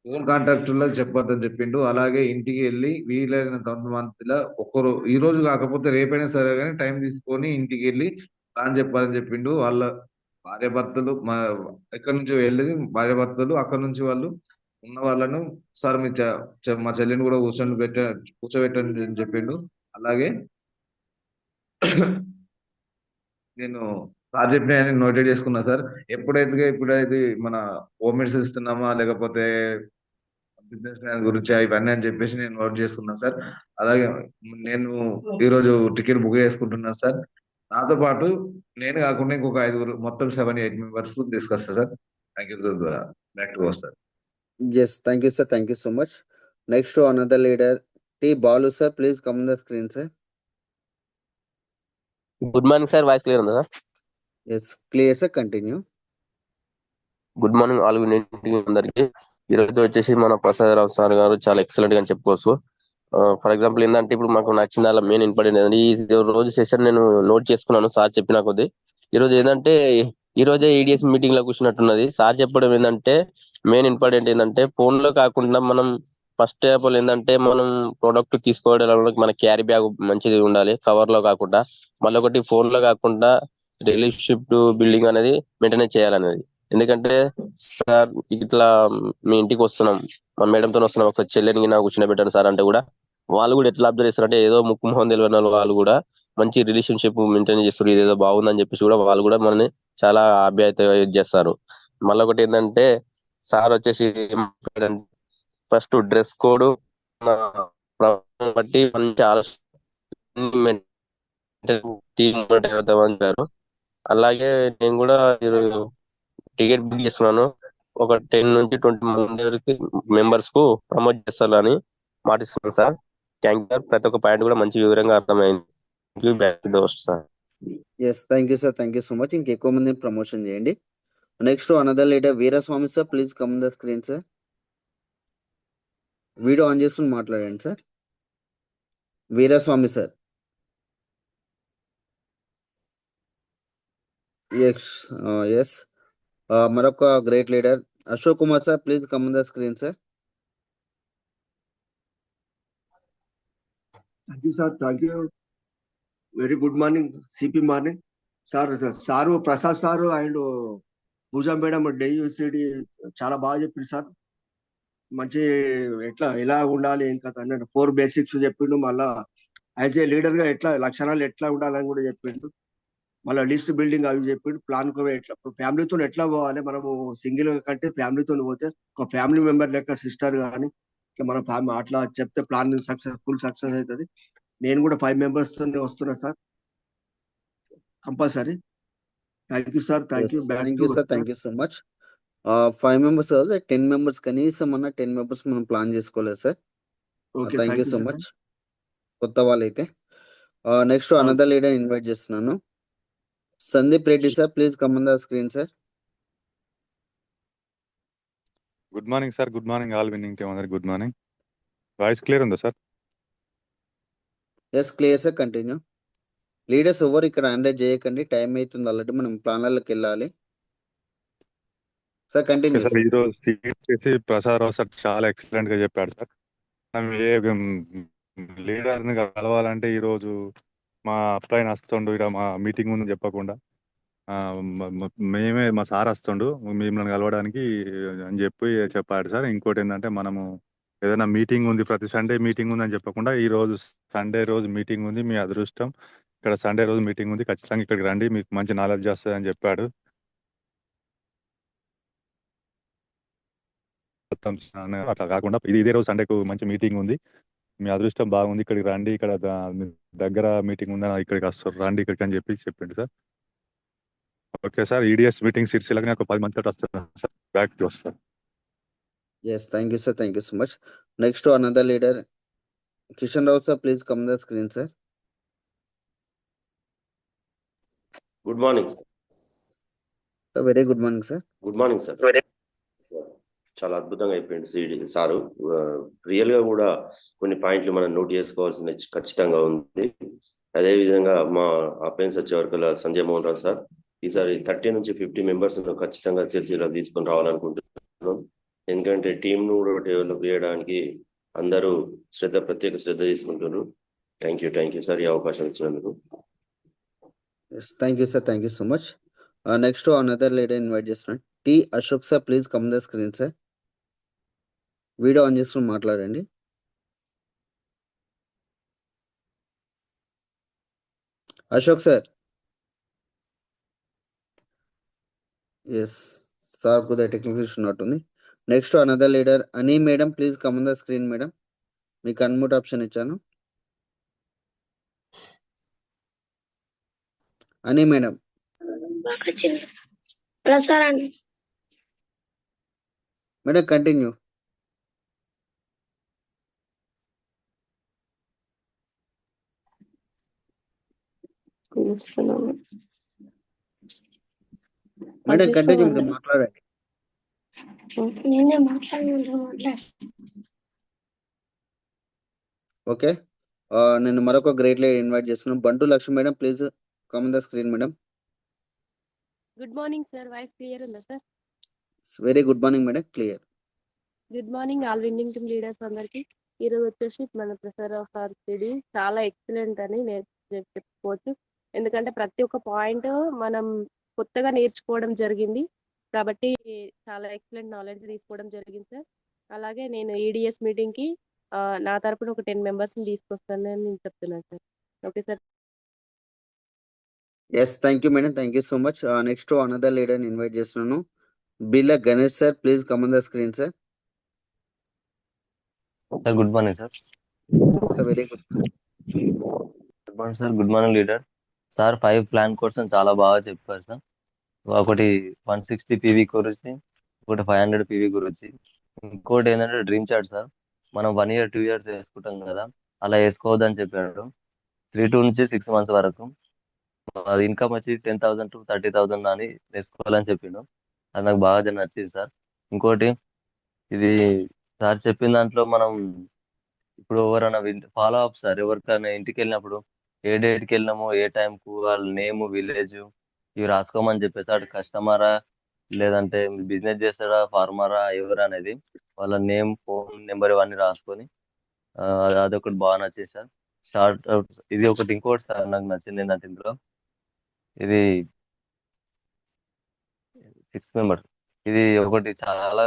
ఓన్ కాంట్రాక్టుల్లో చెప్పొద్దని చెప్పిండు. అలాగే ఇంటికి వెళ్ళి వీలైనంత మందిలో ఒక్కరు ఈ రోజు కాకపోతే రేపైనా సరే కానీ టైం తీసుకొని ఇంటికి వెళ్ళి ప్లాన్ చెప్పాలని చెప్పిండు. వాళ్ళ భార్యాభర్తలు ఎక్కడి నుంచి వెళ్ళి భార్యాభర్తలు అక్కడ నుంచి వాళ్ళు ఉన్న వాళ్ళను సార్ మా చెల్లిని కూడా కూర్చోబెట్టండి అని చెప్పిండు. అలాగే నేను సార్ చెప్పిన నోటెడ్ చేసుకున్నా సార్. ఎప్పుడైతే మన హోమ్స్ ఇస్తున్నామా లేకపోతే బిజినెస్ ప్లాన్ గురించి ఇవన్నీ అని చెప్పేసి నేను నోట్ చేసుకున్నాను సార్. అలాగే నేను ఈరోజు టికెట్ బుక్ చేసుకుంటున్నాను సార్. నాతో పాటు నేను కాకుండా ఇంకొక 5 మొత్తం 7-8 మెంబర్స్ తీసుకొస్తా sir. Thank you. Back to sir. Yes, thank you sir, thank you so much. Next another leader T Balu sir, please come on the screen sir. Good morning sir. Voice clear ఉందా sir? Yes, clear sir, continue. Good morning all winning అందరికి. ఈ రోజు వచ్చేసి మన ప్రసాద్ రావు sir గారు చాలా excellent గా చెప్పుకోవచ్చు. ఫర్ ఎగ్జాంపుల్ ఏంటంటే ఇప్పుడు మాకు నచ్చిన మెయిన్ ఇంపార్టెంట్ ఏంటంటే ఈ రోజు సెషన్ నేను నోట్ చేసుకున్నాను సార్ చెప్పిన కొద్దీ. ఈ రోజు ఏంటంటే ఈ రోజే ఈడిఎస్ మీటింగ్ లో కూర్చున్నట్టున్నది. సార్ చెప్పడం ఏంటంటే మెయిన్ ఇంపార్టెంట్ ఏంటంటే ఫోన్ లో కాకుండా మనం ఫస్ట్ ఆఫ్ ఆల్ ఏంటంటే మనం ప్రోడక్ట్ తీసుకోవడానికి మన క్యారీ బ్యాగ్ మంచిది ఉండాలి, కవర్ లో కాకుండా. మళ్ళీ ఒకటి ఫోన్ లో కాకుండా రిలేషన్షిప్ బిల్డింగ్ అనేది మెయింటైన్ చేయాలనేది. ఎందుకంటే సార్ ఇట్లా మీ ఇంటికి వస్తున్నాం, మా మేడంతో వస్తున్నాం, ఒకసారి చెల్లెని నాకు కూర్చుని సార్ అంటే కూడా వాళ్ళు కూడా ఎట్లా అబ్జర్వ్ చేస్తారంటే ఏదో ముక్కు మొహం తెలియని వాళ్ళు కూడా మంచి రిలేషన్షిప్ మెయింటైన్ చేస్తారు, ఇదేదో బాగుందని చెప్పేసి కూడా వాళ్ళు కూడా మనని చాలా ఆప్యాయత చేస్తారు. మళ్ళీ ఒకటి ఏంటంటే సార్ వచ్చేసి ఫస్ట్ డ్రెస్ కోడ్ బట్టి మంచి ఆలోచన అలాగే నేను కూడా టికెట్ బుక్ చేస్తున్నాను. ఒక 10 నుంచి 20 మంది వరకు మెంబర్స్ కు ప్రమోట్ చేస్తానని మాటిస్తున్నాను సార్. Thank you. ప్రతి ఒక్క పాయింట్ కూడా మంచి వివరంగా అర్థమైంది. Back to the host sir. Yes, thank you sir, thank you so much. ఇంకెక్కువ మందిని ప్రమోషన్ చేయండి. Next another leader Veeraswamy sir, please come the screen sir. Video on చేసుకుని మాట్లాడండి సార్. వీరస్వామి సార్. ఎస్, మరొక great leader Ashok Kumar sir, please come on the screen sir. Thank you sir. Thank you. Very good morning, CP morning sir Prasad sir and Pooja madam డైయూసిటీ చాలా బాగా చెప్పింది sir. మంచి ఎలా ఉండాలి ఏం కథ అన్నట్టు 4 బేసిక్స్ చెప్పిండు. మళ్ళా యాజ్ ఏ లీడర్ గా లక్షణాలు ఎట్లా ఉండాలని కూడా చెప్పిండు. మళ్ళీ లిస్ట్ బిల్డింగ్ అవి చెప్పిండు. ప్లాన్ ఎట్లా ఫ్యామిలీతో ఎట్లా పోవాలి, మనము సింగిల్ కంటే ఫ్యామిలీతో పోతే ఒక ఫ్యామిలీ మెంబర్ లెక్క సిస్టర్ కానీ ఇట్లా మన ఫ్యామిలీ అట్లా చెప్తే ప్లాన్ ఫుల్ సక్సెస్ అవుతుంది. నేను కూడా 5 మెంబర్స్ తోనే వస్తున్నా sir, compulsory. Thank you sir. Thank you. Thank you sir, thank you so much. 5 members 10 members కనీసం 10 మెంబర్స్ మనం ప్లాన్ చేసుకోలేదు sir. Thank you so much. కొత్త వాళ్ళైతే నెక్స్ట్ అనదర్ లీడర్ ఇన్వైట్ చేస్తున్నాను. Sandeep Reddy, sir, please come on the screen, sir. Good morning sir. Good morning all winning team అందరికి good morning. Voice clear ఉందా sir? Yes, clear, sir. Continue. Leaders ఎవరు ఇక్కడ handle చేయకండి, time అవుతుంది already, మనం ప్లాన్లకి వెళ్ళాలి. Sir okay continue sir, sir. ఈరోజు seat చేసి ప్రసాద్ రావు సార్ చాలా ఎక్సలెంట్ గా చెప్పాడు సార్. మనం ఏ లీడర్ని కలవాలంటే ఈరోజు మా అప్లైన్ వస్తుండు, ఇక్కడ మా మీటింగ్ ముందు చెప్పకుండా మేమే మా సార్ వస్తుండు మిమ్మల్ని కలవడానికి అని చెప్పాడు సార్. ఇంకోటి ఏంటంటే మనము ఏదైనా మీటింగ్ ఉంది, ప్రతి సండే మీటింగ్ ఉంది అని చెప్పకుండా ఈ రోజు సండే రోజు మీటింగ్ ఉంది, మీ అదృష్టం, ఇక్కడ సండే రోజు మీటింగ్ ఉంది, ఖచ్చితంగా ఇక్కడికి రండి, మీకు మంచి నాలెడ్జ్ వస్తుంది అని చెప్పాడు. అట్లా కాకుండా ఇదే రోజు సండేకు మంచి మీటింగ్ ఉంది, మీ అదృష్టం బాగుంది, ఇక్కడికి రండి, ఇక్కడ మీ దగ్గర మీటింగ్ ఉందని ఇక్కడికి వస్తారు, రండి ఇక్కడికి అని చెప్పిండు sir. Okay sir, EDS meeting seats ఇలాగనే ఒక 10 మంది తోటి వస్తున్నాను సార్, బ్యాక్ టు వస్తాను. Yes, thank you sir, thank you so much. Next another leader Kishan Rao sir, please come the screen sir. Good morning sir. Very good morning sir. Good morning sir. చాలా అద్భుతంగా అయిపోయింది CD sir. Real గా కూడా కొన్ని పాయింట్లు మనం note చేసుకోవాల్సిన ఖచ్చితంగా ఉంది. అదే విధంగా మా అప్లయన్స్ వచ్చే వరకు సంజయ్ మోహన్ రావు సార్, ఈసారి 30 నుంచి 50 మెంబర్స్ ఖచ్చితంగా చర్చలో తీసుకొని రావాలనుకుంటున్నాం. ఎందుకంటే టీమ్ ను కూడా డెవలప్ చేయడానికి అందరూ ప్రత్యేక శ్రద్ధ తీసుకుంటున్నారు. థ్యాంక్ యూ సార్, ఈ అవకాశం ఇచ్చినందుకు. Thank you sir, thank you so much. Next another leader invite చేస్తున్నాను, T Ashok sir, please come the screen sir. Video on చేసుకుని మాట్లాడండి. అశోక్ సార్. ఎస్ సార్, కొద్దిగా టెక్నికల్ ఇష్యూ ఉన్నట్టుంది. Next another leader Ani madam, please come on the screen madam. మీకు unmute option ఇచ్చాను. Ani madam. Madam continue. Madam continue, మీరు మాట్లాడండి. Okay, నేను మరొక గ్రేట్ లీడర్ ఇన్వైట్ చేస్తున్నాను, Bantu Lakshmi madam, please come on the screen madam. Good morning sir, voice clear ఉందా sir? Very good morning madam, clear. Good morning all winning team leaders అందరికి. ఈరోజు వచ్చేసి మన ప్రసాద్ సార్ సిడి చాలా ఎక్సలెంట్ అని చెప్పుకోవచ్చు. ఎందుకంటే ప్రతి ఒక్క పాయింట్ మనం కొత్తగా నేర్చుకోవడం జరిగింది కాబట్టి చాలా ఎక్సలెంట్ నాలెడ్జ్ తీసుకోవడం జరిగింది సార్. అలాగే నేను ఈడిఎస్ మీటింగ్ కి నా తరపున ఒక 10 మెంబర్స్ ని తీసుకొస్తానని నేను చెప్తున్నాను sir. Okay sir. Yes, thank you madam, thank you so much. Next another leader invite చేస్తున్నాను, Billa Ganesh sir, please come on the screen sir. Sir good morning sir. Sir very good good morning sir. Good morning leader sir. 5 plan కోసం చాలా బాగా చెప్పారు sir. ఒకటి 160 PV గురించి, ఒకటి 500 PV గురించి, ఇంకోటి ఏంటంటే డ్రీమ్ చార్ట్ సార్. మనం 1 year 2 years వేసుకుంటాం కదా, అలా వేసుకోవద్దని చెప్పాడు. 3 నుంచి 6 months వరకు అది ఇన్కమ్ వచ్చి 10,000 to 30,000 అని వేసుకోవాలని చెప్పిండు. అది నాకు బాగా నచ్చింది సార్. ఇంకోటి ఇది సార్ చెప్పిన దాంట్లో మనం ఇప్పుడు ఎవరైనా ఫాలో అప్ సార్, ఎవరికైనా ఇంటికి వెళ్ళినప్పుడు ఏ డేట్కి వెళ్ళినామో, ఏ టైంకు, వాళ్ళ నేమ్, విలేజ్ ఇవి రాసుకోమని చెప్పేసి, అటు కస్టమరా లేదంటే బిజినెస్ చేస్తాడా, ఫార్మరా, ఎవరు అనేది వాళ్ళ నేమ్, ఫోన్ నెంబర్ ఇవన్నీ రాసుకొని అదొకటి బాగా నచ్చింది సార్. షార్ట్ ఇది ఒకటి. ఇంకోటి సార్ నాకు నచ్చింది ఏంటంటే ఇందులో ఇది 6 members ఇది ఒకటి చాలా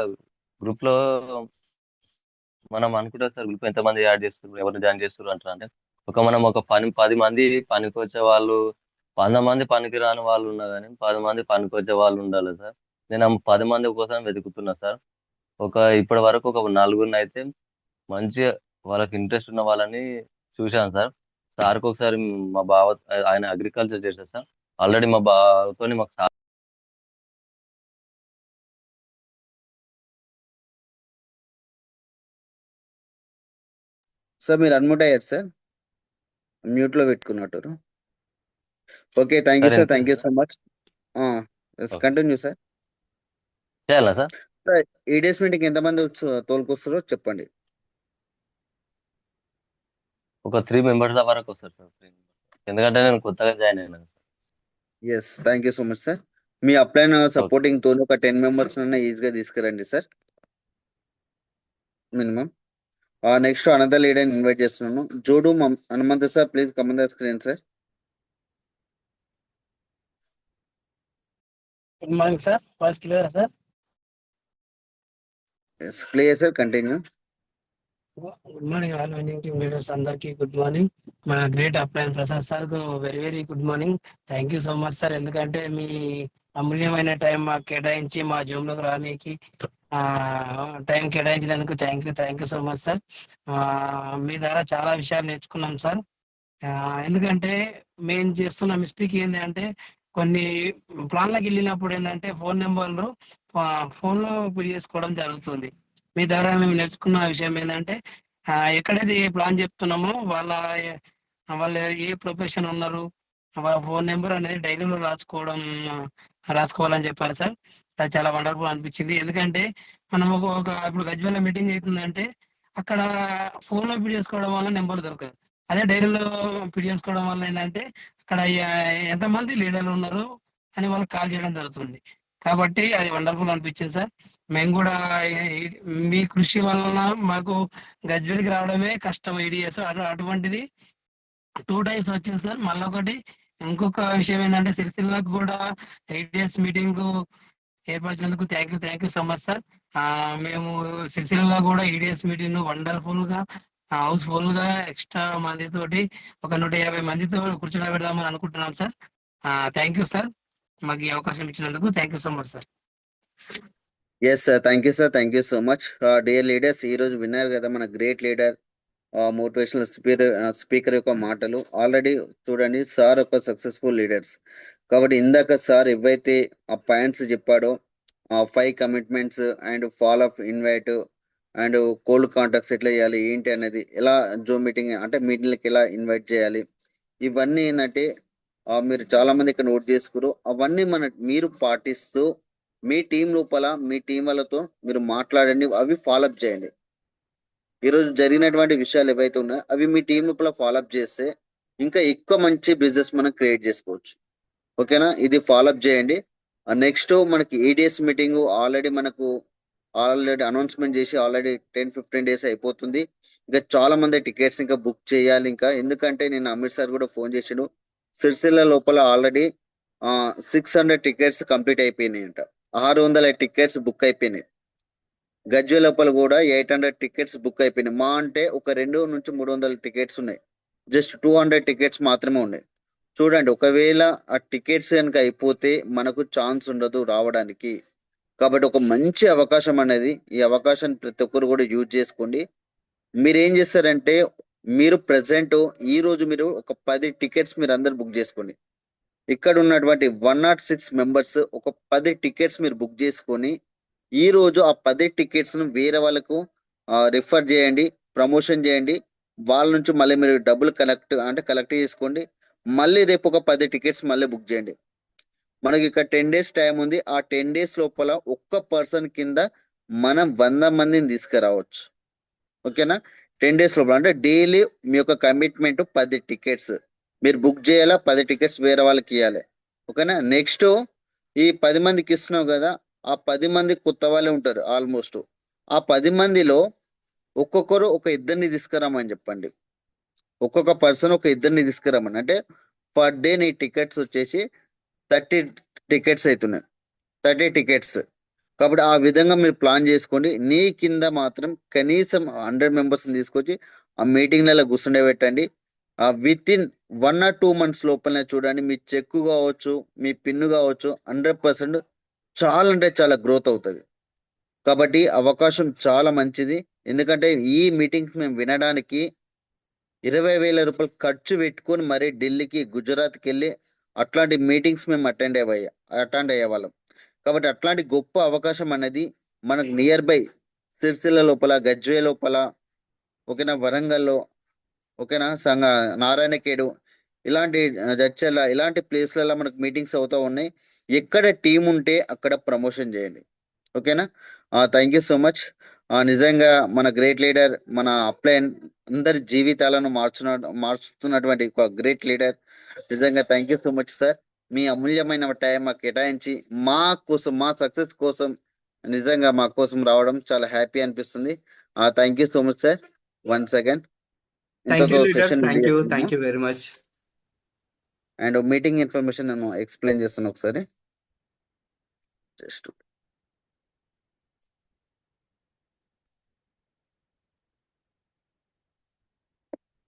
గ్రూప్ లో మనం అనుకుంటాం సార్, గ్రూప్ ఎంతమంది యాడ్ చేస్తారు, ఎవరు జాయిన్ చేస్తారు అంటారు. అంటే మనం ఒక 10 మంది పనికి వచ్చే వాళ్ళు, 100 మంది పనికి రాని వాళ్ళు ఉన్నా కానీ 10 మంది పనికి వచ్చే వాళ్ళు ఉండాలి సార్. నేను 10 మంది కోసం వెతుకుతున్నా సార్. ఇప్పటి వరకు ఒక 4 అయితే మంచిగా వాళ్ళకి ఇంట్రెస్ట్ ఉన్న వాళ్ళని చూశాను సార్. సార్కి ఒకసారి మా బావ, ఆయన అగ్రికల్చర్ చేశారు సార్. ఆల్రెడీ మా బావతో మాకు సార్ మీరు అన్మ్యూట్ అయ్యారు సార్, మ్యూట్ లో పెట్టుకున్నట్టు. Okay, thank you sir sir, ఎంత thank you so much. Okay continue sir. చేయాలా సార్? ఈడిఎస్ మీటింగ్ ఎంతమంది తోలుకొస్తారో చెప్పండి. ఒక 3 మెంబర్స్ వరకు వస్తారు సార్. 3 ఎందుకంటే నేను కొత్తగా జాయిన్ అయినాను sir. Yes, thank you so much sir. మీ అప్లైన్ ఓకే సపోర్టింగ్ తోని ఒక 10 మెంబర్స్ ఈజీగా తీసుకురండి sir minimum. Next another leader invite చేస్తున్నాను. Jodu Hanumanth sir, please come on the screen sir. Good morning sir. Voice clear sir? Yes, clear sir, continue. Good morning all winning team leaders అందరికి good morning. మన great upline Prasad sir కు very very good morning. Thank you so much sir, ఎందుకంటే మీ అమూల్యమైన time మాకు కేటాయించి మా Zoom లోకి రానికి టైం కేటాయించినందుకు thank you so much sir. మీ ద్వారా చాలా విషయాలు నేర్చుకున్నాం సార్. ఎందుకంటే మేము చేస్తున్న మిస్టేక్ ఏంటి అంటే కొన్ని ప్లాన్లకు వెళ్ళినప్పుడు ఏంటంటే ఫోన్ నెంబర్లు ఫోన్లో ఫిల్ చేసుకోవడం జరుగుతుంది. మీ ద్వారా మేము నేర్చుకున్న విషయం ఏంటంటే ఎక్కడైతే ఏ ప్లాన్ చెప్తున్నామో వాళ్ళు ఏ ప్రొఫెషన్ ఉన్నారు, వాళ్ళ ఫోన్ నెంబర్ అనేది డైరీలో రాసుకోవాలని చెప్పారు సార్. అది చాలా వండర్ఫుల్ అనిపించింది. ఎందుకంటే మనం ఇప్పుడు గజ్వేల్ మీటింగ్ అవుతుందంటే అక్కడ ఫోన్లో ఫిల్ చేసుకోవడం వల్ల నెంబర్ దొరకదు. అదే డైరీలో ఫిల్ చేసుకోవడం వల్ల ఏంటంటే అక్కడ ఎంతమంది లీడర్లు ఉన్నారు అని వాళ్ళకి కాల్ చేయడం జరుగుతుంది. కాబట్టి అది వండర్ఫుల్ అనిపించింది సార్. మేము కూడా మీ కృషి వలన మాకు గజ్వేల్కి రావడమే కష్టం ఈడిఎస్, అటువంటిది 2 టైమ్స్ వచ్చింది సార్. మళ్ళీ ఒకటి ఇంకొక విషయం ఏంటంటే సిరిసిల్లకు కూడా ఈడిఎస్ మీటింగ్ ఏర్పరిచినందుకు thank you so much sir. మేము సిరిసిల్లలో కూడా ఈడిఎస్ మీటింగ్ వండర్ఫుల్ గా హౌస్ఫుల్ గా ఎక్స్ట్రా మందితోటి ఒక 150 మందితో కూర్చోబెడదామని అనుకుంటున్నాం సార్. థ్యాంక్ యూ సార్, మాకు ఈ అవకాశం ఇచ్చినందుకు thank you so much sir. Yes sir, thank you sir, thank you so much. Dear leaders, ఈ రోజు విన్నారు కదా మన గ్రేట్ లీడర్ మోటివేషనల్ స్పీకర్ యొక్క మాటలు. ఆల్రెడీ చూడండి, సార్ ఒక సక్సెస్ఫుల్ లీడర్స్. కాబట్టి ఇందాక సార్ ఏవైతే ఆ పాయింట్స్ చెప్పాడో, 5 commitments and fall of invite and cold contacts ఎట్లా చేయాలి ఏంటి అనేది, ఎలా జూమ్ మీటింగ్ అంటే మీటింగ్లకి ఎలా ఇన్వైట్ చేయాలి, ఇవన్నీ ఏంటంటే మీరు చాలా మంది ఇక్కడ నోట్ చేసుకురు. అవన్నీ మీరు పాటిస్తూ మీ టీం లోపల మీ టీం వాళ్ళతో మీరు మాట్లాడండి, అవి ఫాలోఅప్ చేయండి. ఈరోజు జరిగినటువంటి విషయాలు ఏవైతే ఉన్నాయో అవి మీ టీం లోపల ఫాలోఅప్ చేస్తే ఇంకా ఎక్కువ మంచి బిజినెస్ మనం క్రియేట్ చేసుకోవచ్చు. ఓకేనా, ఇది ఫాలోఅప్ చేయండి. నెక్స్ట్ మనకి ఈడిఎస్ మీటింగ్ ఆల్రెడీ అనౌన్స్మెంట్ చేసి ఆల్రెడీ 10-15 డేస్ అయిపోతుంది. ఇంకా చాలా మంది టికెట్స్ ఇంకా బుక్ చేయాలి. ఇంకా ఎందుకంటే నేను అమిత్ సార్ కూడా ఫోన్ చేసాడు, సిరిసిల్ల లోపల ఆల్రెడీ 600 టికెట్స్ కంప్లీట్ అయిపోయినాయి అంట. 600 టికెట్స్ బుక్ అయిపోయినాయి. గజ్వేల్ లోపల కూడా 800 టికెట్స్ బుక్ అయిపోయినాయి. మా అంటే ఒక 200-300 టికెట్స్ ఉన్నాయి. జస్ట్ 200 టికెట్స్ మాత్రమే ఉన్నాయి. చూడండి, ఒకవేళ ఆ టికెట్స్ కనుక అయిపోతే మనకు ఛాన్స్ ఉండదు రావడానికి. కాబట్టి ఒక మంచి అవకాశం అనేది, ఈ అవకాశాన్ని ప్రతి ఒక్కరు కూడా యూజ్ చేసుకోండి. మీరు ఏం చేస్తారంటే మీరు ప్రెసెంట్ ఈ రోజు మీరు ఒక 10 టికెట్స్ మీరు అందరు బుక్ చేసుకోండి. ఇక్కడ ఉన్నటువంటి 106 మెంబర్స్ ఒక 10 టికెట్స్ మీరు బుక్ చేసుకొని ఈ రోజు ఆ 10 టికెట్స్ ను వేరే వాళ్ళకు రిఫర్ చేయండి, ప్రమోషన్ చేయండి. వాళ్ళ నుంచి మళ్ళీ మీరు డబ్బులు కలెక్ట్ చేసుకోండి. మళ్ళీ రేపు ఒక 10 టికెట్స్ మళ్ళీ బుక్ చేయండి. మనకి ఇక్కడ 10 డేస్ టైం ఉంది. ఆ 10 డేస్ లోపల ఒక్క పర్సన్ కింద మనం 100 మందిని తీసుకురావచ్చు. ఓకేనా, 10 డేస్ లోపల అంటే డైలీ మీ యొక్క కమిట్మెంట్ 10 టికెట్స్ మీరు బుక్ చేయాలా, 10 టికెట్స్ వేరే వాళ్ళకి ఇవ్వాలి. ఓకేనా, నెక్స్ట్ ఈ 10 మందికి ఇస్తున్నావు కదా, ఆ 10 మంది కొత్త వాళ్ళే ఉంటారు ఆల్మోస్ట్. ఆ 10 మందిలో ఒక్కొక్కరు ఒక ఇద్దరిని తీసుకురామని చెప్పండి. ఒక్కొక్క పర్సన్ ఒక ఇద్దరిని తీసుకురామని, అంటే పర్ డే నీ టికెట్స్ వచ్చేసి 30 టికెట్స్ అవుతున్నాయి. 30 టికెట్స్. కాబట్టి ఆ విధంగా మీరు ప్లాన్ చేసుకోండి. నీ కింద మాత్రం కనీసం 100 మెంబర్స్ని తీసుకొచ్చి ఆ మీటింగ్లలో కూర్చుండే పెట్టండి. విత్ ఇన్ 1 or 2 months లోపలనే చూడండి, మీ చెక్కు కావచ్చు, మీ పిన్ను కావచ్చు, 100% చాలా అంటే చాలా గ్రోత్ అవుతుంది. కాబట్టి అవకాశం చాలా మంచిది. ఎందుకంటే ఈ మీటింగ్స్ మేము వినడానికి 20,000 రూపాయలు ఖర్చు పెట్టుకొని మరీ ఢిల్లీకి, గుజరాత్కి వెళ్ళి అట్లాంటి మీటింగ్స్ మేము అటెండ్ అయ్యేవాళ్ళం. కాబట్టి అట్లాంటి గొప్ప అవకాశం అనేది మనకు నియర్ బై సిరిసిల్ల లోపల, గజ్వేల్ లోపల, ఓకేనా, వరంగల్లో, ఓకేనా, నారాయణఖేడు ఇలాంటి జడ్చర్ల ఇలాంటి ప్లేస్లలో మనకు మీటింగ్స్ అవుతూ ఉన్నాయి. ఎక్కడ టీం ఉంటే అక్కడ ప్రమోషన్ చేయండి. ఓకేనా? Thank you so much. నిజంగా మన గ్రేట్ లీడర్, మన అప్లైన్ అందరి జీవితాలను మార్చుతున్నటువంటి ఒక గ్రేట్ లీడర్. నిజంగా thank you so much sir. మీ అమూల్యమైన టైం మాకు కేటాయించి మా కోసం, మా సక్సెస్ కోసం నిజంగా మా కోసం రావడం చాలా హ్యాపీ అనిపిస్తుంది. Thank you so much sir. Once again thank you ఇంతతో leaders, session thank you very much. And meeting information నేను ఎక్స్ప్లెయిన్ చేస్తాను ఒకసారి. జస్ట్